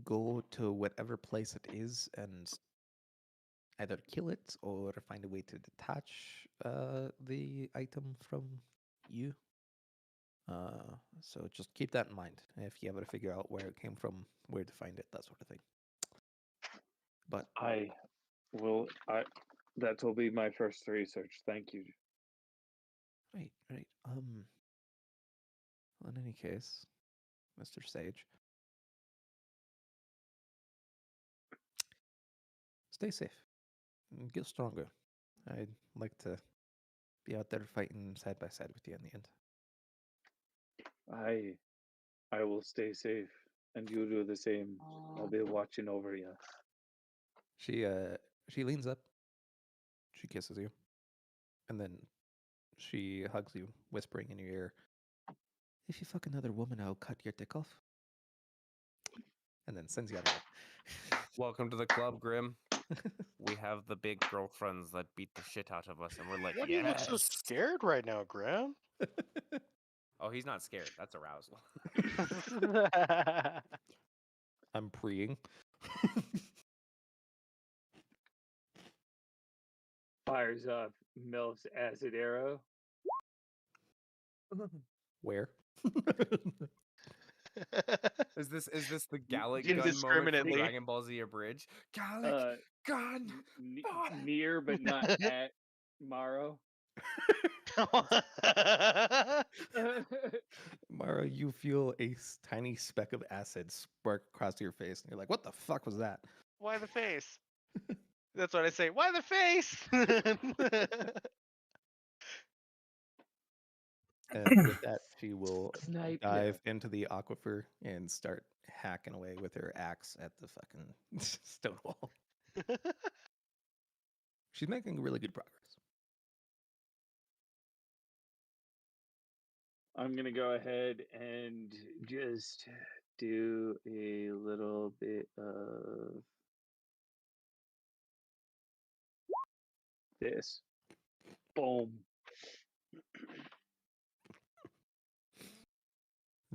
go to whatever place it is and either kill it or find a way to detach the item from you. So just keep that in mind if you ever figure out where it came from, where to find it, that sort of thing. But I that will be my first research. Thank you. right, right. Well, in any case, Mr. Sage, stay safe. Get stronger. I'd like to be out there fighting side by side with you in the end. I will stay safe, and you do the same. I'll be watching over you. She leans up, she kisses you, and then she hugs you, whispering in your ear, "If you fuck another woman, I'll cut your dick off." And then sends you on your way. Welcome to the club, Grim. We have the big girlfriends that beat the shit out of us, and we're like, Why do you look so yes. scared right now, Graham? Oh, he's not scared. That's arousal. I'm preeing. Fires off Melf's acid arrow. Where? Is this the Gallic gun moment from Indiscriminately. Dragon Ball Z Abridged? Gallic gun. Near but not at Morrow. Mara, you feel a tiny speck of acid spark across your face, and you're like, "What the fuck was that?" Why the face? That's what I say. Why the face? And with that, she will Snipe dive into the aquifer and start hacking away with her axe at the fucking stone wall. She's making really good progress. I'm gonna go ahead and just do a little bit of this. Boom.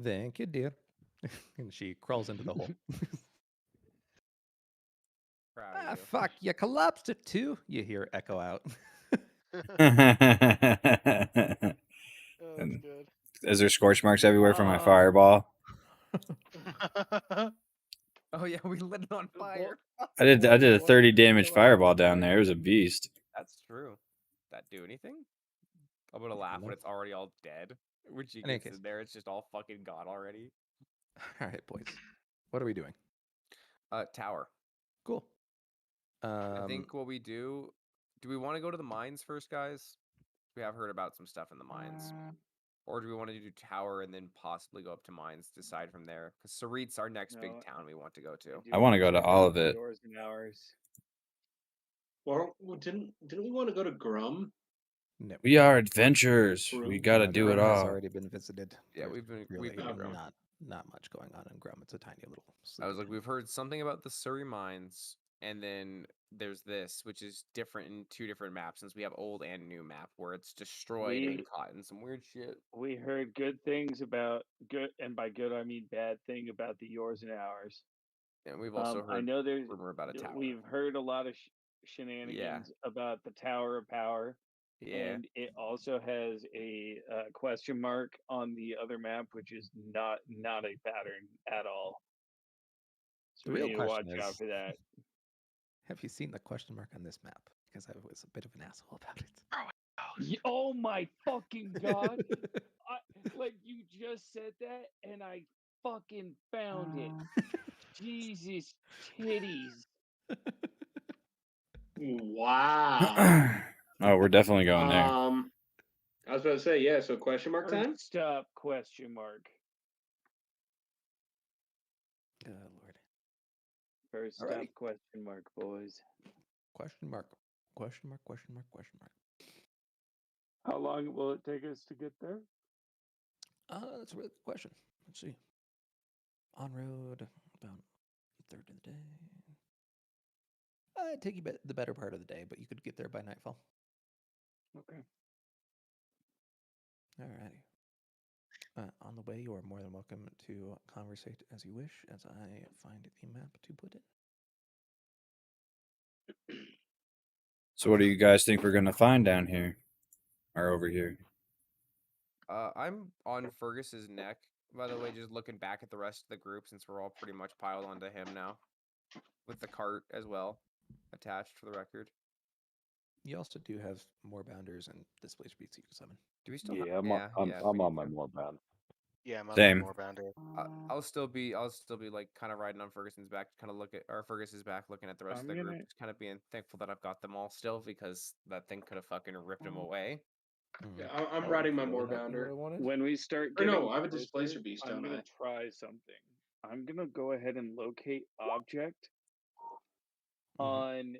Thank you, dear. And she crawls into the hole. Proud Ah, of you. fuck, you collapsed it too. You hear echo out. Oh, that's And good. is there scorch marks everywhere from my Oh. fireball? Oh yeah, we lit it on fire. I did a 30 damage Boy, fireball down there. It was a beast. That's true. That do anything? I'm gonna laugh when it's already all dead. When she In any gets in case. there, it's just all fucking gone already. All right, boys. What are we doing? Tower. Cool. I think what we do we want to go to the mines first, guys? We have heard about some stuff in the mines. Or do we want to do tower and then possibly go up to mines, decide from there? Because Sarit's our next big No, town we want to go to. I want to go to all of it. Yours and ours. Well, didn't we want to go to Grum? no. We are adventurers. We Grum. got to do it Grum has all. already been visited. Yeah, There's we've been really Grum. not much going on in Grum. It's a tiny little. I was like, sleepy we've heard something about the Surrey mines, and then there's this, which is different in two different maps, since we have old and new map where it's destroyed and caught in some weird shit. We heard good things about good, and by good I mean bad thing about the yours and ours. And we've also heard I know there's rumor about a tower. We've heard a lot of shenanigans about the Tower of Power. Yeah. And it also has a question mark on the other map, which is not a pattern at all. So The we real need to watch question out is- for that. Have you seen the question mark on this map? Because I was a bit of an asshole about it. Oh my fucking god! Like you just said that, and I fucking found it. Jesus titties! Wow. Oh, we're definitely going there. I was about to say, yeah. So question mark time. Stop question mark. Oh, Lord. First stop Alrighty. question mark, boys. Question mark. Question mark. Question mark. Question mark. How long will it take us to get there? That's a really good question. Let's see. On road, about a third of the day. It'd take you the better part of the day, but you could get there by nightfall. Okay. Alrighty. On the way, you are more than welcome to conversate as you wish, as I find the map to put in. So, what do you guys think we're gonna find down here, or over here? I'm on Fergus's neck, by the way, just looking back at the rest of the group since we're all pretty much piled onto him now. With the cart as well, attached for the record. You also do have more bounders and display speed, so you can summon. Do we still Yeah, have I'm on my more bound. Yeah, I'm up Same. in Moorbounder. I'll still be like kind of riding on Ferguson's back, kind of look at or Fergus's back, looking at the rest of the group, just kind of being thankful that I've got them all still because that thing could have fucking ripped him away. Yeah, I'm riding my Moorbounder. When we start Or getting no, I have a closer, Displacer Beast, I'm don't gonna I? try something. I'm gonna go ahead and locate object on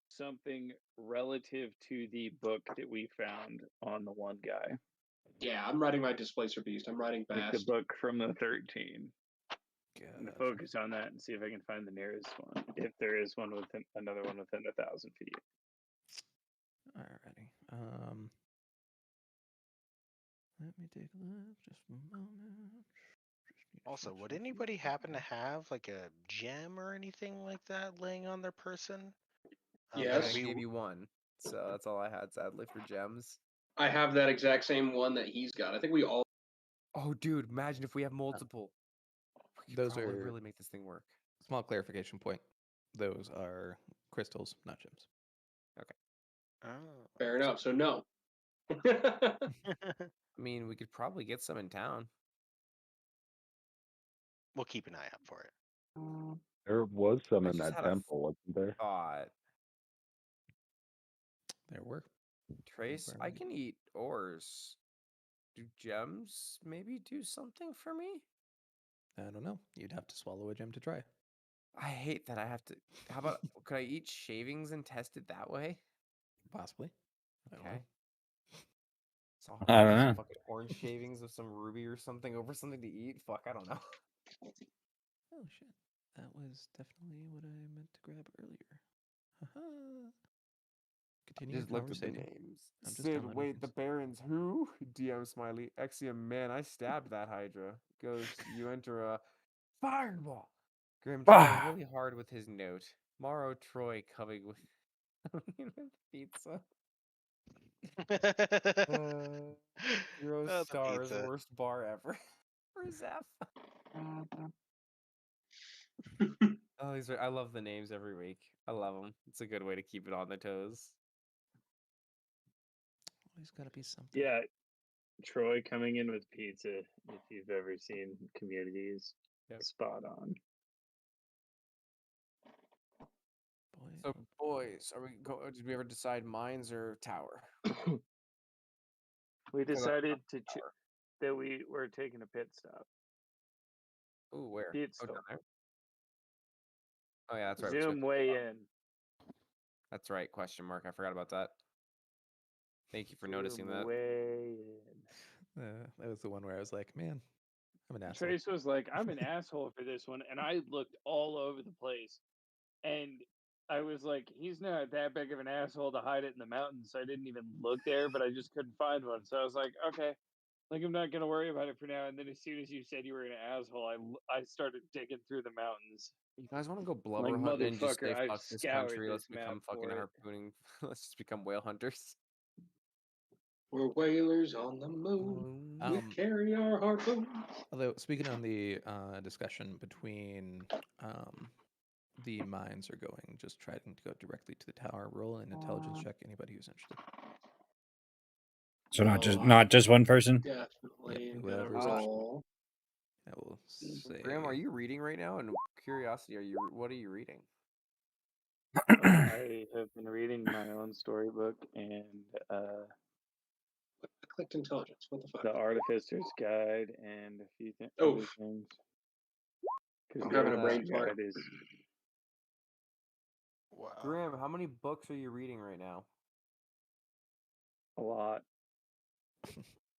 something relative to the book that we found on the one guy. Yeah, I'm riding my Displacer Beast. I'm riding Like the fast. book from the 13. I'm gonna Gotcha. focus on that and see if I can find the nearest one, if there is one within another one within 1,000 feet. Alrighty. Let me take a look. Just a moment. Also, would anybody happen to have like a gem or anything like that laying on their person? I Yes. gave you one, so that's all I had, sadly, for gems. I have that exact same one that he's got. I think we all. Oh, dude, imagine if we have multiple. We could Those probably are really make this thing work. small clarification point. Those are crystals, not gems. Okay. Oh. Fair enough. So no. I mean, we could probably get some in town. We'll keep an eye out for it. There was some I in just that had a temple, wasn't there? thought. There were. Trace, Where I are can eat ores. Do gems maybe do something for me? I don't know. You'd have to swallow a gem to try. I hate that I have to. How about could I eat shavings and test it that way? Possibly. I don't know. Okay. So I'll I don't some know. fucking orange shavings with some ruby or something over something to eat. Fuck, I don't know. Oh shit. That was definitely what I meant to grab earlier. Haha. Continue Just looked at the conversating. names. I'm just Sid, downloading wait, the things. Barons who? DM Smiley. Exium, man, I stabbed that Hydra. Ghost, you enter a fireball. Grim trying really hard with his note. Morrow Troy coming with pizza. Zero Oh, the stars, pizza. worst bar ever. For Zeph. Oh, these are. I love the names every week. I love them. It's a good way to keep it on the toes. Always gotta be something. Yeah, Troy coming in with pizza. If you've ever seen Communities, spot on. Boy, So, boys, are we go? Did we ever decide mines or tower? We 'Cause decided that we were taking a pit stop. Ooh, where? Pit Oh, down stop. there. Oh yeah, that's right. Zoom way in. That's right. Question mark. I forgot about that. Thank you for noticing Zoom that. way in. that was the one where I was like, man, I'm an asshole. Trace was like, I'm an asshole for this one. And I looked all over the place. And I was like, he's not that big of an asshole to hide it in the mountains. So I didn't even look there, but I just couldn't find one. So I was like, okay, like I'm not going to worry about it for now. And then as soon as you said you were an asshole, I started digging through the mountains. You guys want to go blubber Like, hunting and just motherfucker, say I've fuck this scoured country? Let's this map become fucking for it. harpooning. Let's just become whale hunters. We're whalers on the moon. We carry our harpoons. Although, speaking on the discussion between the mines are going, just trying to go directly to the tower. Roll an intelligence check. Anybody who's interested. So not just one person. Definitely Yeah, gonna whoever's roll. I will say. Graham, are you reading right now? And curiosity, what are you reading? I have been reading my own storybook and I clicked intelligence. What the fuck? The Artificer's Guide and a few Oh. other things. I'm having a brain fart. Wow. Graham, how many books are you reading right now? A lot.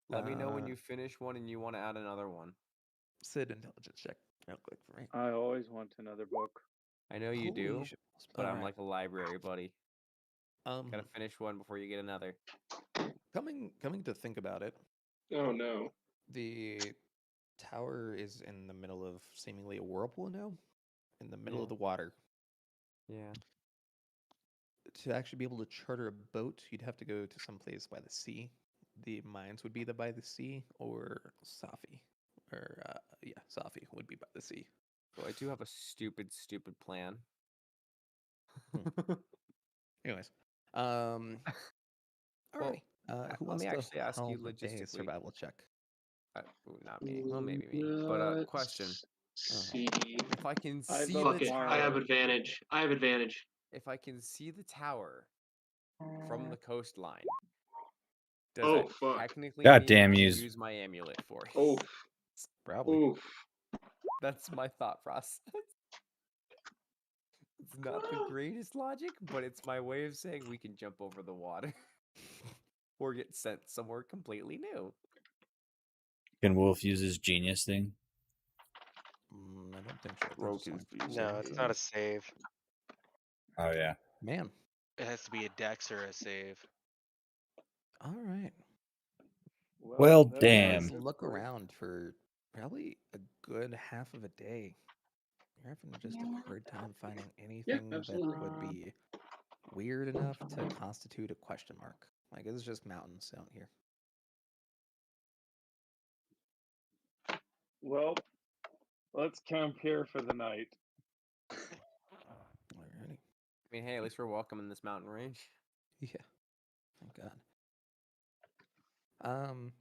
Let me know when you finish one and you want to add another one. Sid intelligence check. Real quick for me. I always want another book. I know you do, but I'm Alright. like a library buddy. Gotta finish one before you get another. Coming to think about it. Oh no. The tower is in the middle of seemingly a whirlpool now, in the middle of the water. Yeah. To actually be able to charter a boat, you'd have to go to some place by the sea. The mines would be by the sea, or Safi, or Safi would be by the sea. So I do have a stupid plan. Anyways, Well, alright. Who let wants me to actually ask you helm a logistically. survival check? Ooh, not me. Well, maybe me. But question: See. if I can I see vote the Fuck it. I tower, have advantage. I have advantage. if I can see the tower from the coastline, does Oh that fuck. technically God mean I damn can you. use my amulet for it? Oh. Probably. Oof. That's my thought process. It's not the greatest logic, but it's my way of saying we can jump over the water or get sent somewhere completely new. Can Wolf use his genius thing? I don't think so. I think Broke it's his like piece. No, it's not a save. Oh yeah. man. It has to be a dex or a save. All right. Well, that's You damn. guys that's look cool. around for probably a good half of a day. You're having just a hard time finding anything that absolutely. would be weird enough to constitute a question mark. Like it's just mountains out here. Well, let's camp here for the night. Alrighty. I mean, hey, at least we're welcome in this mountain range. Yeah. Thank God.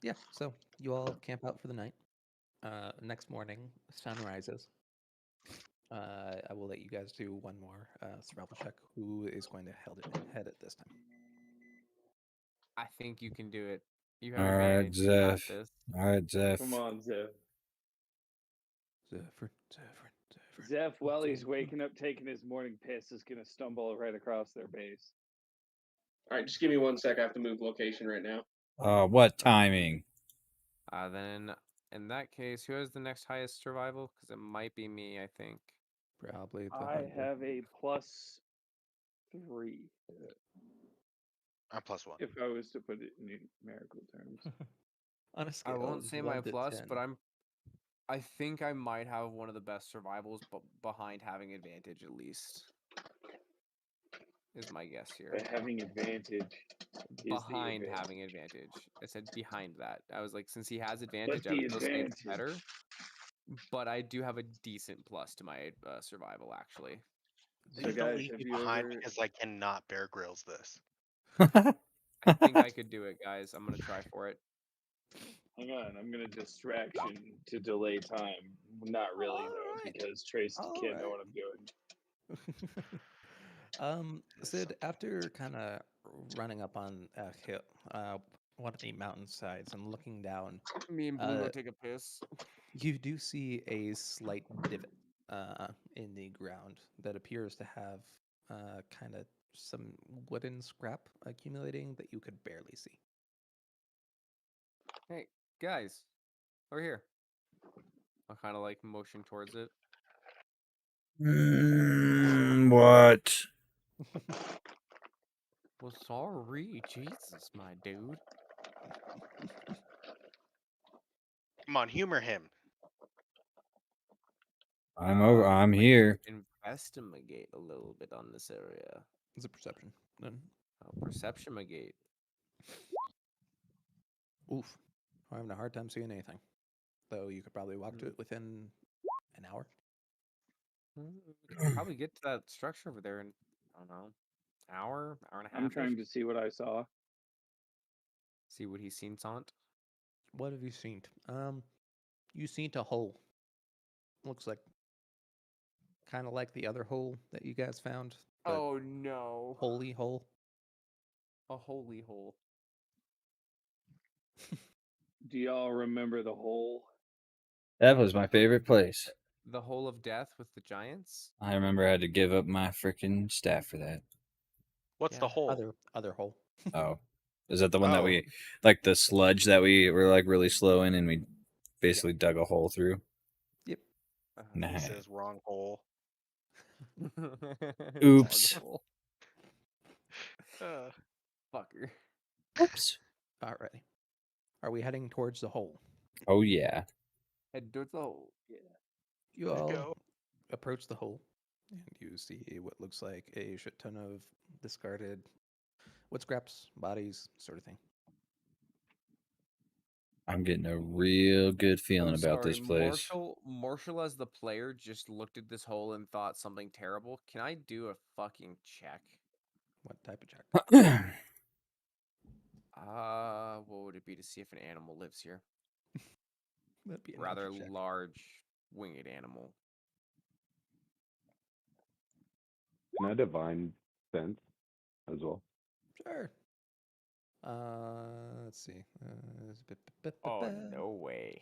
Yeah, so you all camp out for the night. Next morning, sun rises. I will let you guys do one more survival check. Who is going to head it this time? I think you can do it. You have All right, advantage. You got Zeph. this. All right, Zeph. Come on, Zeph. Zephyr. Zeph, while he's waking up taking his morning piss, is gonna stumble right across their base. All right, just give me 1 sec. I have to move location right now. What timing? Then, in that case, who has the next highest survival? Because it might be me, I think. Probably the I hunter. have a +3 I'm +1. if I was to put it in numerical terms. On a I scale won't of say 1 my to plus, 10. but I think I might have one of the best survivals, but behind having advantage at least. Is my guess here. But having advantage is the Behind advantage. having advantage. I said behind that. I was like, since he has But advantage, I the would still say it's advantage. better. But I do have a decent plus to my survival, actually. So guys, have you Behind ever? because I cannot Bear Grylls this. I think I could do it, guys. I'm gonna try for it. Hang on, I'm gonna distraction to delay time. Not really though, Alright. because Trace can't know Alright. what I'm doing. Sid, after kind of running up on a hill, one of the mountainsides and looking down, Me and Blue go take a piss. you do see a slight divot in the ground that appears to have kind of some wooden scrap accumulating that you could barely see. Hey, guys, over here. I'll kind of like motion towards it. What? Well, sorry, Jesus, my dude. Come on, humor him. I'm Like here. to investigate a little bit on this area. It's a perception. Then. Perception negate. Oof. I'm having a hard time seeing anything. Though you could probably walk to it within an hour. We could probably get to that structure over there in, I don't know, hour and a half. I'm trying to see what I saw. See what he's seen, Sant. What have you seen? You seen a hole. Looks like kind of like the other hole that you guys found. But Oh no. holy hole. A holy hole. Do y'all remember the hole? That was my favorite place. The hole of death with the giants? I remember I had to give up my freaking staff for that. What's the hole? Other hole. Oh. Is that the one that Oh. we, like the sludge that we were like really slow in and we basically dug a hole through? Yep. Nah. He says wrong hole. Oops. Hole. Fucker. Oops. Alrighty. Are we heading towards the hole? Oh yeah. Head towards the hole. Yeah. You Let's all go. approach the hole, and you see what looks like a shit ton of discarded wood scraps, bodies, sort of thing. I'm getting a real good feeling I'm about sorry, this place. Marshall as the player just looked at this hole and thought something terrible. Can I do a fucking check? What type of check? What would it be to see if an animal lives here? That'd be a rather nature check. large winged animal. Can I divine sense as well? Sure. Let's see. Oh no way!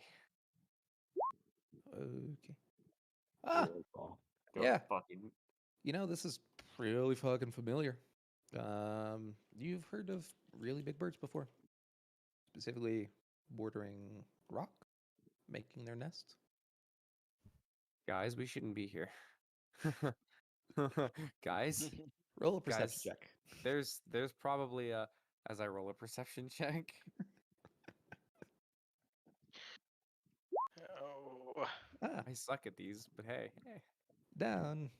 Okay. Yeah, Ah, that's all. Go yeah. fucking. You know, this is really fucking familiar. You've heard of really big birds before, specifically bordering rock, making their nest. Guys, we shouldn't be here. guys, Roll a perception guys, check. there's probably a as I roll a perception check. Oh. Ah, I suck at these, but hey. down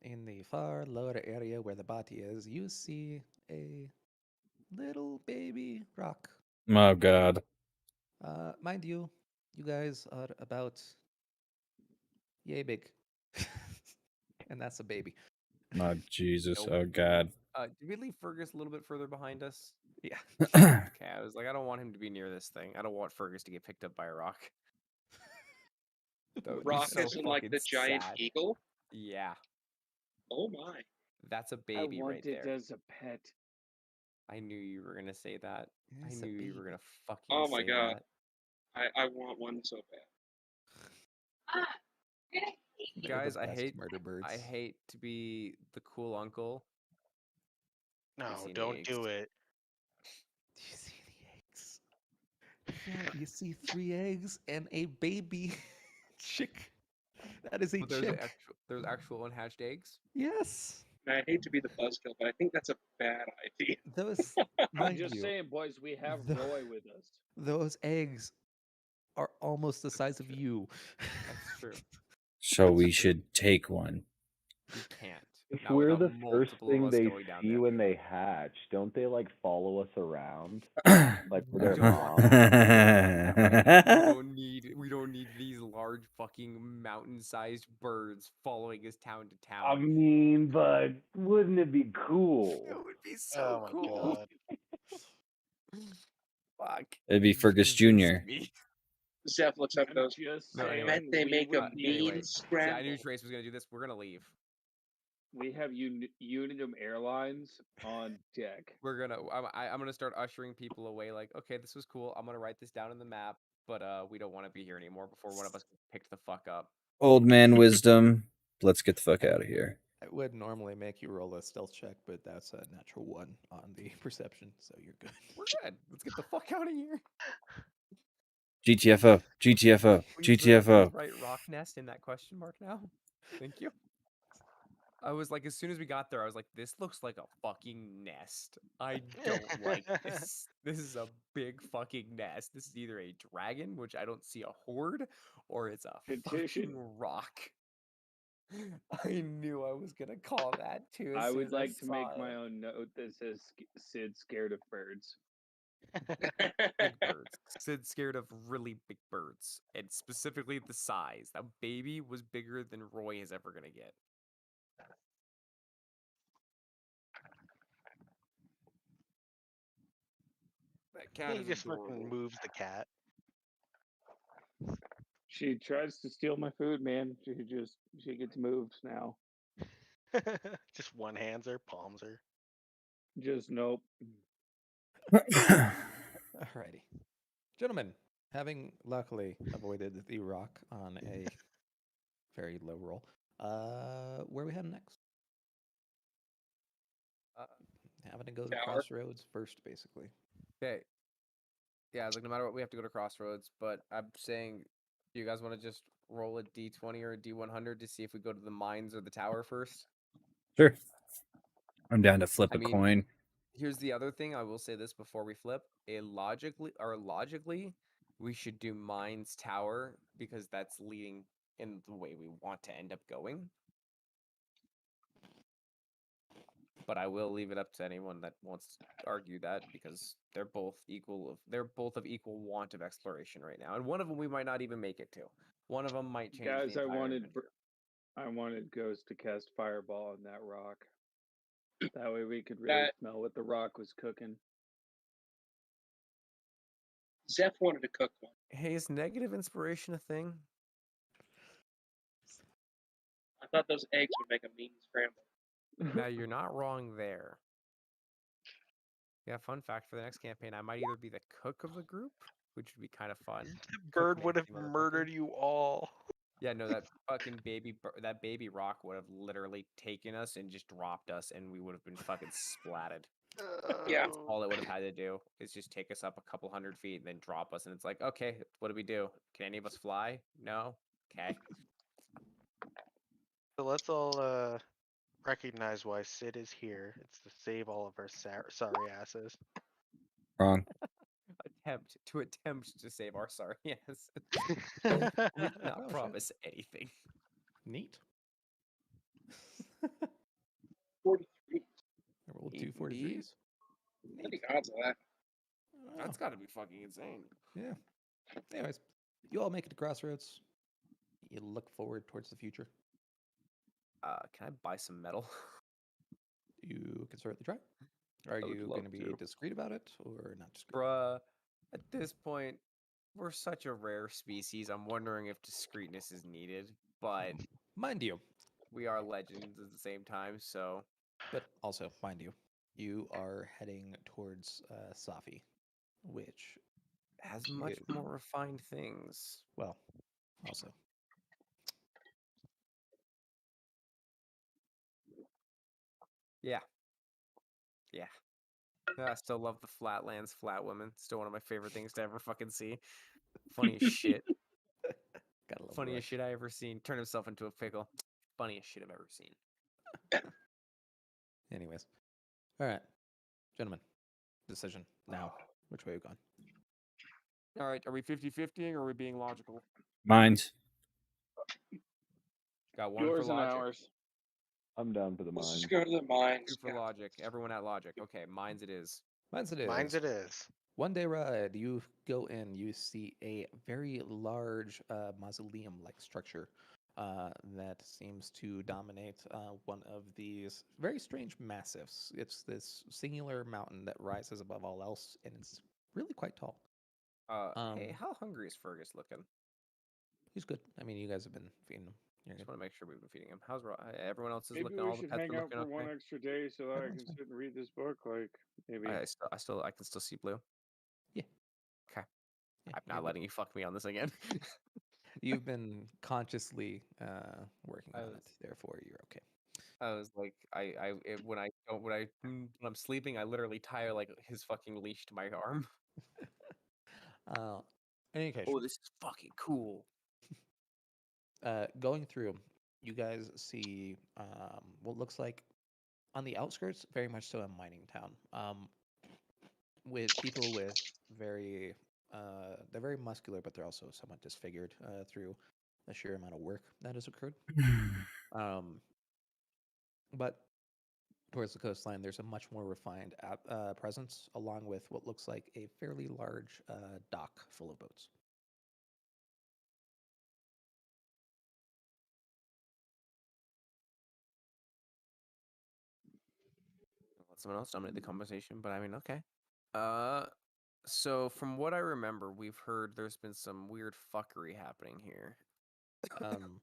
in the far lower area where the body is, you see a little baby rock. Oh God. Mind you, you guys are about yay big, and that's a baby. Oh Jesus. Nope. Oh God. Did we leave Fergus a little bit further behind us? Yeah. Okay, I was like, I don't want him to be near this thing. I don't want Fergus to get picked up by a rock. That would be Rock so as in like fucking the giant sad. eagle. Yeah, Oh my. that's a I baby want right it there. as a pet. I knew you were gonna say that. I It's a knew you were baby. gonna fucking Oh my say god. that. I want one so bad. They're the Guys, best murder birds. I hate to be the cool uncle. No, You see any don't eggs? do it. Do you see the eggs? Yeah, you see 3 eggs and a baby chick. That is a But chick. there's actual unhatched eggs. Yes. And I hate to be the buzzkill, but I think that's a bad idea. Those, I'm mind just you, saying, boys, we have the- Roy with us. those eggs are almost the size of you. That's true. So we should take one. We can't. If Not we're without the first multiple thing of us they going down see there. when they hatch, don't they like follow us around? Like We their don't want mom? that. We don't need these large fucking mountain-sized birds following us town to I town. mean, but wouldn't it be It cool? would be Oh so my cool. god. Fuck. It'd be You Fergus convinced Jr. me. Zeph looks up I'm and goes, just No, I anyway. saying, bet they we make a would mean Anyway, see, I knew scramble. Trace was gonna do this. We're gonna leave. we have Unitum Airlines on deck. We're gonna. I'm gonna start ushering people away. Like, okay, this was cool. I'm gonna write this down in the map, but we don't want to be here anymore before one of us gets picked the fuck up. Old man wisdom. Let's get the fuck out of here. I would normally make you roll a stealth check, but that's a natural 1 on the perception, so you're good. We're good. Let's get the fuck out of here. GTFO. GTFO. Please GTFO. write rock nest in that question mark now. Thank you. I was like, as soon as we got there, I was like, this looks like a fucking nest. I don't like this. This is a big fucking nest. This is either a dragon, which I don't see a horde, or it's a Petition. fucking rock. I knew I was gonna call that too. As I soon would as like to make saw my it. own note that says Sid scared of birds. Big birds. Sid's scared of really big birds, and specifically the size. That baby was bigger than Roy is ever gonna get. That cat He is just fucking adorable. moves the cat. She tries to steal my food, man. She gets moved now. Just one hands her, palms her. Just nope. Alrighty. Gentlemen, having luckily avoided the rock on a very low roll, where are we heading next? Having to go to Tower. Crossroads first, basically. Okay. Yeah, I was like, no matter what, we have to go to Crossroads. But I'm saying, do you guys want to just roll a D20 or a D100 to see if we go to the mines or the tower first? Sure. I'm down to flip I a mean, coin. Here's the other thing. I will say this before we flip. Logically, we should do mines tower because that's leading in the way we want to end up going. But I will leave it up to anyone that wants to argue that because they're both of equal want of exploration right now, and one of them we might not even make it to. One of them might change Guys, the I entire wanted adventure. I wanted Ghost to cast Fireball on that rock. That way we could really That smell what the rock was cooking. Zeph wanted to cook one. Hey, is negative inspiration a thing? I thought those eggs would make a mean scramble. Now you're not wrong there. Yeah, fun fact for the next campaign, I might either be the cook of the group, which would be kind of fun. Bird would have murdered you all. Yeah, no, that fucking that baby rock would have literally taken us and just dropped us, and we would have been fucking splatted. Yeah. All it would have had to do is just take us up a couple hundred feet and then drop us, and it's like, okay, what do we do? Can any of us fly? No. Okay. So let's all recognize why Sid is here. It's to save all of our sorry asses. Wrong. attempt to save our sorry yes. We cannot Oh, shit. promise anything. Neat. 43. I rolled Neat 2 43s. What are the odds of that? That's got to be fucking insane. Yeah. Anyways, you all make it to Crossroads. You look forward towards the future. Can I buy some metal? You can certainly try. Are I would you love going to be to. discreet about it or not discreet? Bruh, at this point, we're such a rare species. I'm wondering if discreetness is needed, but Mind you, we are legends at the same time, so but also, mind you, you are heading towards Safi, which, has much more refined things. well, also. Yeah. Yeah. I still love the Flatlands, Flat Women. Still one of my favorite things to ever fucking see. Funniest shit. Gotta love Funniest Rush. shit I ever seen. Turn himself into a pickle. Funniest shit I've ever seen. Anyways. All right. Gentlemen, decision now. Which way are you going? All right, are we 50-50 or are we being logical? Mines. Got one Yours for and logic. ours. I'm down for the Let's mine. just go to the mines. Two for logic. Everyone at logic. Okay, mines it is. Mine's it is. Mine's it is. One day ride, you go in, you see a very large mausoleum like structure that seems to dominate one of these very strange massifs. It's this singular mountain that rises above all else, and it's really quite tall. Hey, how hungry is Fergus looking? He's good. I mean, you guys have been feeding him. You're Just good. want to make sure we've been feeding him. How's everyone else is Maybe looking? we All the should pets hang are out looking for one okay. extra day so that I Everyone's can fine. sit and read this book. Like maybe. I can still see blue. Yeah. Okay. Yeah, I'm you're not good. letting you fuck me on this again. You've been consciously working I on it, was- therefore you're okay. I was like, when I'm sleeping, I literally tie like his fucking leash to my arm. Uh, in any case, Oh, this is fucking cool. going through, you guys see what looks like on the outskirts, very much so a mining town, with people with they're very muscular, but they're also somewhat disfigured through the sheer amount of work that has occurred. But towards the coastline, there's a much more refined presence, along with what looks like a fairly large dock full of boats. Let someone else dominate the conversation, but I mean, okay. So from what I remember, we've heard there's been some weird fuckery happening here. Um,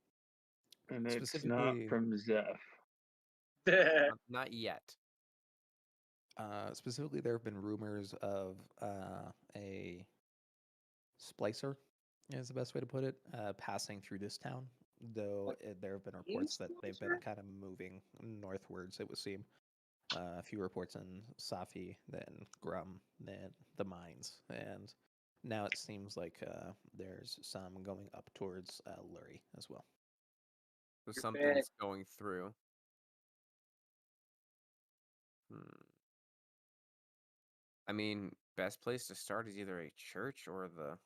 And it's not specifically, from Zeph. Not yet. specifically, there have been rumors of a splicer, is the best way to put it, passing through this town. Though there have been reports that they've been kind of moving northwards, it would seem. A few reports in Safi, then Grum, then the mines, and now it seems like there's some going up towards Lurie as well. So something's going through. I mean, best place to start is either a church or the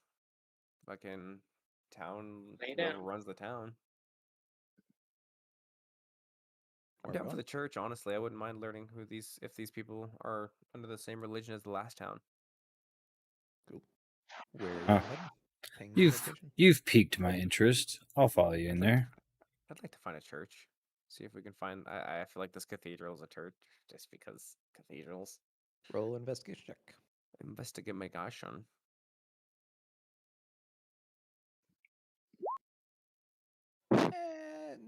fucking town, whoever runs the town. I'm down for the church, honestly. I wouldn't mind learning if these people are under the same religion as the last town. Cool. Where are you Oh. heading? Ping the location. You've piqued my interest. I'll follow you in there. I'd like to find a church. See if we can find. I feel like this cathedral is a church, just because cathedrals. Roll investigation check. Investigation.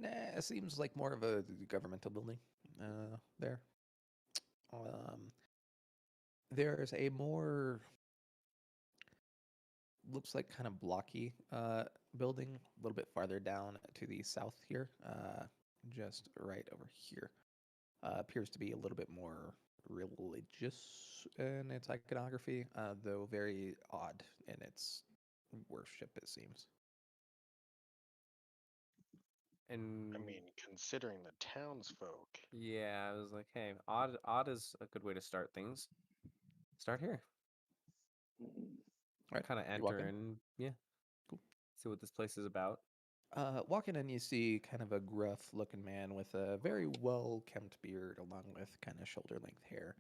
Nah, it seems like more of a governmental building. There. There's a more looks like kind of blocky building a little bit farther down to the south here, just right over here. Appears to be a little bit more religious in its iconography, though very odd in its worship, it seems. And I mean, considering the townsfolk. yeah, I was like, hey, odd is a good way to start things. Start here. All right, Kind of you walk enter in. and yeah, Cool. see what this place is about. Walking in, you see kind of a gruff-looking man with a very well-kempt beard, along with kind of shoulder-length hair,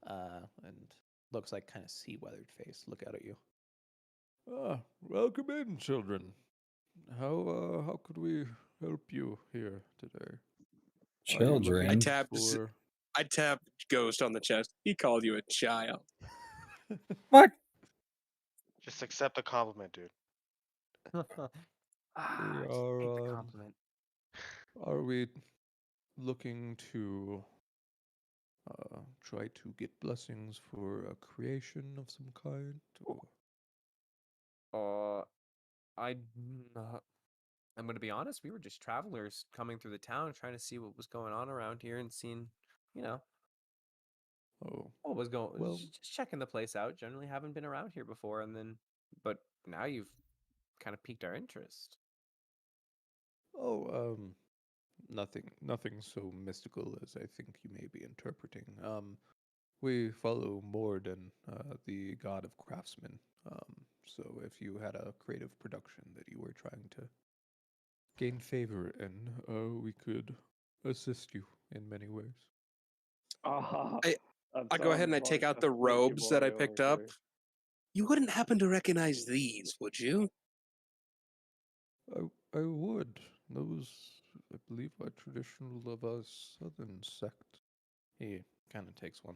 and looks like kind of sea-weathered face. Look out at you. Ah, welcome in, children. How could we help you here today? Are you Children. looking I for? I tapped Ghost on the chest. He called you a child. What? Just accept the compliment, dude. We Just take the are. compliment. Are we looking to try to get blessings for a creation of some kind? Or? I, I'm gonna be honest. We were just travelers coming through the town, trying to see what was going on around here, and seeing, you know, Oh, what was going. well, Just checking the place out. Generally, haven't been around here before, and then, but now you've kind of piqued our interest. oh, nothing so mystical as I think you may be interpreting. We follow Morden, the god of craftsmen. So if you had a creative production that you were trying to gain favor in, we could assist you in many ways. Ah, I I'm I go ahead telling and I take Bart out to the flip your robes that I boy picked up. over. You wouldn't happen to recognize these, would you? I would. Those, I believe, are traditional of a southern sect. He kind of takes one.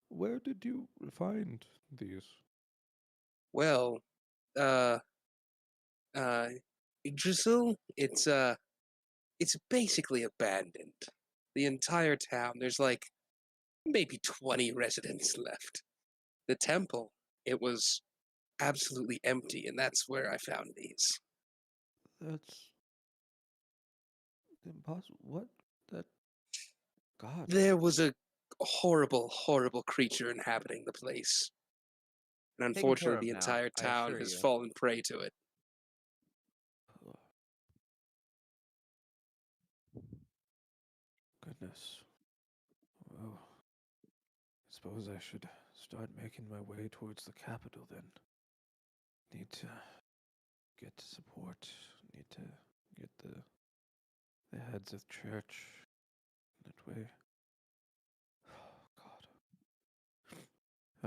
Where did you find these? Well, uh, uh, Yggdrasil, it's basically abandoned. The entire town, there's like maybe 20 residents left. The temple, it was absolutely empty, and that's where I found these. That's impossible. What? That God. There was a horrible, horrible creature inhabiting the place. And Taken care unfortunately, of the now, entire I town assure has you. fallen prey to it. Oh, goodness. Well, I suppose I should start making my way towards the capital then. Need to get support. Need to get the heads of church. That way. Oh God.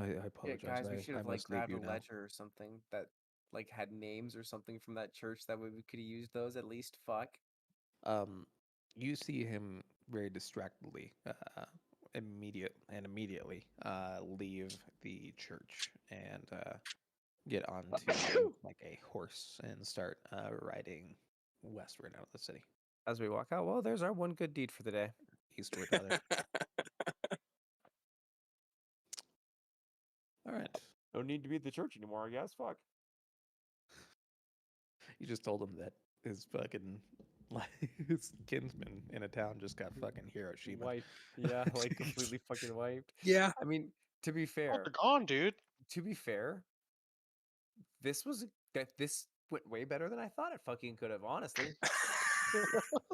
I Yeah, apologize. guys, we should I have like must leave grabbed you a now. ledger or something that like had names or something from that church. That way we could have used those at least. Fuck. Um, you see him very distractedly, immediately leave the church and get onto like a horse and start riding westward out of the city, As we walk out, well, there's our one good deed for the day. eastward rather. All right. No need to be at the church anymore, I guess. Fuck. You just told him that his fucking like his kinsman in a town just got fucking Hiroshima. Wiped. Yeah, like completely fucking wiped. Yeah. I mean, to be Oh, fair, they're gone, dude. to be fair, this was this went way better than I thought it fucking could have. Honestly,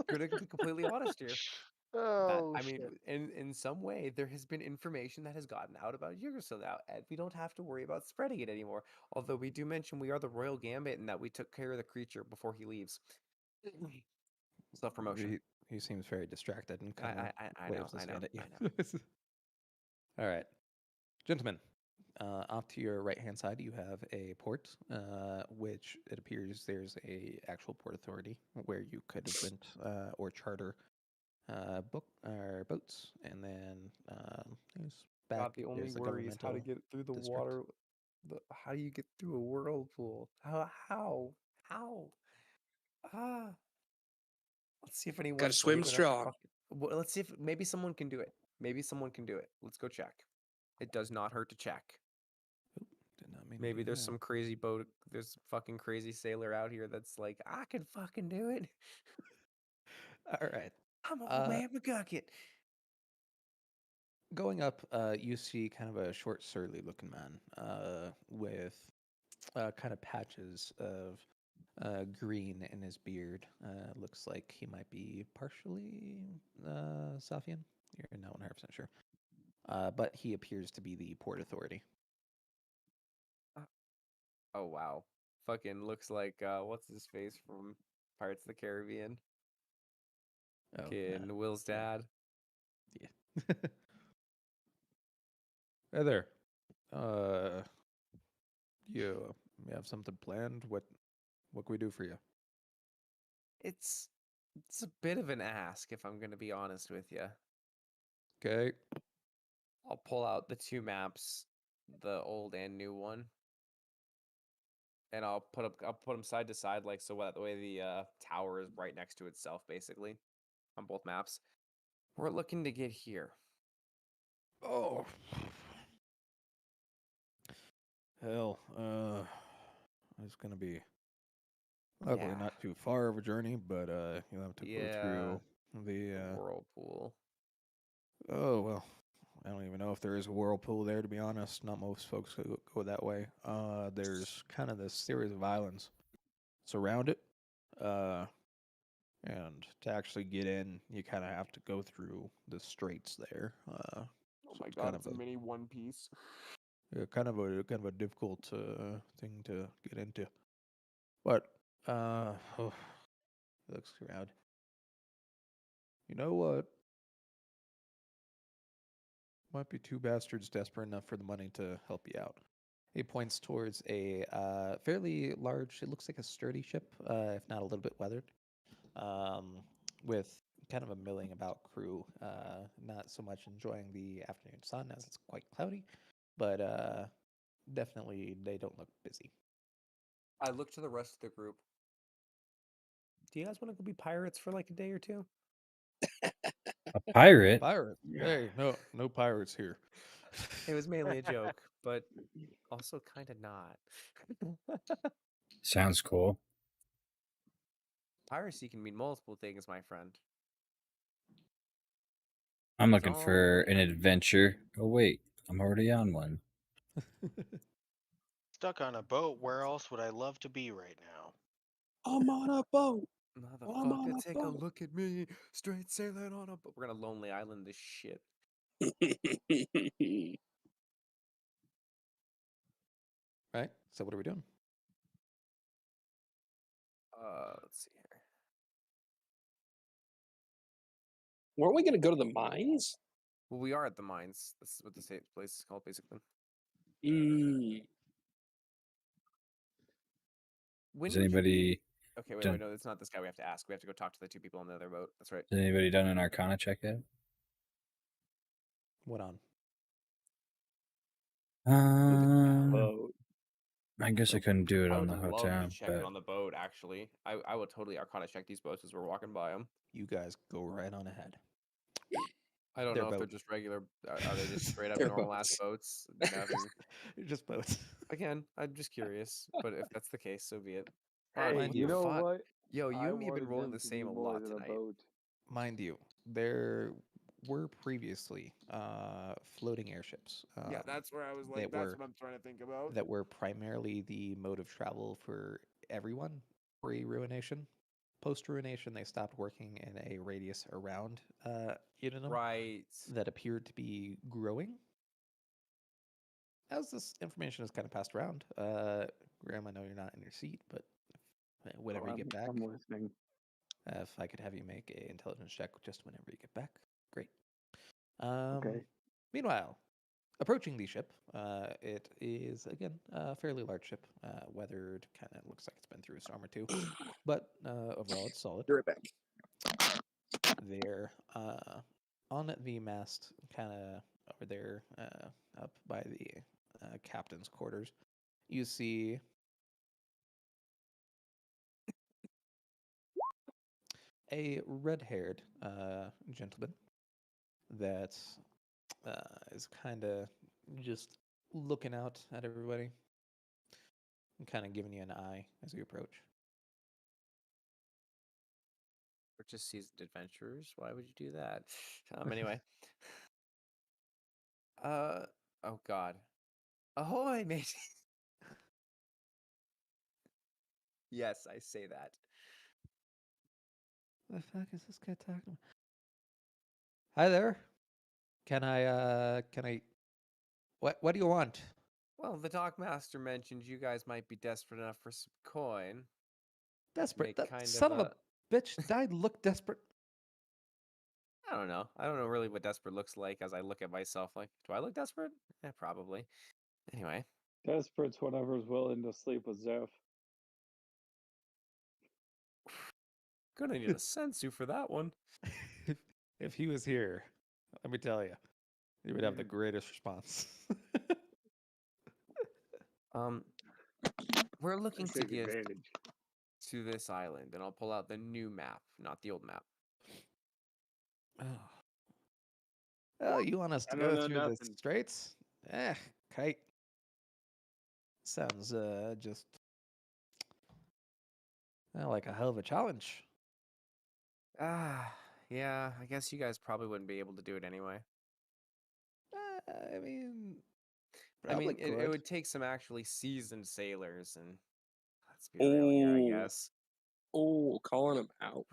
gonna be completely honest here. That Oh I mean, shit. in some way, there has been information that has gotten out about Yggdrasil now, and we don't have to worry about spreading it anymore. Although we do mention we are the Royal Gambit and that we took care of the creature before he leaves. Self promotion. He seems very distracted and kind of I know, waves his I know, hand at you. I know. All right, gentlemen. Off to your right hand side, you have a port, which it appears there's a actual port authority where you could rent or charter book or boats, and then there's back God, the only is the worry is how to governmental get through the district. water. How do you get through a whirlpool? How? Ah. Let's see if anyone's Gotta swim brave enough to strong. Well, let's see if maybe someone can do it. Maybe someone can do it. Let's go check. It does not hurt to check. Did not mean to Maybe do there's that. some crazy boat. There's fucking crazy sailor out here that's like, I can fucking do it. All right. I'm old man McGucket. Going up, you see kind of a short, surly looking man with kind of patches of green in his beard. Looks like he might be partially Safian. You're not 100% sure. But he appears to be the Port Authority. Oh wow. Fucking looks like what's his face from Pirates of the Caribbean? Oh, Fucking Will's yeah. dad. Yeah. Hey there. Uh, you have something planned? What can we do for you? It's a bit of an ask if I'm gonna be honest with you. Okay. I'll pull out the two maps, the old and new one, and I'll put them side to side, like so that way the tower is right next to itself, basically, on both maps. We're looking to get here. Oh. Hell, it's gonna be luckily Yeah. not too far of a journey, but you'll have to go Yeah. through the Whirlpool. oh well, I don't even know if there is a whirlpool there, to be honest. Not most folks go that way. There's kind of this series of islands surround it. Uh, and to actually get in, you kind of have to go through the straits there. Oh So my it's god, kind it's of a mini One Piece. kind of a difficult thing to get into. But oh, looks around. You know what? Might be two bastards desperate enough for the money to help you out. He points towards a fairly large, it looks like a sturdy ship, if not a little bit weathered, um, with kind of a milling about crew. Not so much enjoying the afternoon sun as it's quite cloudy, but definitely they don't look busy. I look to the rest of the group. Do you guys want to go be pirates for like a day or two? A pirate? Pirate? Hey, no pirates here. It was mainly a joke, but also kind of not. Sounds cool. Piracy can mean multiple things, my friend. I'm It's looking all for an adventure. Oh wait, I'm already on one. Stuck on a boat. Where else would I love to be right now? I'm on a boat. I'm on Motherfucker, a take a boat. look at me. Straight sailing on a boat. We're gonna Lonely Island this shit. Right? So what are we doing? Let's see here. Weren't we gonna go to the mines? Well, we are at the mines. This is what this place is called, basically. When Is did you- anybody Okay, wait, done, no, it's not this guy. We have to ask. We have to go talk to the two people on the other boat. That's right. has anybody done an Arcana check yet? What on? Um, I guess I couldn't do it I on would the love to hotel, check it but on the boat, actually. I would totally Arcana check these boats as we're walking by them. You guys go right on ahead. I don't They're know if they're boats. just regular. Are they just straight up They're normal ass boats. boats? Nothing. Just boats. Again, I'm just curious. But if that's the case, so be it. Hey, Mind you you, know what? Yo, you I and me have been wanted rolling them the to same be a more lot than tonight. a boat. mind you, there were previously floating airships. That's where I was like, that's what I'm trying to think about. That were primarily the mode of travel for everyone pre-ruination. Post-ruination, they stopped working in a radius around Unanum Right. that appeared to be growing. As this information is kind of passed around, Graham, I know you're not in your seat, but whenever you get back, I'm listening. if I could have you make a intelligence check just whenever you get back, great. Okay. Meanwhile, approaching the ship, it is again a fairly large ship, weathered. Kind of looks like it's been through a storm or two, but overall it's solid. Be right back. There, on the mast, kind of over there, up by the captain's quarters, you see a red-haired gentleman that is kind of just looking out at everybody and kind of giving you an eye as you approach. We're just seasoned adventurers. Why would you do that? Anyway. Oh God. Ahoy, mate. Yes, I say that. The fuck is this guy talking about? Hi there. Can I what do you want? Well, the Dockmaster mentioned you guys might be desperate enough for some coin. Desperate. Make That kind son of of a bitch. I look desperate. I don't know. I don't know really what desperate looks like as I look at myself. Like, do I look desperate? Yeah, probably. Anyway. Desperate's whatever's willing to sleep with Zeph. Gonna need a sensu for that one. If he was here, let me tell you, he would have the greatest response. We're looking to Take get advantage. to this island, and I'll pull out the new map, not the old map. Oh. Oh, you want us I to don't go know through the nothing. straits? Kite. Sounds just like a hell of a challenge. Yeah, I guess you guys probably wouldn't be able to do it anyway. I mean, I mean, probably it could. would take some actually seasoned sailors, and let's be real here, I guess. Oh, calling him out.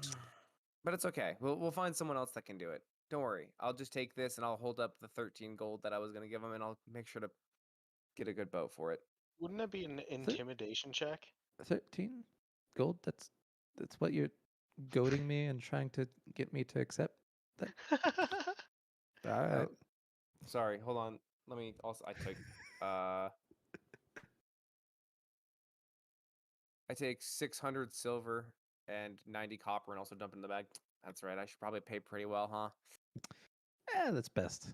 But it's okay. We'll find someone else that can do it. Don't worry. I'll just take this and I'll hold up the 13 gold that I was gonna give him, and I'll make sure to get a good boat for it. Wouldn't it be an intimidation check? 13 gold? That's what you're goading me and trying to get me to accept that? All right. Sorry, hold on. Let me also I take 600 silver and 90 copper and also dump it in the bag. That's right. I should probably pay pretty well, huh? Yeah, that's best.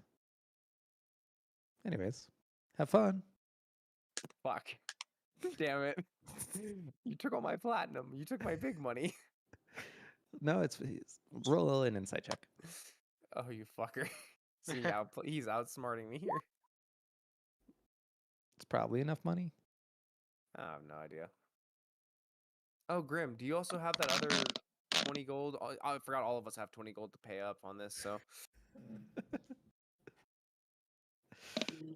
Anyways, have fun. Fuck. Damn it. You took all my platinum. You took my big money. No, it's roll an insight check. Oh, you fucker. See, he's outsmarting me here. It's probably enough money. I have no idea. Oh, Grim, do you also have that other 20 gold? I forgot all of us have 20 gold to pay up on this, so.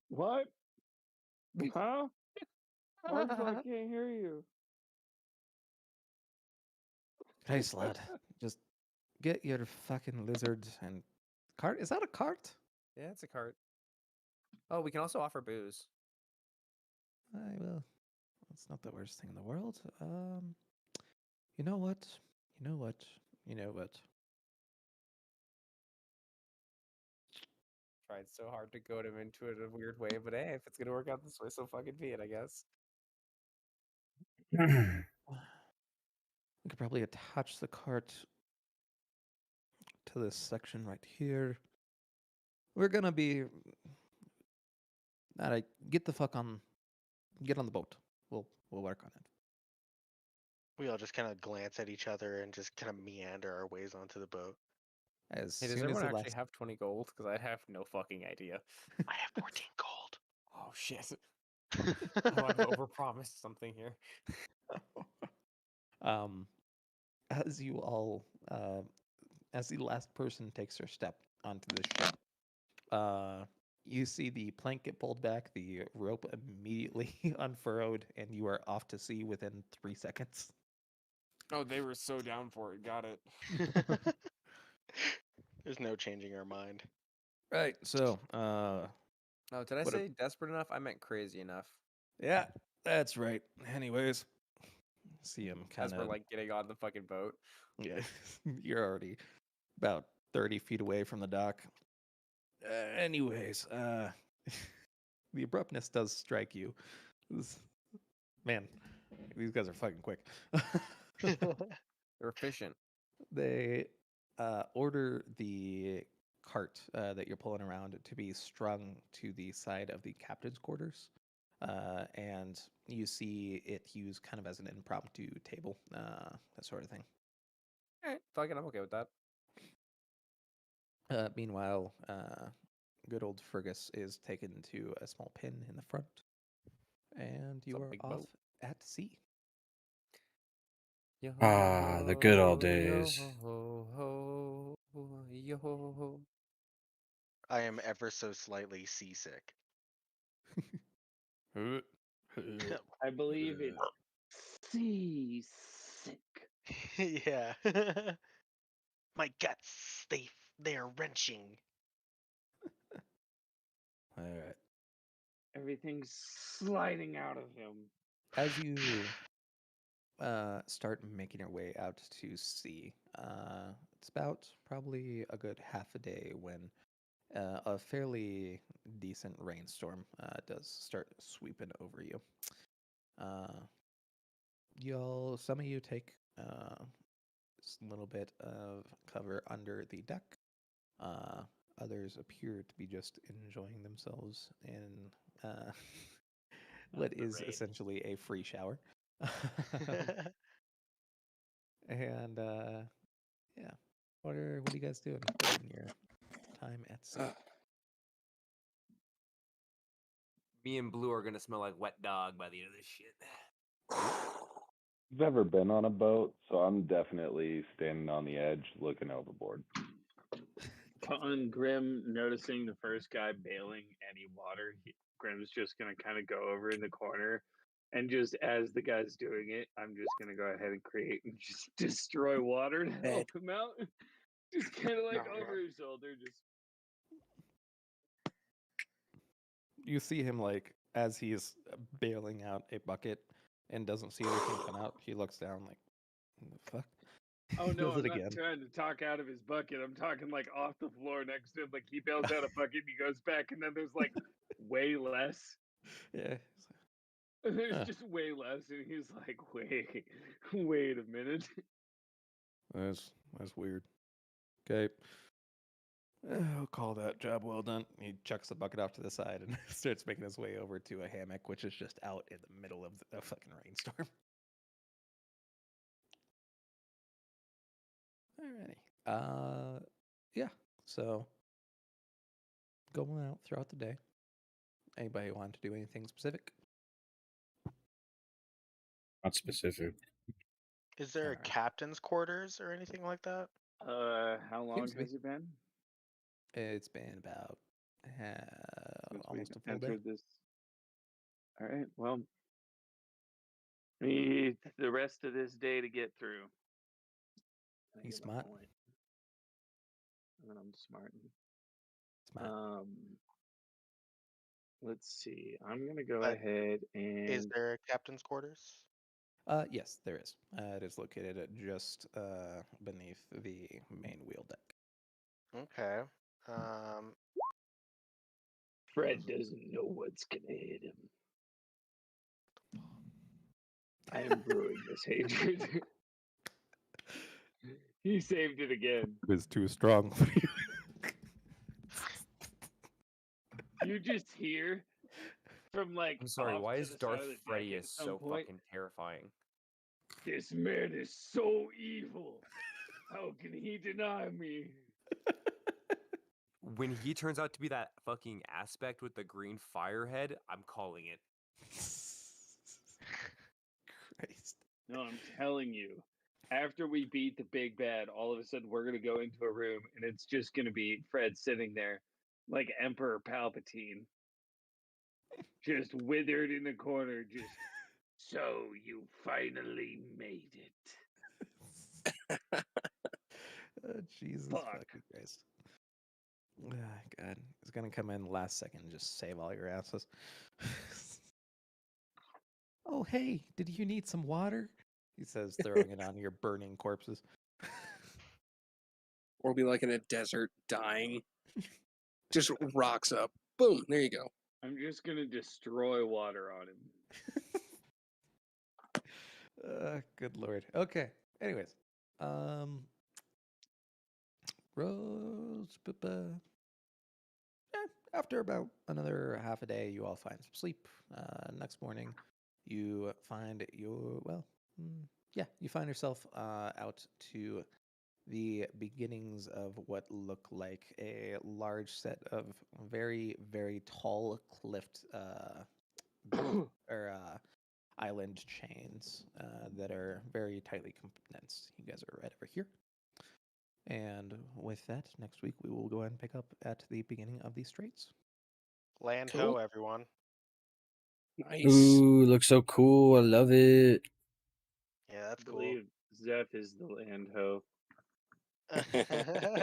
What? Huh? Marshall, I can't hear you. Hey, lad. Just get your fucking lizard and cart. Is that a cart? Yeah, it's a cart. Oh, we can also offer booze. I will. That's not the worst thing in the world. You know what? You know what? You know what? Tried so hard to goad him into it in a weird way, but hey, if it's gonna work out this way, so fucking be it, I guess. We could probably attach the cart to this section right here. We're gonna be. All right, get on the boat. We'll work on it. We all just kind of glance at each other and just kind of meander our ways onto the boat. As Hey, does soon as everyone the actually last. have 20 gold? Because I have no fucking idea. I have 14 gold. Oh, shit. Oh, I've overpromised something here. As you all, as the last person takes their step onto the ship, you see the plank get pulled back, the rope immediately unfurled, and you are off to sea within 3 seconds. Oh, they were so down for it. Got it. There's no changing our mind. Right. So, Oh, did I What a- say desperate enough? I meant crazy enough. yeah, that's right. Anyways, see him As kind we're of. like getting on the fucking boat. Yeah, you're already about 30 feet away from the dock. Anyways, the abruptness does strike you. Man, these guys are fucking quick. They're efficient. They order the cart that you're pulling around to be strung to the side of the captain's quarters. And you see it used kind of as an impromptu table, that sort of thing. Alright, fucking, I'm okay with that. Meanwhile, good old Fergus is taken to a small pin in the front, and you a are big off boat. at sea. Yo, Ah, the good old yo, days. ho, ho, yo, ho. I am ever so slightly seasick. I believe it's seasick. Yeah. My guts, they're wrenching. All right. Everything's sliding out of him. As you start making your way out to sea, it's about probably a good half a day when a fairly decent rainstorm does start sweeping over you. Some of you take a little bit of cover under the deck. Others appear to be just enjoying themselves in what the is rain. essentially a free shower. And yeah, what are you guys doing in your time at sea? Me and Blue are gonna smell like wet dog by the end of this shit. I've ever been on a boat, so I'm definitely standing on the edge looking overboard. On Grim noticing the first guy bailing any water, Grim's just gonna kind of go over in the corner, and just as the guy's doing it, I'm just gonna go ahead and create and just destroy water to help him out. Just kind of like over his shoulder, just You see him like as he's bailing out a bucket and doesn't see anything come out. He looks down like, "What the fuck?" oh He no, does I'm it not again. trying to talk out of his bucket. I'm talking like off the floor next to him. Like he bails out a bucket and he goes back, and then there's like way less. Yeah. And there's Huh. just way less, and he's like, wait a minute. That's weird. Okay. I'll call that job well done. He chucks the bucket off to the side and starts making his way over to a hammock, which is just out in the middle of the fucking rainstorm. Alrighty. Yeah. So going out throughout the day. Anybody want to do anything specific? Not specific. Is there a Alright. captain's quarters or anything like that? How long Seems to be. has it been It's been about since we almost a full day. entered this? All right. Well, we need the rest of this day to get through. I He's get the smart. point. I'm smart. Smart. Let's see. I'm gonna go But ahead is and there a captain's quarters? Yes, there is. It is located just beneath the main wheel deck. Okay. Um, Fred doesn't know what's gonna hit him. I am brewing this hatred. He saved it again. It is too strong for you. You just hear from like I'm sorry, off why to is the side Darth of the deck Freddy at is some so point, fucking terrifying? this man is so evil. How can he deny me? When he turns out to be that fucking aspect with the green fire head, I'm calling it. Christ. No, I'm telling you. After we beat the big bad, all of a sudden we're gonna go into a room and it's just gonna be Fred sitting there like Emperor Palpatine. Just withered in the corner, just so you finally made it. Jesus Fuck. fucking Christ. Ah, God. He's going to come in last second and just save all your asses. Oh, hey, did you need some water? He says, throwing it on your burning corpses. Or be like in a desert dying. Just rocks up. Boom, there you go. I'm just gonna destroy water on him. Good lord. Okay. Anyways. Rose. After about another half a day, you all find some sleep. Next morning, you find you find yourself out to the beginnings of what look like a large set of very, very tall cliffed or island chains that are very tightly condensed. You guys are right over here. And with that, next week we will go ahead and pick up at the beginning of these straits. Land Cool. ho, everyone. Nice. Ooh, looks so cool. I love it. Yeah, that's I cool. believe Zeph is the land ho.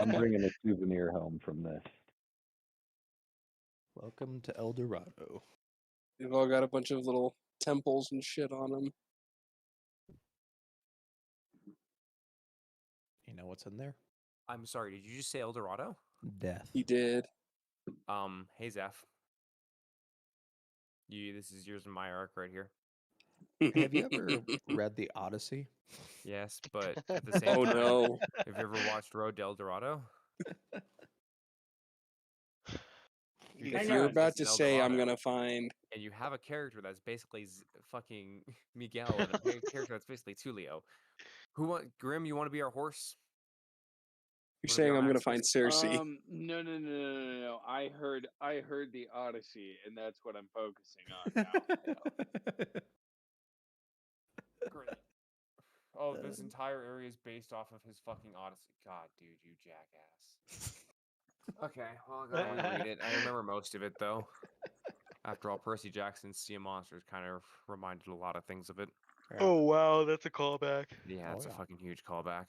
I'm bringing a souvenir home from this. Welcome to El Dorado. They've all got a bunch of little temples and shit on them. You know what's in there? I'm sorry, did you just say El Dorado? Death. He did. Hey Zeph. This is yours and my arc right here. Have you ever read the Odyssey? Yes, but at the same Oh time, no. have you ever watched Road to El Dorado? You If It's you're not- about it's to in El say I'm Dorado, gonna find and you have a character that's basically fucking Miguel, and a character that's basically Tulio. Grim? You want to be our horse? you're Wanna be saying our I'm gonna mascot? find Cersei. No. I heard the Odyssey, and that's what I'm focusing on now. Great. Oh, this entire area is based off of his fucking Odyssey. God, dude, you jackass. Okay, well, I gotta reread it. I remember most of it, though. After all, Percy Jackson's Sea of Monsters kind of reminded a lot of things of it. Oh wow, that's a callback. Yeah, it's a fucking huge callback.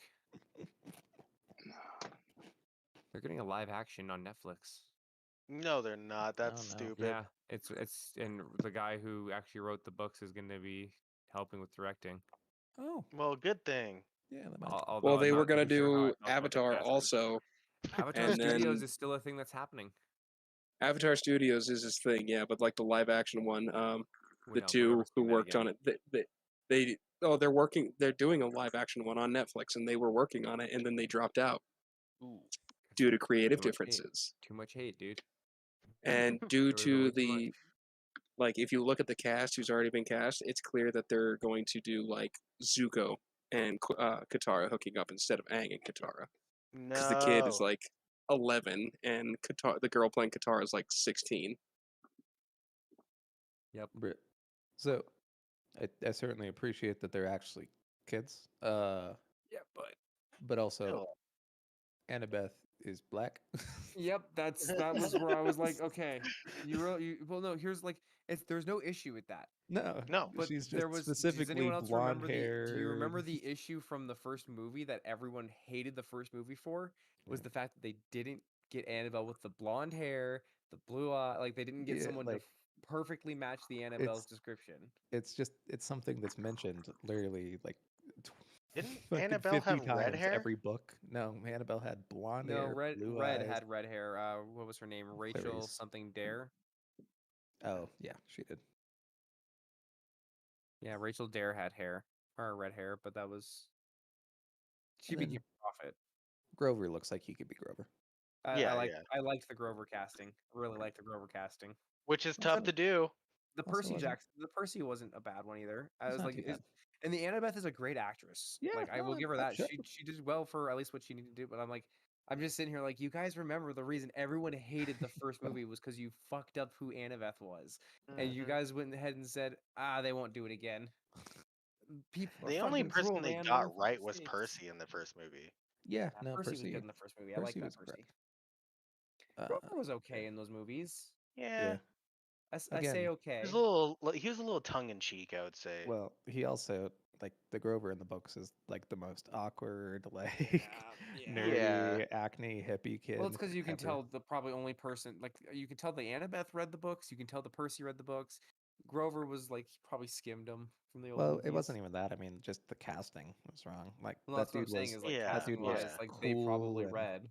They're getting a live action on Netflix. No, they're not. That's no. stupid. Yeah, it's and the guy who actually wrote the books is going to be helping with directing. Oh, Well, good thing. yeah, that might. Although Well, I'm they were not gonna too sure how I do felt about the Avatar casting. also, Avatar and Studios then is still a thing that's happening. Avatar Studios is his thing, yeah. But like the live action one, We the know, but two never who seen that worked again. on it, they're doing a live action one on Netflix, and they were working on it, and then they dropped out Ooh, due to creative too much hate. differences, Too much hate, dude. and due There was a to way too much. the like, if you look at the cast who's already been cast, it's clear that they're going to do like Zuko and Katara hooking up instead of Aang and Katara, because the kid is No. like 11 and the girl playing Katara is like 16. Yep. So, I certainly appreciate that they're actually kids. Yeah, But also, Still. Annabeth is black. Yep, that was where I was like, okay, well, no, here's like, there's no issue with that. No, No. But she's there just was. Does specifically anyone else blonde remember hair. Do you remember the issue from the first movie that everyone hated the first movie for? Was the fact that they didn't get Annabelle with the blonde hair, the blue eye, like they didn't get Yeah, someone to like, perfectly match the Annabelle's description. It's something that's mentioned literally like Didn't fucking Annabelle 50 have red times hair? every book. No, Annabelle had blonde No, hair, blue Red eyes. had red hair. What was her name? Rachel Clarice. something Dare. Oh, yeah, she did. Yeah, Rachel Dare had hair or red hair, but that was she And then became a prophet. Grover looks like he could be Grover. Yeah. I liked the Grover casting. Really liked the Grover casting. Which is tough to do. The Also Percy wasn't- Jackson, the Percy wasn't a bad one either. I It's was not like, too bad. and the Annabeth is a great actress. Yeah, Like I will no, give her that that. shows. She did well for at least what she needed to do. But I'm like, I'm just sitting here like, you guys remember the reason everyone hated the first movie was because you fucked up who Annabeth was, and you Mhm. guys went ahead and said, they won't do it again. People are The only fucking person cruel, they man. No got fucking right was mistakes. Percy in the first movie. Yeah, Yeah, no, Percy was good in the first movie. I like Percy that was Percy. correct. Grover was okay in those movies. Yeah. I say Again, okay. He was a little tongue in cheek, I would say. well, he also like the Grover in the books is like the most awkward, like nerdy, Yeah. acne hippie kid. Well, it's because you can ever. tell the probably only person like you can tell the Annabeth read the books. You can tell the Percy read the books. Grover was like he probably skimmed them from the old Well, movies. it wasn't even that. I mean, just the casting was wrong. Like Well, that that's what I'm dude saying was. is like Yeah, That dude casting was wise, like cool they probably and read.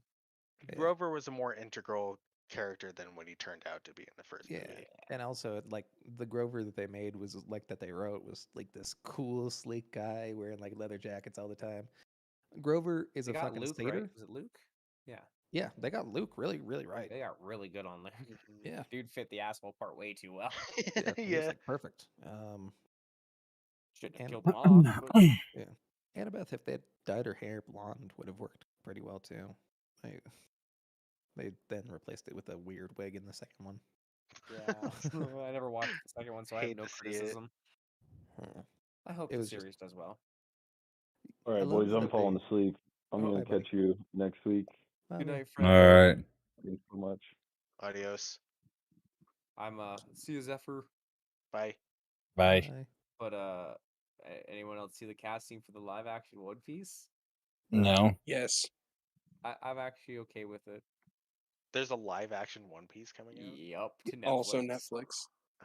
yeah. Grover was a more integral character than what he turned out to be in the first Yeah, movie. and also like the Grover that they made was like that they wrote was like this cool, sleek guy wearing like leather jackets all the time. Grover is They a got fucking Luke satyr. right. Was it Luke? Yeah, Yeah, they got Luke really, really right. they got really good on Luke. Yeah, Dude fit the asshole part way too well. yeah, he was Yeah. like perfect. Shouldn't have And killed him off. But yeah, Annabeth, if they had dyed her hair blonde, would have worked pretty well too. They then replaced it with a weird wig in the second one. Yeah, I never watched the second one, so I have Hate no to see it. criticism. Huh. I hope It the was just series does well. All I right, love boys, I'm that falling they. asleep. I'm Oh, gonna hi, buddy. catch you next week. Bye, Good man. night, All friend. right. Thanks so much. Adios. I'm see you, Zephyr. Bye. Bye. Bye. But anyone else see the casting for the live action One Piece? No. Yes. I'm actually okay with it. There's a live action One Piece coming out. Yup, to Netflix. Also Netflix.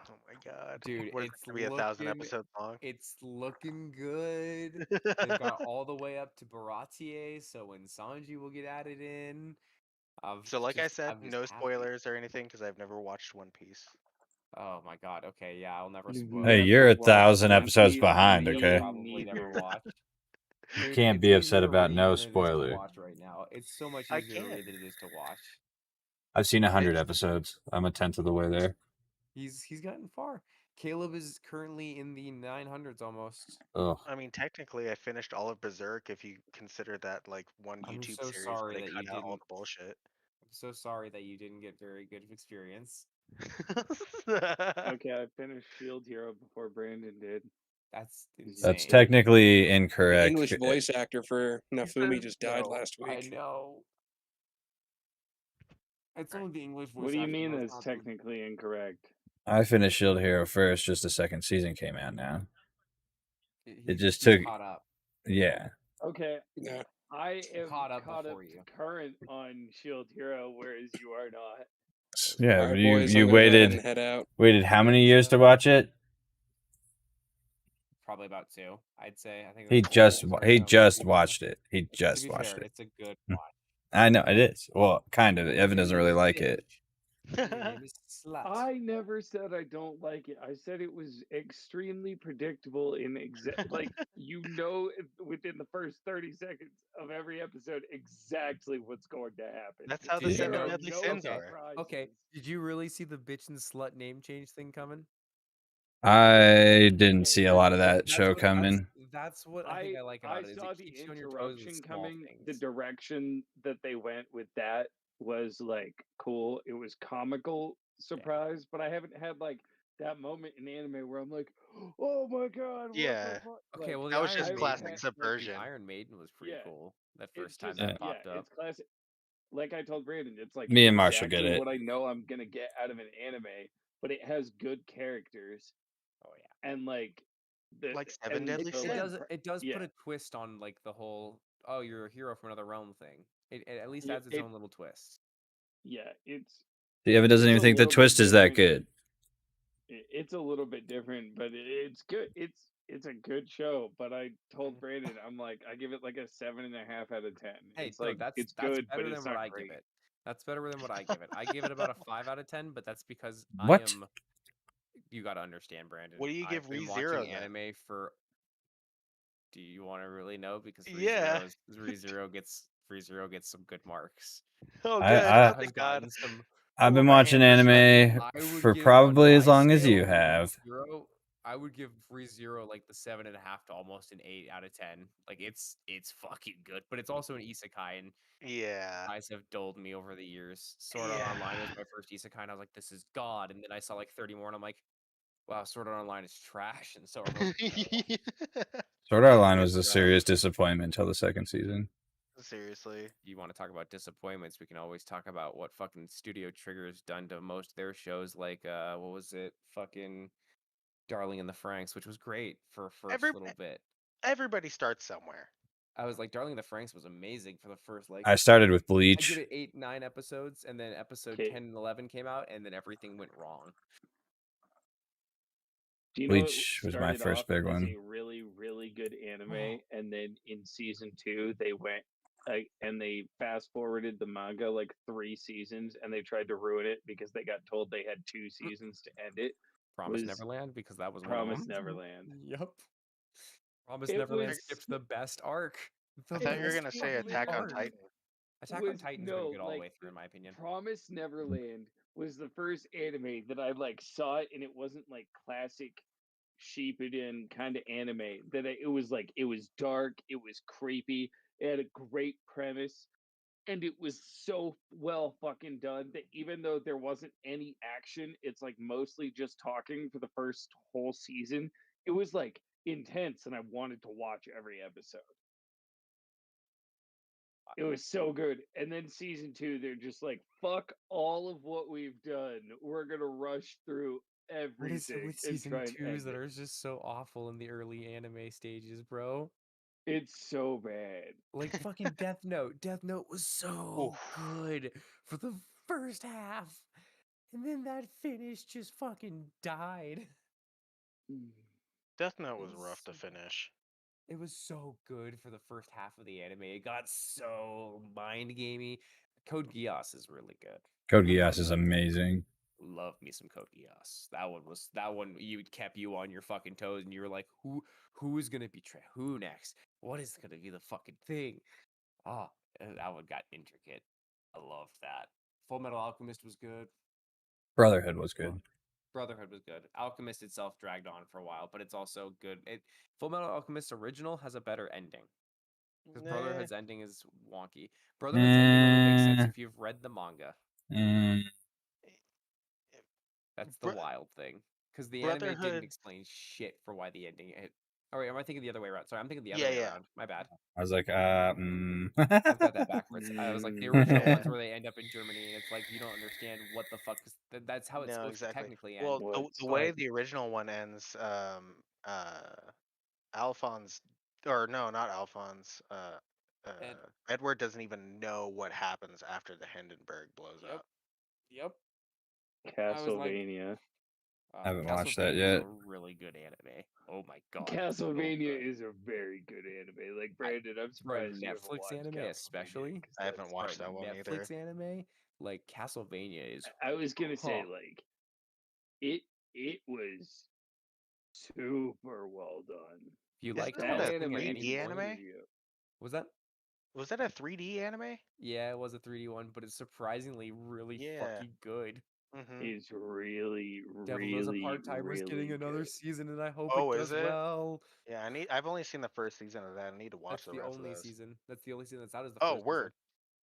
Oh my god, Dude, what is it's it gonna be 1,000 looking episodes long? it's looking good. They've got all the way up to Baratier, so when Sanji will get added in. So like I said, I'm just no happy. spoilers or anything because I've never watched One Piece. Oh my god. Okay, yeah, I'll never You've spoil Hey, it. you're never 1,000 watched One episodes Piece, behind, You'll okay? probably never neither. watch. You Dude, can't it's be easier upset to about read no than it is to spoiler. watch right now. It's so much I easier to can't. read than it is to watch. I've seen 100 It's episodes. I'm a tenth of the way there. He's gotten far. Caleb is currently in the 900s almost. Ugh. I mean, technically, I finished all of Berserk if you consider that like one I'm YouTube so series where sorry they that cut you out all didn't. the bullshit. I'm so sorry that you didn't get very good experience. Okay, I finished Shield Hero before Brandon did. That's That's insane. technically The incorrect. English voice actor for Nafumi just died No, last I week. know. It's only the English voice What do you actor, mean though, it's that's not the- technically incorrect? I finished Shield Hero first, just the second season came out now. It just he's took, caught up. yeah. Okay, Yeah. I am Caught up caught up before you. to current on Shield Hero, whereas you are not. Yeah, All right, you boys. you I'm gonna go ahead and waited head out. how many years to watch it? Probably about 2, I'd say. I think He that's 2 years or he so. just watched it. He To just be watched fair, it. it's a good Hmm. watch. I know it is. Well, kind of. Evan doesn't really like Bitch. it. Your name is Slut. I never said I don't like it. I said it was extremely predictable in like within the first 30 seconds of every episode exactly what's going to happen. That's how the Did you Seven There are know? Deadly no Sins Okay, are. surprises. okay. Did you really see the bitch and slut name change thing coming? I didn't Okay, see a lot of that That's show what coming. that's what I think I like I about it is saw it the keeps you on your toes with interruption small coming. The things. direction that they went with that was like cool. It was comical surprise, but I haven't had like that moment in anime where I'm like, oh my god, what Yeah, the fuck? Okay, like, well, the that was I just Iron haven't Maiden, classic had like the subversion. Iron Maiden was pretty yeah. cool that It's first time just that popped up. it's classic. Like I told Brandon, it's like Me and Marshall get exactly it. what I know I'm gonna get out of an anime, but it has good characters Oh yeah, and like the Like Seven and Deadly the it like does Sins. it does yeah put a twist on like the whole oh you're a hero from another realm thing. It at least yeah adds its it own little twist. yeah Evan doesn't it's even a think the little bit twist is that different. good. It's a little bit different, but it's good. It's a good show. But I told Brandon, I'm like, I give it like a 7.5 out of 10. Hey, It's no, like that's it's good, but better it's than what not I give great. it. That's better than what I give it. I give it about a 5 out of 10, but that's because I What? am. You got to understand, Brandon. What do you give I've been watching ReZero then? anime for. Do you want to really know? Because Yeah. ReZero gets some good marks. Oh, good. I ReZero Oh, has thank God. gotten some. I've All of been my watching hands are sweaty. anime I would for give on probably as my long as you scale for have. ReZero, I would give ReZero like the 7.5 to almost an 8 out of 10. Like it's fucking good, but it's also an isekai, and Yeah. guys have doled me over the years. Sword Art Yeah. Online was my first isekai, and I was like, this is God. And then I saw like 30 more, and I'm like, wow, Sword Art Online is trash. And so are most of the other ones. Sword Art Online was But a serious disappointment until the second season. Seriously. you want to talk about disappointments, we can always talk about what fucking Studio Trigger's done to most of their shows. Like, what was it? Fucking Darling in the Franxx, which was great for a first little bit. Everybody starts somewhere. I was like, Darling in the Franxx was amazing for the first like. I started with I Bleach. give it 8, 9 episodes, and then episode Okay. 10 and 11 came out, and then everything went wrong. Do you know Bleach it was my started first off big as one. a really, really good anime, and then in season 2 they went and they fast forwarded the manga like 3 seasons, and they tried to ruin it because they got told they had 2 seasons to end it. Promise Was Neverland, because that was one of Promise them. Neverland. Yep. Promise It Neverland was skipped the best arc. I The thought you were best gonna say fucking Attack on arc. Titan. Attack on Was Titan's been no good all the like way through, in my opinion. Promise Neverland was the first anime that I like saw it, and it wasn't like classic Shippuden kind of anime. It was like it was dark, it was creepy, It had a great premise, and it was so well fucking done that even though there wasn't any action, it's like mostly just talking for the first whole season. It was like intense, and I wanted to watch every episode. It was so good. And then season 2, they're just like, fuck all of what we've done. We're gonna rush through What is it everything with and season try and twos end that it. are just so awful in the early anime stages, bro? It's so bad. Like fucking Death Note. Death Note was so Oof. good for the first half. And then that finish just fucking died. Death Note It was was rough to so good. finish. It was so good for the first half of the anime. It got so mind gamey. Code Geass is really good. Code I Geass love is Code Geass. amazing. Love me some Code Geass. That one you kept you on your fucking toes and you were like, who is gonna betray who next? What is gonna be the fucking thing? Ah, that one got intricate. I loved that. Full Metal Alchemist was good. Brotherhood was good. Brotherhood was good. Alchemist itself dragged on for a while, but it's also good. Full Metal Alchemist original has a better ending because Nah. Brotherhood's ending is wonky. Brotherhood's ending only makes sense Eh, if you've read the manga. eh. That's the Bro- wild thing because the anime didn't Brotherhood. explain shit for why the ending. Oh wait, am I thinking the other way around? Sorry, I'm thinking the other Yeah, way yeah. around. My bad. I was like, I've got that backwards. I was like the original Yeah. ones where they end up in Germany, and it's like you don't understand what the fuck is. That's how it's No, supposed to exactly. technically end. Well, What? the way But the original one ends, Alphonse, or no, not Alphonse. and Edward doesn't even know what happens after the Hindenburg blows yep, up. yep. I was like, Castlevania. I haven't watched that Castlevania is a yet. really good anime. Oh my god, it's so Castlevania good. is a very good anime. Like I, Brandon, I'm for a surprised you haven't Netflix watched anime, Castlevania especially because I haven't that's for a watched that one either. Netflix anime, like Castlevania is. I was gonna say Huh. like it it was super well done. If you Isn't like That that a Helsing at any 3D animation point, anime? studio was that? Was that a 3D anime? Yeah, it was a 3D one, but it's surprisingly really Yeah. fucking good. Mm-hmm. is really, Devil Knows a really, Part-Timer's getting really another good. season, and I hope it Oh, is does it? well. Yeah, I've only seen the first season of that. I need to watch That's the the rest of only those. season. That's the only season that's out is the Oh, first season. word.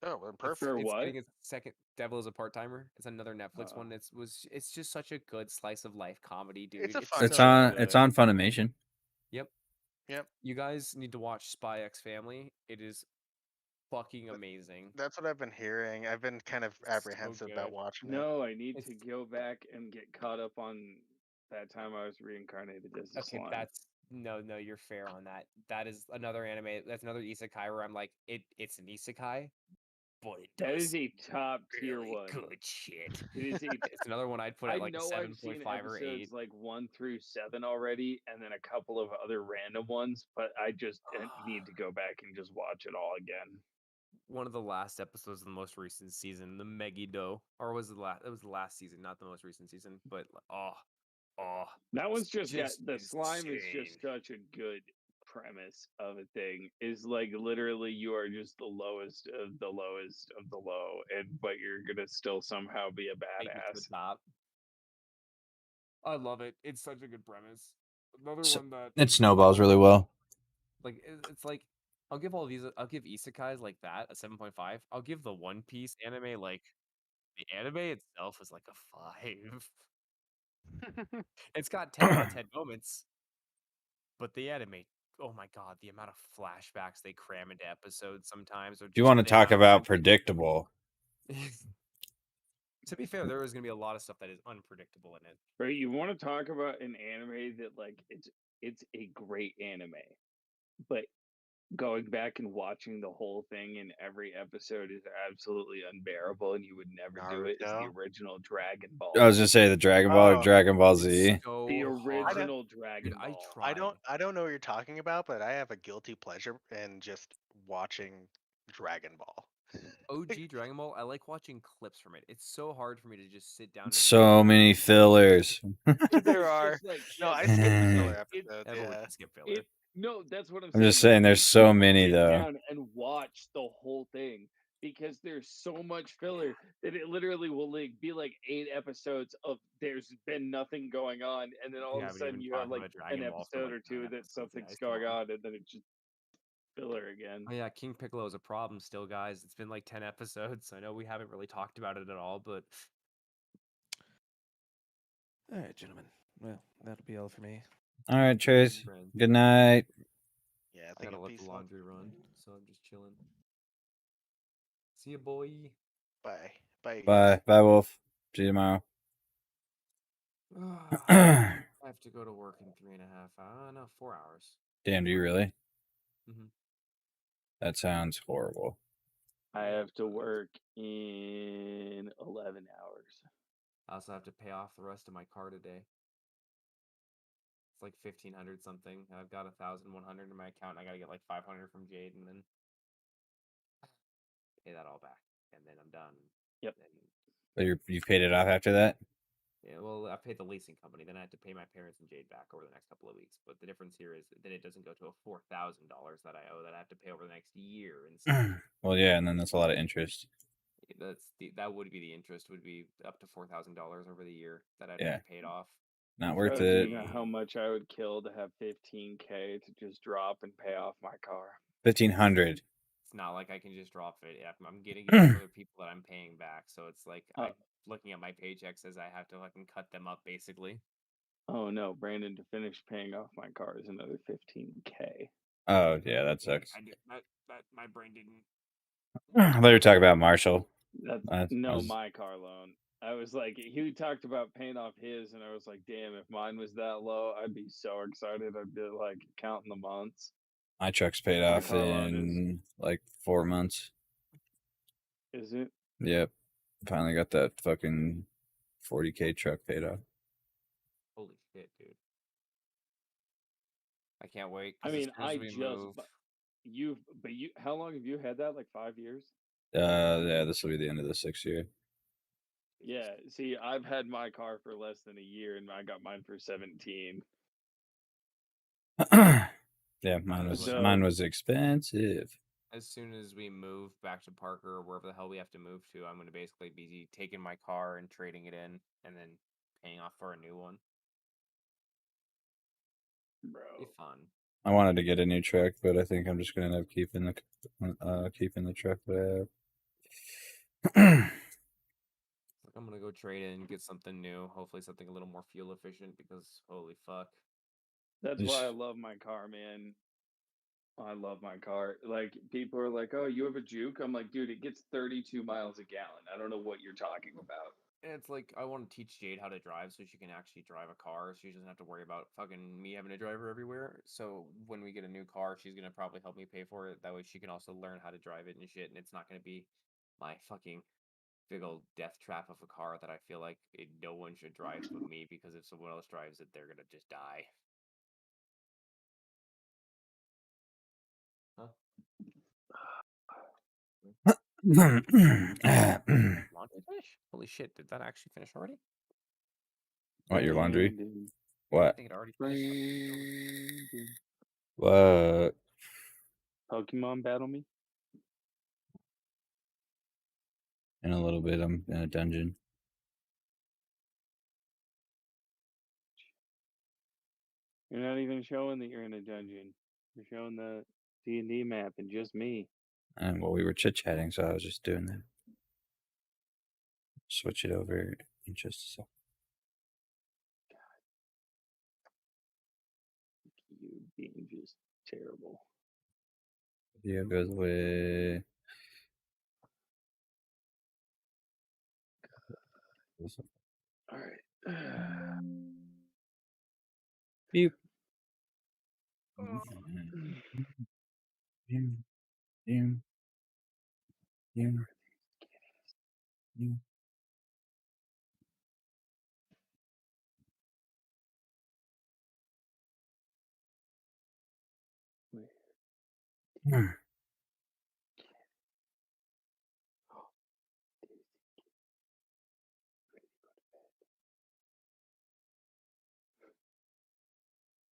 Oh, well, It's perfect. For it's what? getting its second. Devil is a Part-Timer. It's another Netflix one. It's just such a good slice of life comedy, It's dude. a It's fun It's so show. on. It's good. on Funimation. Yep. Yep. You guys need to watch Spy X Family. It is fucking amazing. That's what I've been hearing. I've been kind of It's so apprehensive about good. watching it. No, I need It's to go back and get caught up on that time I was reincarnated as a okay. slime. That's no. You're fair on that. That is another anime. That's another isekai where I'm like, it's an isekai, but it That does is a top tier really one. good shit. It is a. It's another one I'd put I at like a know I've seen 7.5 or 8. episodes like 1 through 7 already, and then a couple of other random ones, but I just need to go back and just watch it all again. One of the last episodes of the most recent season, the Megiddo, or was it the last? It was the last season, not the most recent season. But oh, That one's it's just got just the slime is insane. just such a good premise of a thing. Is like literally you are just the lowest of the lowest of the low, and but you're gonna still somehow be a Make it to the badass. top. I love it. It's such a good premise. Another So, one that it snowballs really well. like it's like I'll give all these. I'll give isekais like that a 7.5. I'll give the One Piece anime like the anime itself is like a 5. It's got 10 out of 10 moments, but the anime, oh my god, the amount of flashbacks they cram into episodes sometimes, or You just want to the talk amount of about times they do. predictable? To be fair, there is going to be a lot of stuff that is unpredictable in it. Right? You want to talk about an anime that like it's a great anime, but going back and watching the whole thing in every episode is absolutely unbearable, and you would never do it. Is the Naruto. original Dragon I was Ball? gonna say the Dragon Ball or Oh, Dragon Ball It's Z. The so I hard. don't. original Dude, Dragon I Ball. tried. I don't know what you're talking about, but I have a guilty pleasure in just watching Dragon Ball. OG Dragon Ball, I like watching clips from it. It's so hard for me to just sit down and So many fillers. There It's are. just like No, I that's what skip I'm the saying. filler It episodes. everyone Yeah. can skip filler. it no, that's what I'm I'm saying. just Like saying, there's you so can't many sit though. down and watch the whole thing because there's so much filler that it literally will like be like 8 episodes of there's been nothing going on, and then all We of a haven't sudden even you have talked like about an Dragon Ball for episode like or 9 two that episodes. Yeah, I something's still going haven't. on, and then it just Filler again. Oh yeah, King Piccolo is a problem still, guys. It's been like 10 episodes. I know we haven't really talked about it at all, but All right, gentlemen. Well, that'll be all for me. All right, Trace. friend, Good night. Yeah, I think gotta of let the peace. laundry run, so I'm just chilling. See ya, boy. Bye. Bye, you guys. Bye. Bye, Wolf. See you tomorrow. I have to go to work in 3.5 hours. No, 4 hours. Damn, do you really? Mm-hmm. That sounds horrible. I have to work in 11 hours. I also have to pay off the rest of my car today. It's like 1,500 something. I've got 1,100 in my account. And I gotta get like 500 from Jade, and then pay that all back, and then I'm done. Yep. And, But you paid it off after that? yeah, well, I paid the leasing company. Then I had to pay my parents and Jade back over the next couple of weeks. But the difference here is that it doesn't go to a $4,000 that I owe that I have to pay over the next year instead. Well, yeah, and then that's a lot of interest. That would be the interest would be up to $4,000 over the year that I'd Yeah. have to pay it off. Not worth Bro, do it. you know how much I would kill to have 15K to just drop and pay off my car? 1,500. It's not like I can just drop it. I'm getting it from other people that I'm paying back. So it's like I looking at my paycheck says I have to fucking cut them up basically. Oh no, Brandon, to finish paying off my car is another 15K. Oh yeah, that sucks. I did that my brain didn't. I thought you were talking about Marshall. No, my car loan. I was like, he talked about paying off his, and I was like, damn, if mine was that low, I'd be so excited. I'd be like counting the months. My truck's paid My off car loan in like 4 months. Is it? Yep. Finally got that fucking 40K truck paid off. Holy shit, dude! I can't wait. I mean, I we just move. how long have you had that? Like 5 years? Yeah, this will be the end of the 6th year. Yeah. See, I've had my car for less than a year, and I got mine for 17. Yeah, mine was expensive. As soon as we move back to Parker or wherever the hell we have to move to, I'm going to basically be taking my car and trading it in and then paying off for a new one. Bro. Be fun. I wanted to get a new truck, but I think I'm just gonna end up keeping the truck that I have. Like I'm gonna go trade in and get something new. Hopefully something a little more fuel efficient because holy fuck. That's why I love my car, man. I love my car. Like people are like, "Oh, you have a Juke?" I'm like, "Dude, it gets 32 miles a gallon. I don't know what you're talking about." And it's like I want to teach Jade how to drive so she can actually drive a car. So she doesn't have to worry about fucking me having to drive her everywhere. So when we get a new car, she's gonna probably help me pay for it. That way she can also learn how to drive it and shit. And it's not gonna be my fucking big old death trap of a car that I feel like no one should drive but me because if someone else drives it, they're gonna just die. Huh? Laundry finish? Holy shit! Did that actually finish already? What, your laundry? Brandon. I What? think it already finished. Brandon. What? Pokemon battle me? In a little bit, I'm in a dungeon. You're not even showing that you're in a dungeon. You're showing the D&D map and just me. And well, we were chit chatting, so I was just doing that. Switch it over in just a sec. You being just terrible. Video goes away. All right. Beep.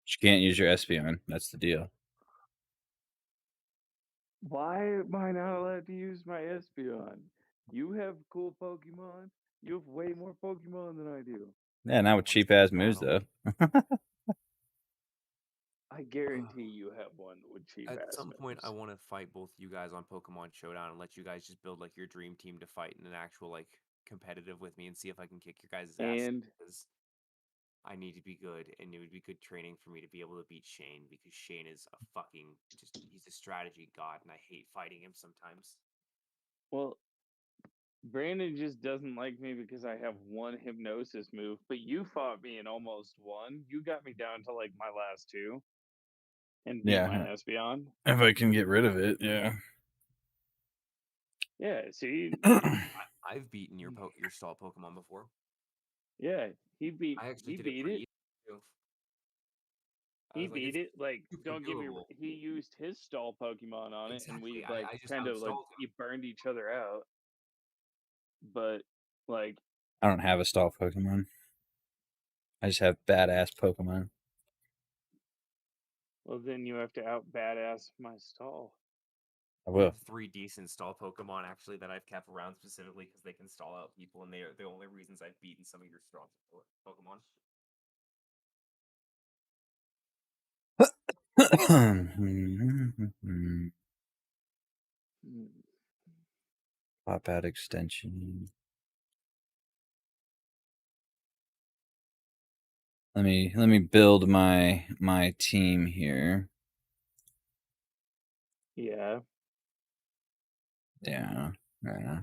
She can't use your Espeon. That's the deal. Why am I not allowed to use my Espeon? You have cool Pokemon. You have way more Pokemon than I do. Yeah, not with cheap ass moves though. I guarantee you have one with cheap At ass some point, I moves. want to fight both you guys on Pokemon Showdown and let you guys just build like your dream team to fight in an actual like competitive with me and see if I can kick your guys' ass. And Because I need to be good, and it would be good training for me to be able to beat Shane because Shane is a fucking he's a strategy god, and I hate fighting him sometimes. well, Brandon just doesn't like me because I have one hypnosis move, but you fought me and almost won. You got me down to like my last two and beat my Yeah. Espeon. If I can get rid of it, yeah. Yeah, see, I've beaten your your stall Pokemon before. yeah, he beat I actually he did it beat pretty it. easy too. I He was like, beat it's it. Like, super don't get me. doable. He used his stall Pokemon on it, and Exactly. we like I just kind of like outstalled him. we burned each other out. But like, I don't have a stall Pokemon. I just have badass Pokemon. well, then you have to out badass my stall. I I will. have 3 decent stall Pokemon actually that I've kept around specifically because they can stall out people, and they are the only reasons I've beaten some of your strong Pokemon. Hmm. Pop out extension. Let me build my team here. Yeah. Yeah. Yeah.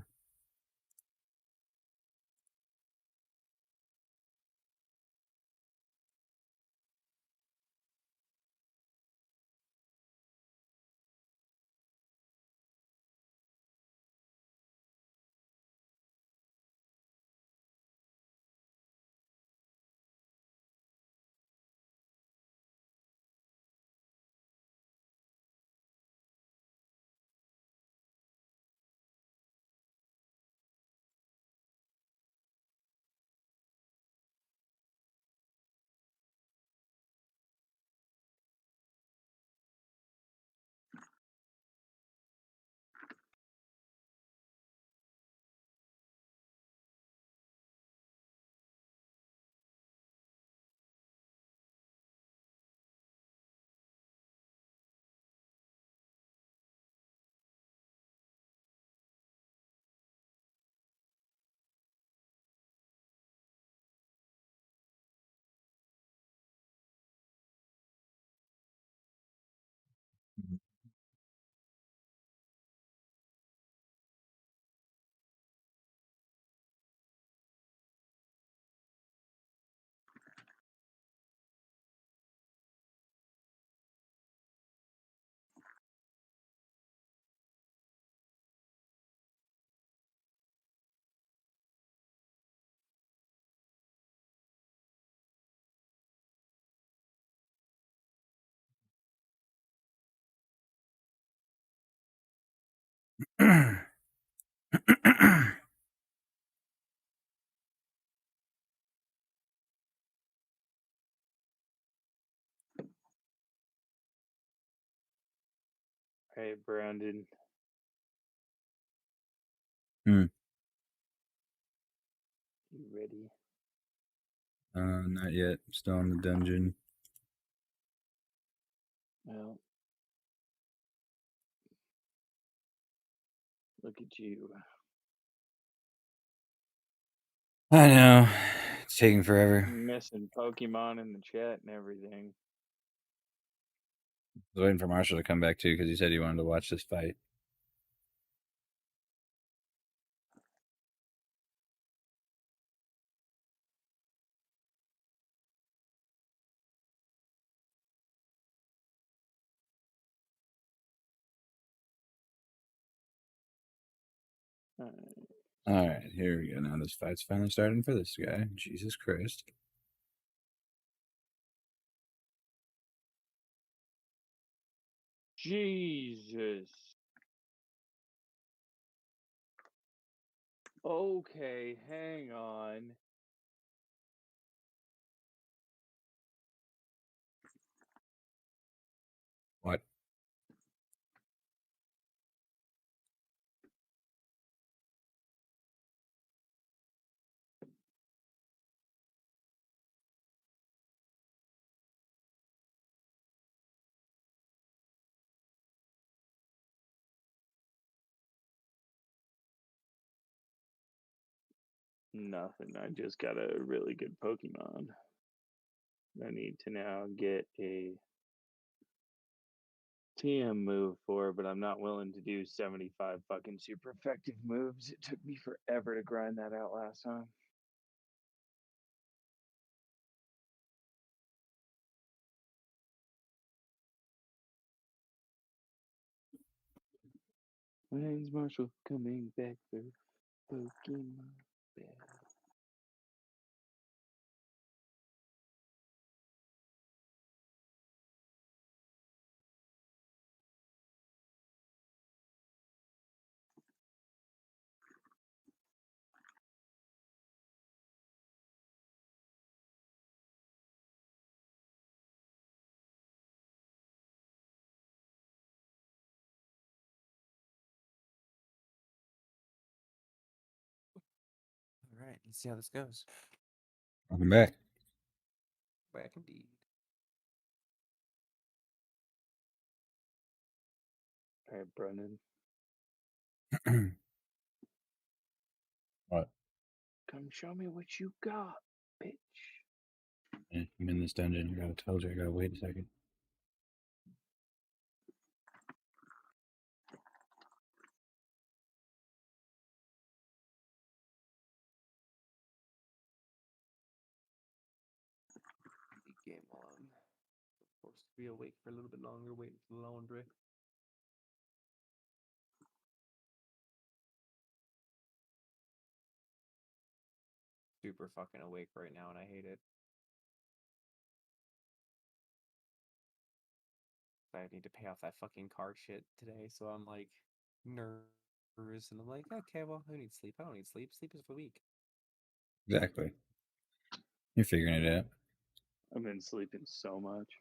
All right, Brandon. Hmm. You ready? Not yet. Still in the dungeon. Well, look at you. I know. It's taking forever. Missing Pokemon in the chat and everything. I was waiting for Marshall to come back too because he said he wanted to watch this fight. All right, here we go. Now this fight's finally starting for this guy. Jesus Christ. Jesus. Okay, hang on. What? Nothing. I just got a really good Pokemon. I need to now get a TM move for, but I'm not willing to do 75 fucking super effective moves. It took me forever to grind that out last time. When's Marshall coming back for Pokemon Battle? All right, let's see how this goes. Welcome back. Back indeed. All right, Brennan. What? Come show me what you got, bitch. I'm in this dungeon. I told you I gotta wait a second. Game on. Forced to be awake for a little bit longer, waiting for the laundry. Super fucking awake right now, and I hate it. I need to pay off that fucking car shit today, so I'm like nervous, and I'm like, okay, well, who needs sleep? I don't need sleep. Sleep is for the weak. Exactly. You're figuring it out. I've been sleeping so much.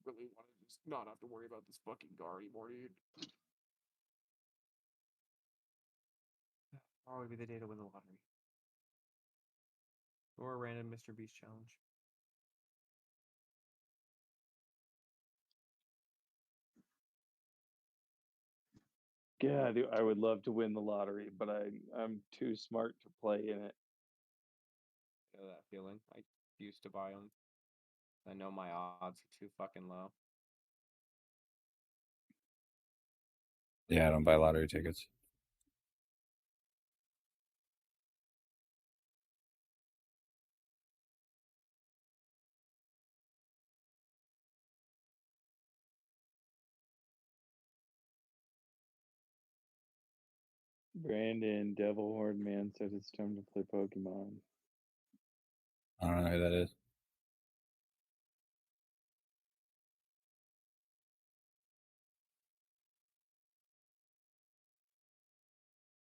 Really want to just not have to worry about this fucking car anymore, dude. Probably be the day to win the lottery. Or a random Mr. Beast challenge. Yeah, dude, I would love to win the lottery, but I'm too smart to play in it. You know that feeling? I used to buy them. I know my odds are too fucking low. Yeah, I don't buy lottery tickets. Brandon, Devil Horde Man said it's time to play Pokemon. I don't know who that is.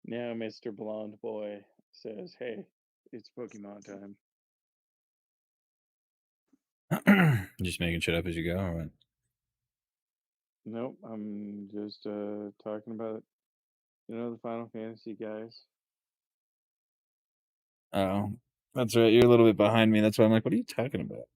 Now Mr. Blonde Boy says, hey, it's Pokemon time. Just making shit up as you go, or what? Nope, I'm just talking about, the Final Fantasy guys. Oh, that's right. You're a little bit behind me. That's why I'm like, what are you talking about?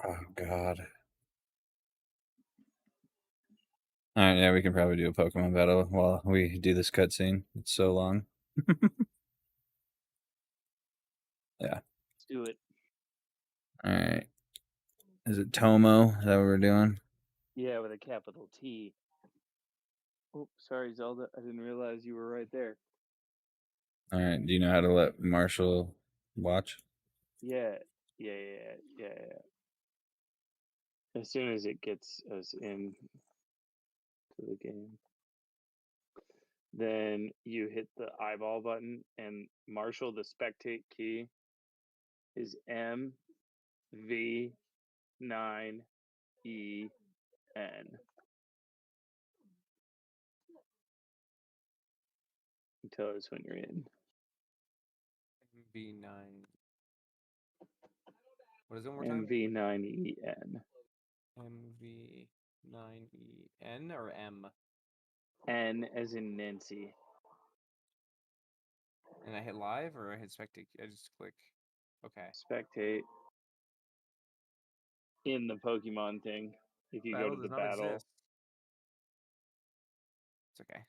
Oh, God. All right, yeah, we can probably do a Pokemon battle while we do this cutscene. It's so long. Yeah. Let's do it. All right. Is it Tomo? Is that what we're doing? Yeah, with a capital T. Oh, sorry, Zelda. I didn't realize you were right there. All right. Do you know how to let Marshall watch? Yeah. As soon as it gets us in to the game, then you hit the eyeball button, and Marshall, the spectate key is MV9EN. Tell us when you're in. MV9. What is it one more time? MV9EN. MV9EN or M? N as in Nancy. And I hit live or I hit spectate? I just click. Okay. Spectate in the Pokemon thing. If you Battle go to the does not battle, exist. It's okay.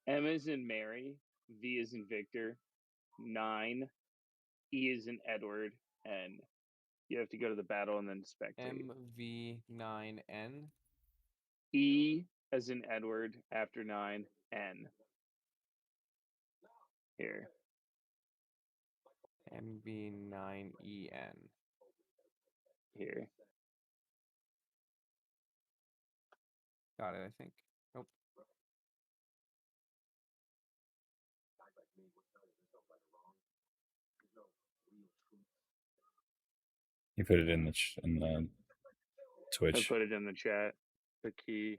M is in Mary, V is in Victor, 9, E is in Edward, N. You have to go to the battle and then spectate. MV9N. E as in Edward after 9, N. Here. MV9EN. Here. Got it, I think. Nope. You put it in the I Twitch. put it in the chat. The key.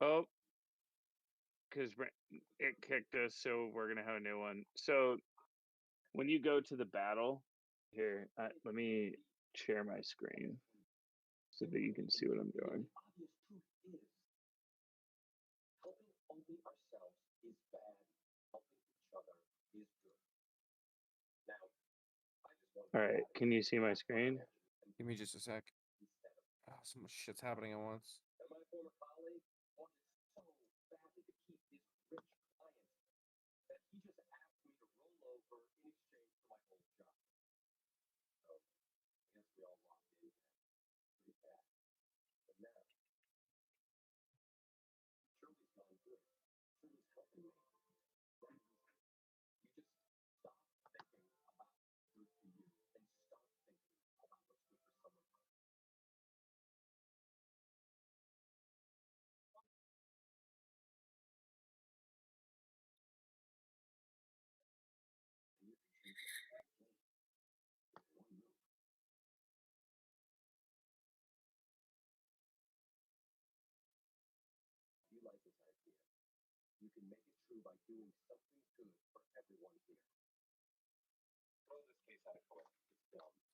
Oh, because it kicked us, so we're gonna have a new one. So when you go to the battle, here, let me share my screen so that you can see what I'm doing. All right, can you see my screen? Give me just a sec. Oh, so much shit's happening at once.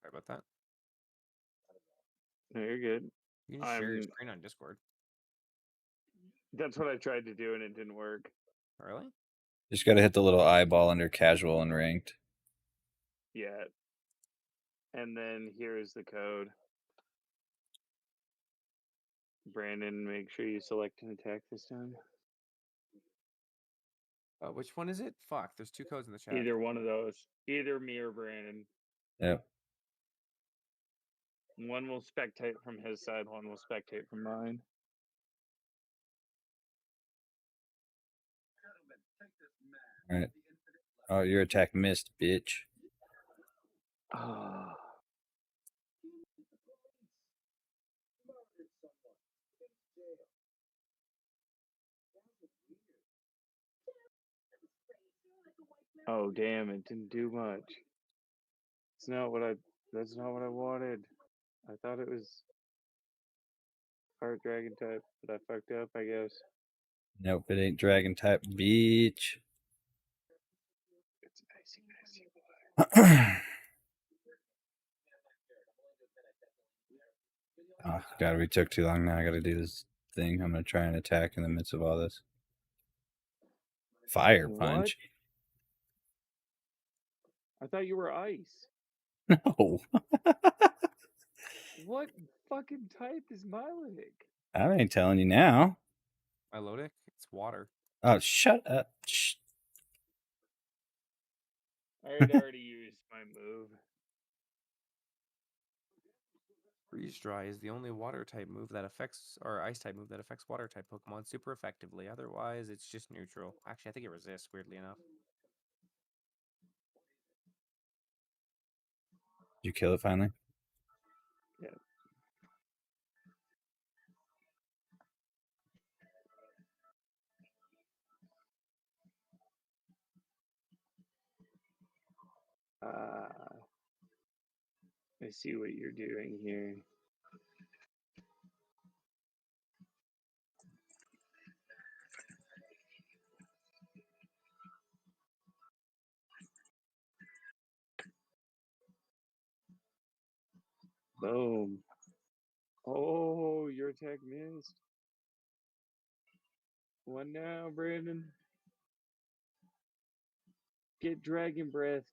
Sorry about that. No, you're good. You can just share your screen on Discord. That's what I tried to do and it didn't work. Really? Just got to hit the little eyeball under casual and ranked. Yeah. And then here is the code. Brandon, make sure you select an attack this time. Which one is it? Fuck, there's 2 codes in the chat. Either one of those. Either me or Brandon. Yep. One will spectate from his side, one will spectate from mine. All right. Oh, your attack missed, bitch. Ah. Oh damn, it didn't do much. That's not what I wanted. I thought it was Heart Dragon type, but I fucked up, I guess. Nope, it ain't dragon type, bitch. It's icy boy. Oh god, we took too long now. I gotta do this thing. I'm gonna try and attack in the midst of all this. Fire punch? I thought you were ice. No. What fucking type is Milotic? I ain't telling you now. Milotic? It's water. Oh, shut up. Shh. I had already used my move. Freeze Dry is the only water type move that affects, or ice type move that affects water type Pokemon super effectively. Otherwise, it's just neutral. Actually, I think it resists, weirdly enough. Did you kill it finally? Yeah. I see what you're doing here. Boom. Oh, your attack missed. One now, Brandon. Get dragon breathed.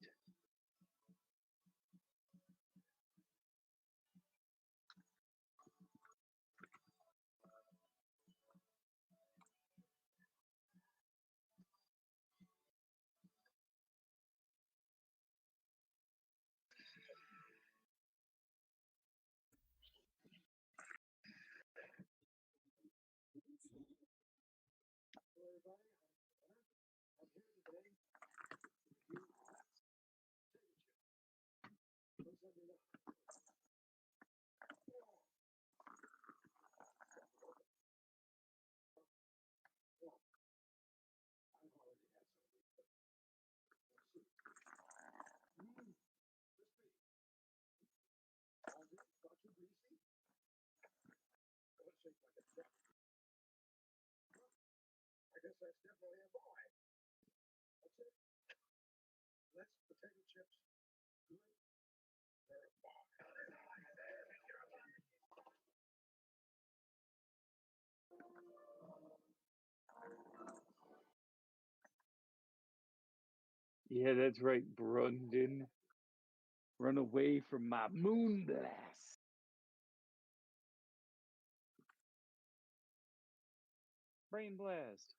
Yeah, that's right, Brandon. Run away from my moon blast. Brain blast.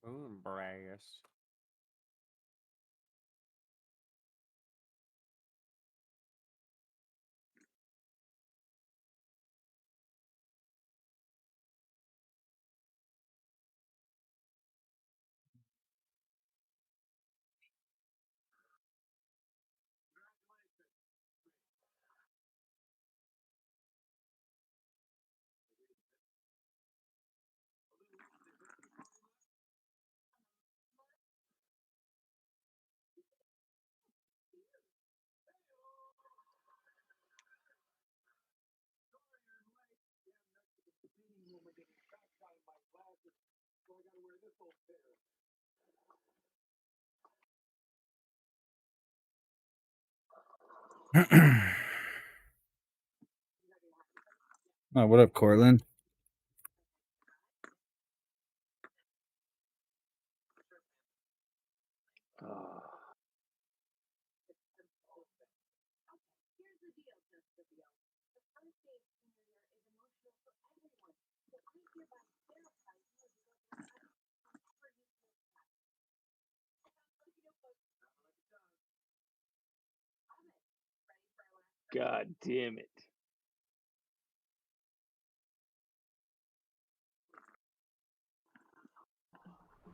Moon blast. Oh, what up, Cortland? Oh. God damn it.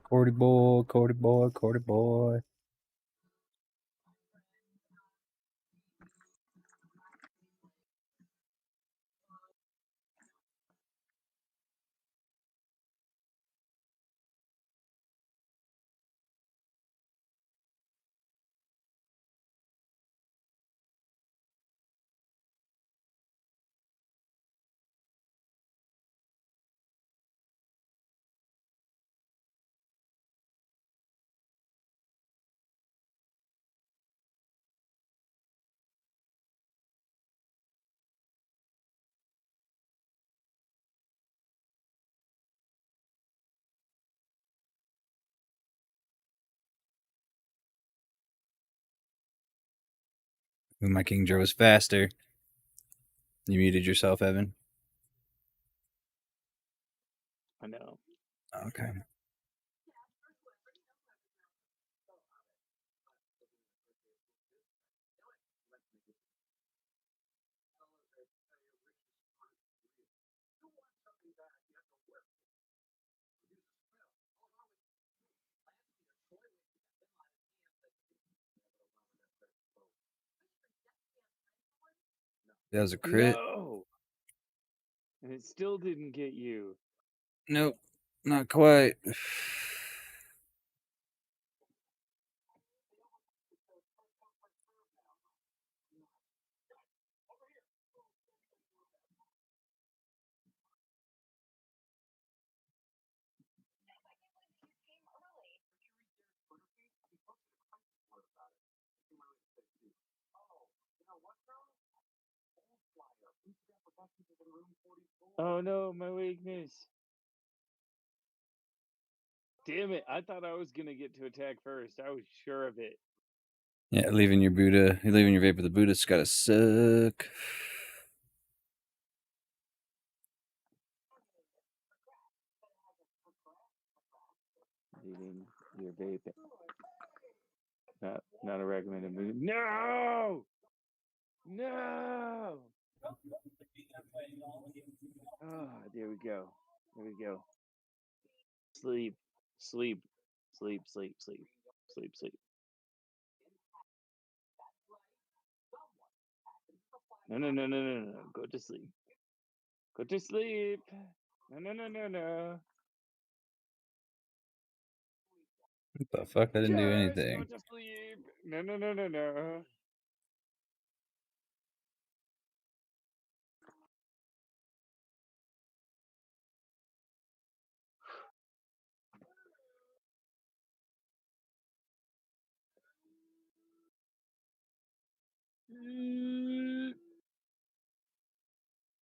Cordy boy, Cordy boy, Cordy boy. Ooh, my King Joe was faster. You muted yourself, Evan? I know. Okay. That was a crit. No. And it still didn't get you. Nope, not quite. Oh no, my weakness. Damn it! I thought I was gonna get to attack first. I was sure of it. Yeah, leaving your vape with the Buddha's gotta suck. Leaving your vape. Not a recommended move. No! No! Ah, there we go. There we go. Sleep, sleep, sleep, sleep, sleep, sleep, sleep. No, no, no, no, no, no. Go to sleep. Go to sleep. No, no, no, no, no. What the fuck? I didn't do Just go anything. to sleep. No, no, no, no, no.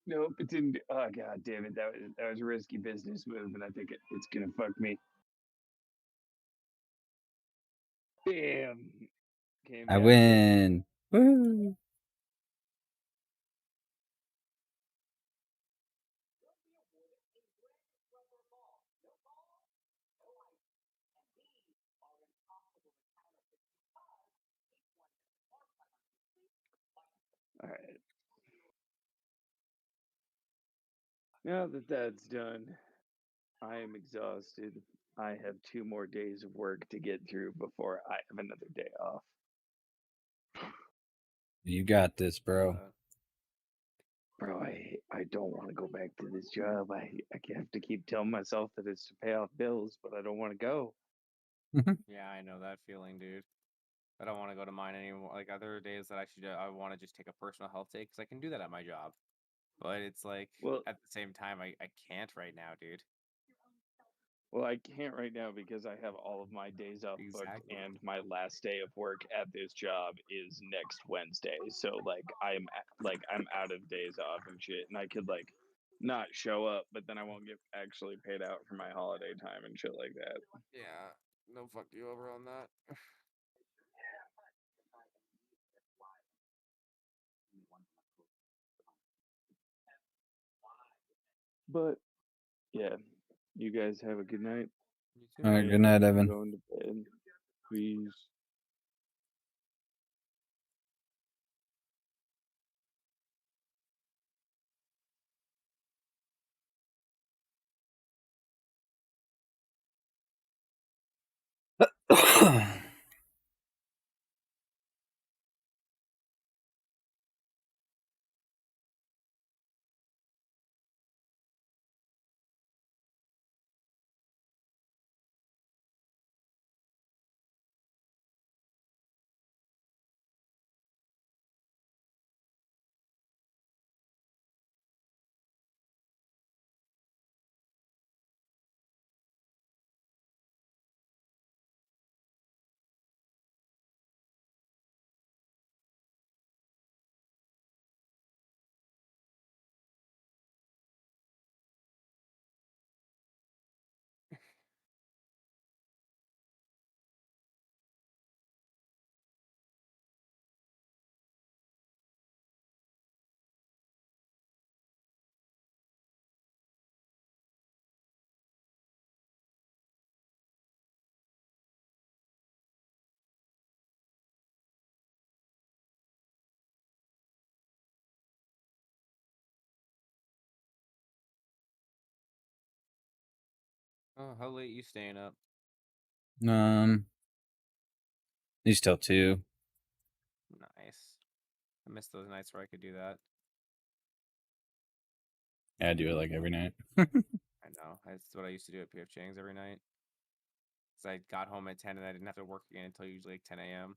Nope, it didn't. Oh god damn it! That was a risky business move, and I think it's gonna fuck me. Bam! Came I down just. win. Woo! All right. Now that that's done, I am exhausted. I have 2 more days of work to get through before I have another day off. You got this, bro. Bro, I don't want to go back to this job. I have to keep telling myself that it's to pay off bills, but I don't want to go. Yeah, I know that feeling, dude. I don't want to go to mine anymore. Like other days that I want to just take a personal health day because I can do that at my job. But it's like Well, at the same time, I can't right now, dude. Well, I can't right now because I have all of my days off booked, Exactly. and my last day of work at this job is next Wednesday. So like I'm out of days off and shit, and I could like not show up, but then I won't get actually paid out for my holiday time and shit like that. Yeah. No fuck you over on that. But yeah, you guys have a good night. You too. All I right, good am night, Evan. going to bed. Please. Oh, how late you staying up? He's still 2. Nice. I miss those nights where I could do that. I do it like every night. I know. That's what I used to do at PF Chang's every night. Cause I got home at 10 and I didn't have to work again until usually like 10 a.m.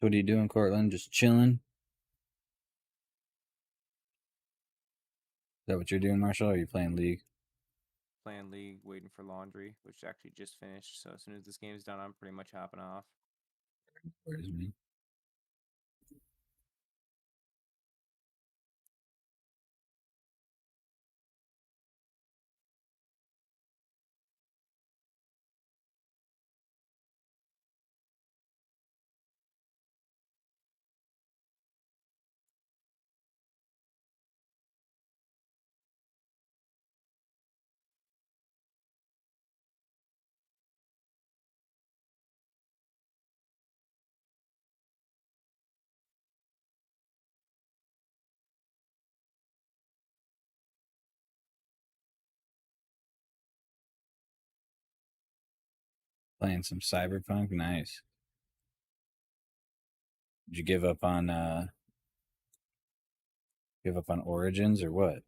What are you doing, Cortland? Just chilling? Is that what you're doing, Marshall? Or are you playing League? Playing League, waiting for laundry, which actually just finished. So as soon as this game's done, I'm pretty much hopping off. Where's me? Playing some Cyberpunk? Nice. Did you give up on Origins or what?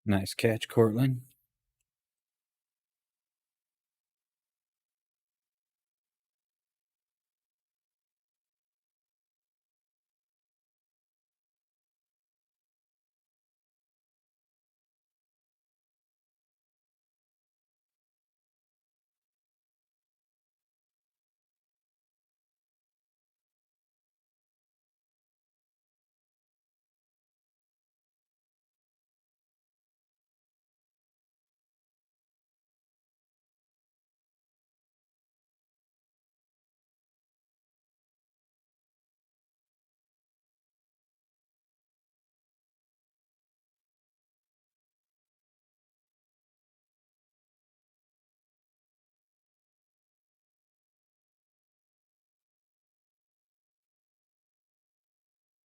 Nice catch, Cortland.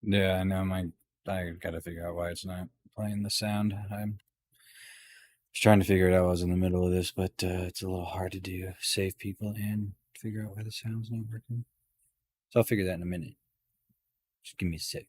Yeah, I know. I gotta figure out why it's not playing the sound. I'm just trying to figure it out. I was in the middle of this, but it's a little hard to do. Save people in. figure out why the sound's not working. So I'll figure that in a minute. Just give me a sec.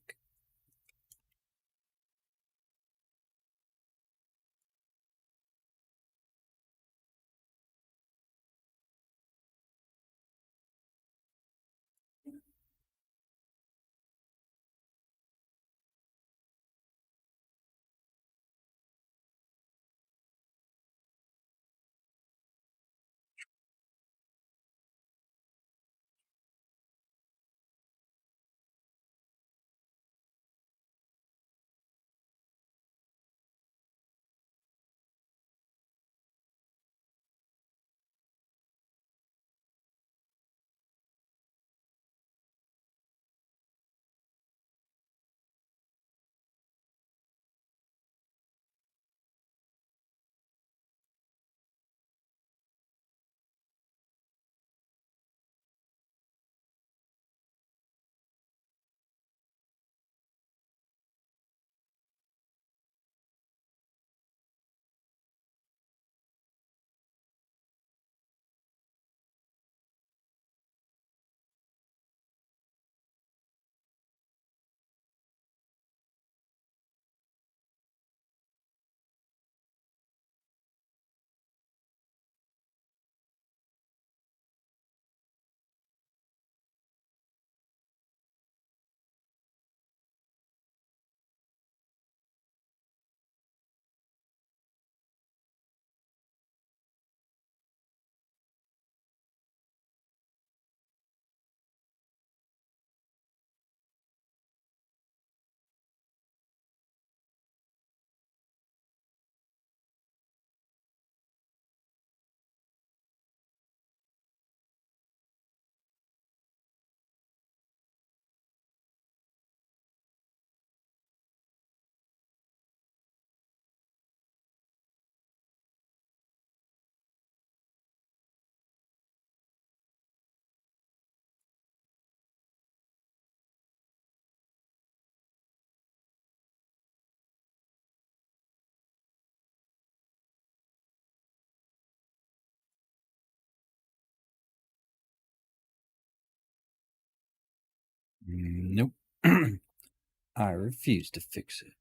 Nope. I refuse to fix it.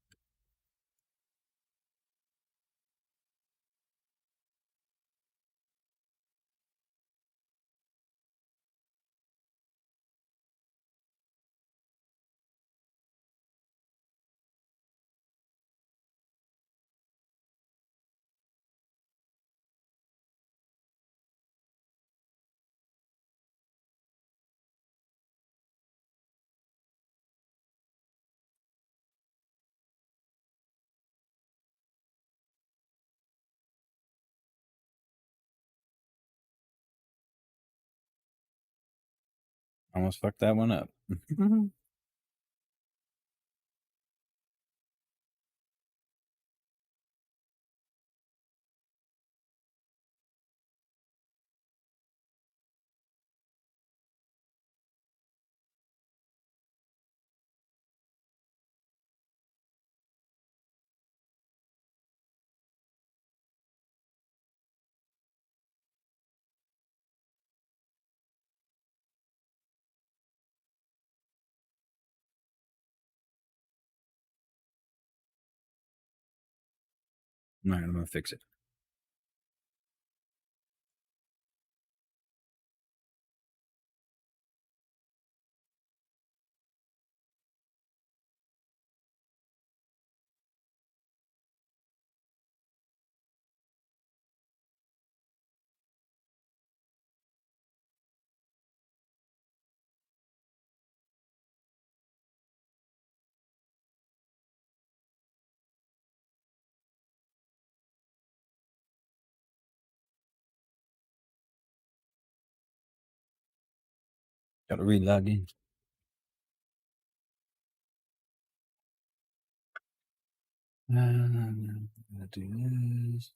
Almost fucked that one up. All right, I'm gonna fix it. Got to re-log in. Gotta do this.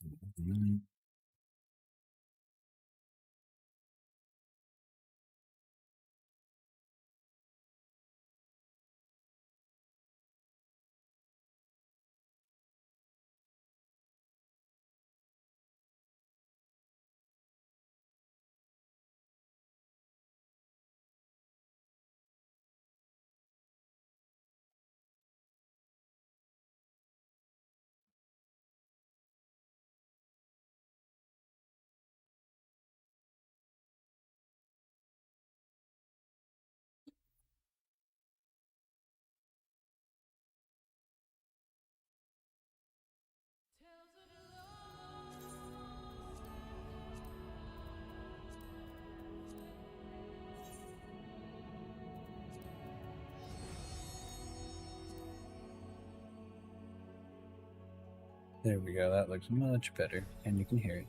There we go. That looks much better, and you can hear it.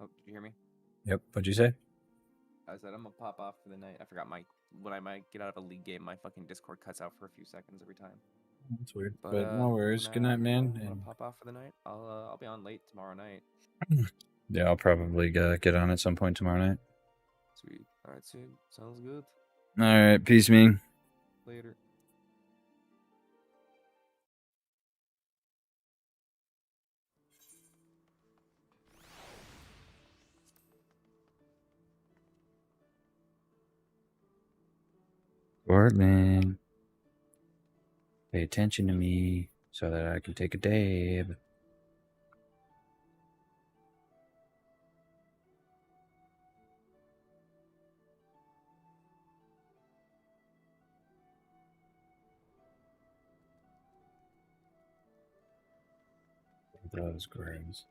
Oh, did you hear me? Yep. What'd you say? I said I'm gonna pop off for the night. I forgot when I might get out of a league game, my fucking Discord cuts out for a few seconds every time. That's weird, But but no worries. Good night, man. I'm gonna And pop off for the night. I'll be on late tomorrow night. yeah, I'll probably get on at some point tomorrow night. Sweet. All right, Sid. Sounds good. All right. Peace, Ming. Later. Portland. Pay attention to me so that I can take a dab. Those grows.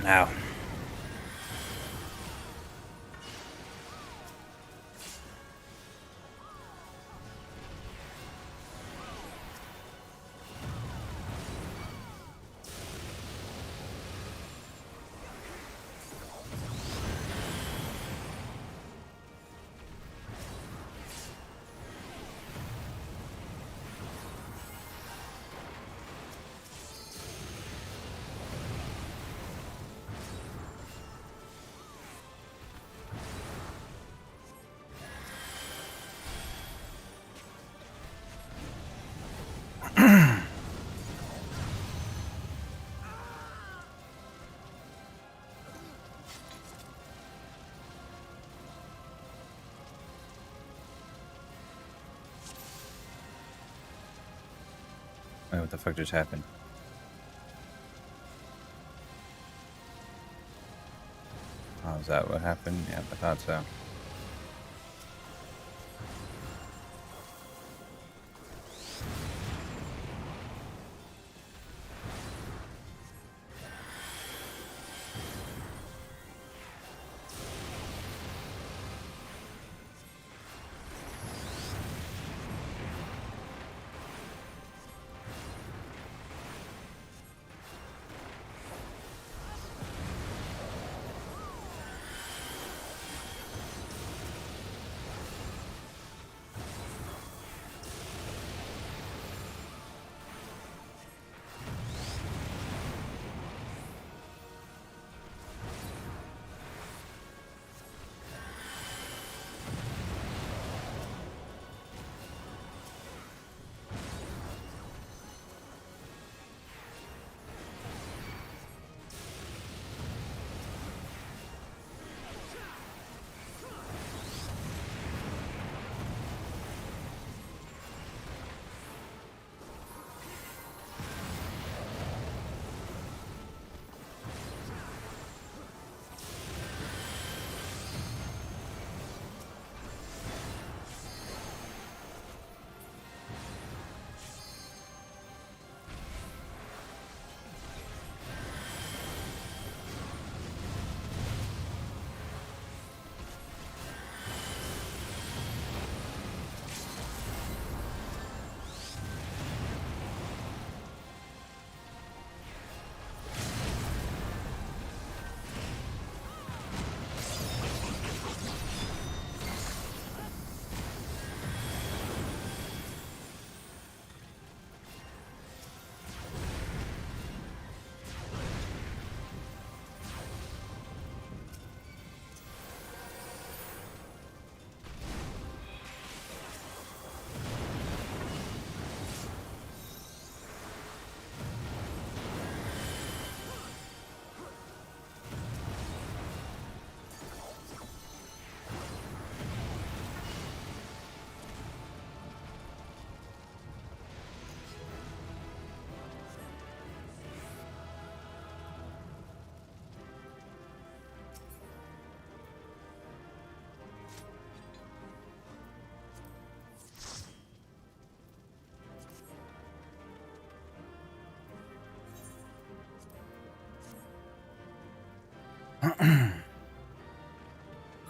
Ow. Wait, what the fuck just happened? Is that what happened? Yeah, I thought so.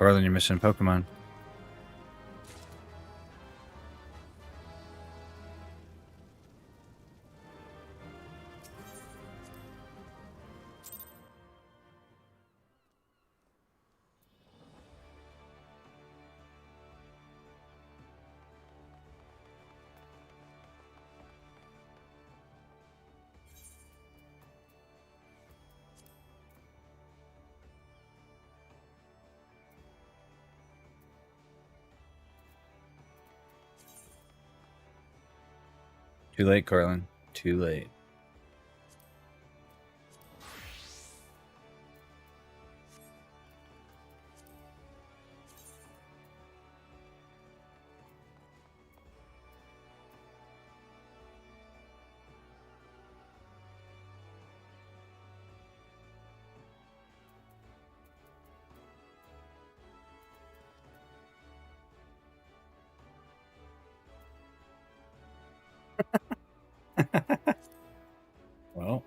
Carlin, you're missing Pokemon. Too late, Carlin. Too late. Well.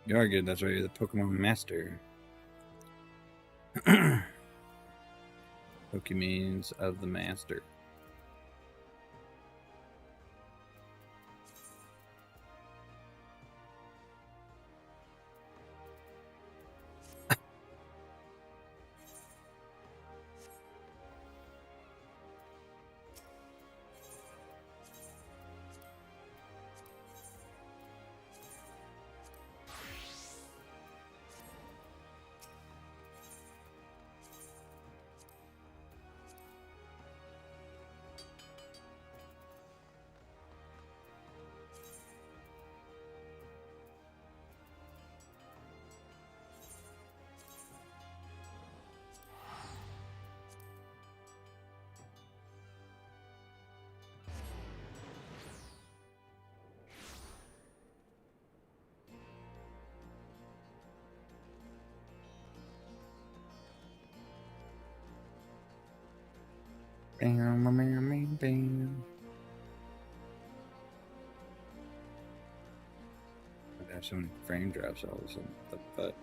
You are good. That's right. You're the Pokemon Master. Pokemeans of the Master. I have so many frame drops all of a sudden. But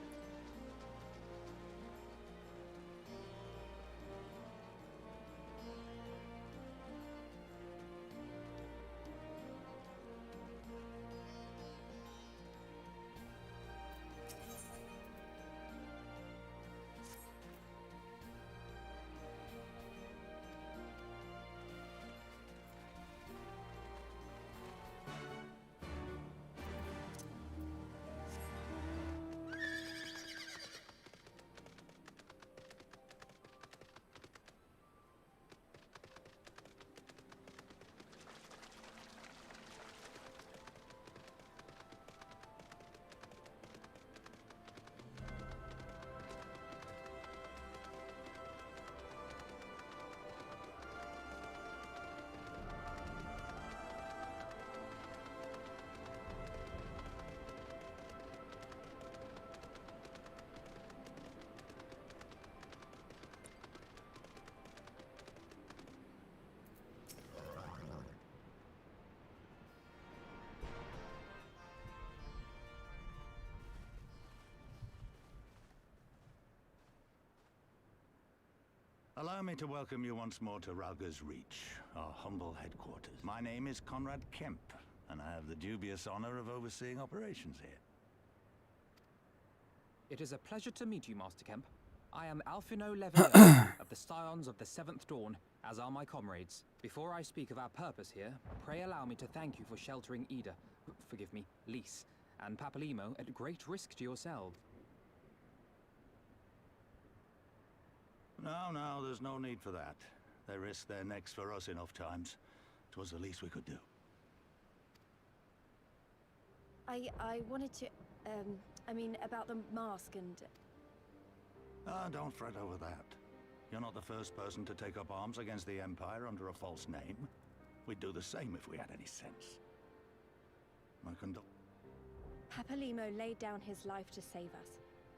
allow me to welcome you once more to Rauger's Reach, our humble headquarters. My name is Conrad Kemp, and I have the dubious honor of overseeing operations here. It is a pleasure to meet you, Master Kemp. I am Alphino Levier of the Scions of the Seventh Dawn, as are my comrades. Before I speak of our purpose here, pray allow me to thank you for sheltering Ida, forgive me, Lys, and Papalimo at great risk to yourselves. No, there's no need for that. They risked their necks for us enough times. 'Twas the least we could do. I wanted to, I mean, about the mask and... Ah, don't fret over that. You're not the first person to take up arms against the Empire under a false name. We'd do the same if we had any sense. My Papalimo laid down his life to save us,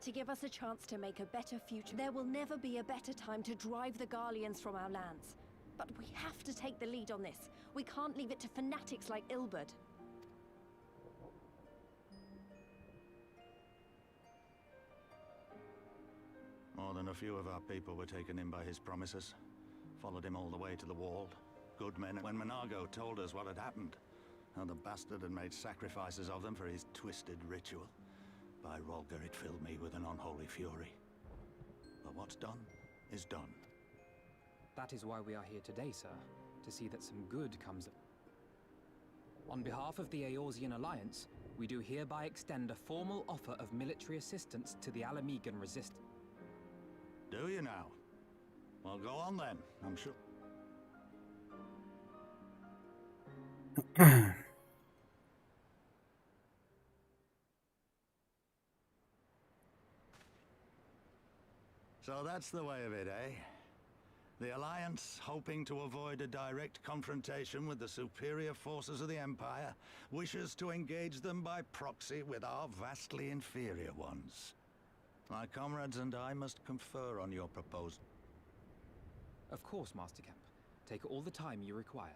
to give us a chance to make a better future. There will never be a better time to drive the Garleans from our lands. But we have to take the lead on this. We can't leave it to fanatics like Ilberd. More than a few of our people were taken in by his promises. Followed him all the way to the wall. Good men. When Monargo told us what had happened, how the bastard had made sacrifices of them for his twisted ritual, by Rolger, it filled me with an unholy fury. But what's done is done. That is why we are here today, sir, to see that some good comes of... On behalf of the Eorzean Alliance, we do hereby extend a formal offer of military assistance to the Alamegan resistance. Do you now? Well, go on then, I'm sure. So that's the way of it, eh? The Alliance, hoping to avoid a direct confrontation with the superior forces of the Empire, wishes to engage them by proxy with our vastly inferior ones. My comrades and I must confer on your proposal. Of course, Master Kemp. Take all the time you require.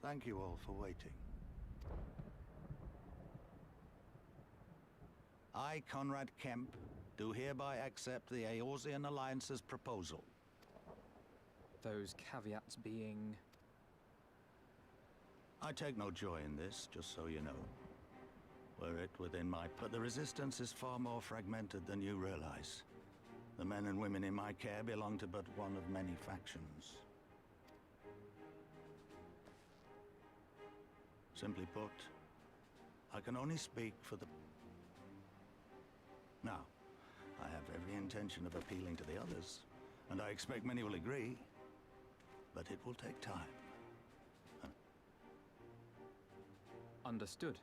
Thank you all for waiting. I, Conrad Kemp, do hereby accept the Eorzean Alliance's proposal. Those caveats being... I take no joy in this, just so you know. Were it within my... But the Resistance is far more fragmented than you realize. The men and women in my care belong to but one of many factions. Simply put, I can only speak for the... Now, I have every intention of appealing to the others, and I expect many will agree, but it will take time. Understood.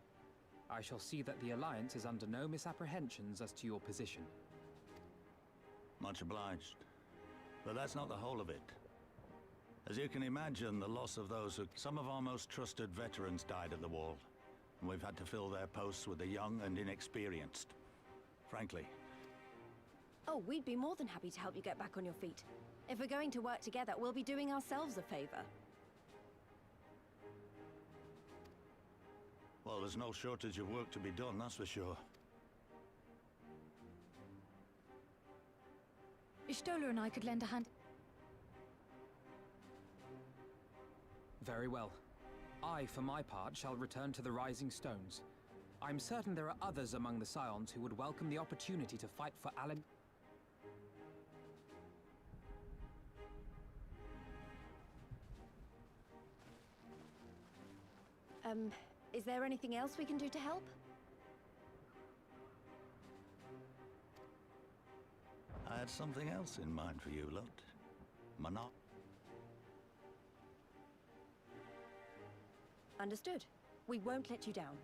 I shall see that the Alliance is under no misapprehensions as to your position. Much obliged. But that's not the whole of it. As you can imagine, the loss of those who... Some of our most trusted veterans died at the wall, and we've had to fill their posts with the young and inexperienced. Frankly. Oh, we'd be more than happy to help you get back on your feet. If we're going to work together, we'll be doing ourselves a favor. Well, there's no shortage of work to be done, that's for sure. Stola and I could lend a hand. Very well. I, for my part, shall return to the Rising Stones. I'm certain there are others among the Scions who would welcome the opportunity to fight for Alan. Is there anything else we can do to help? I had something else in mind for you, lot. Understood. We won't let you down.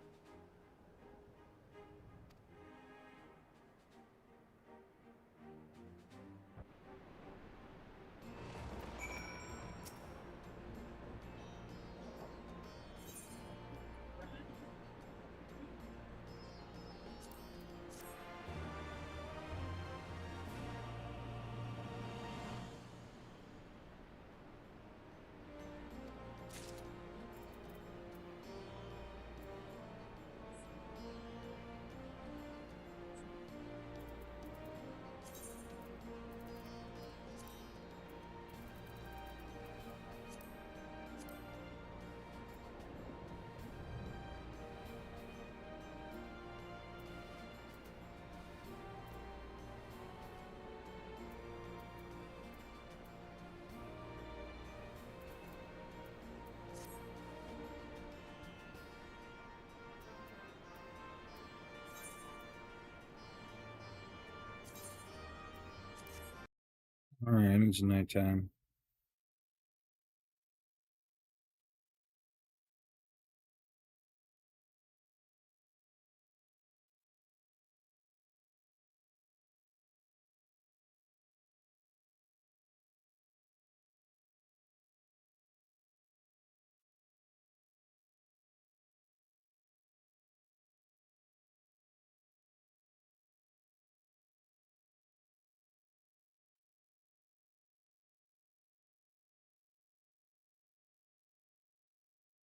All right, it's nighttime.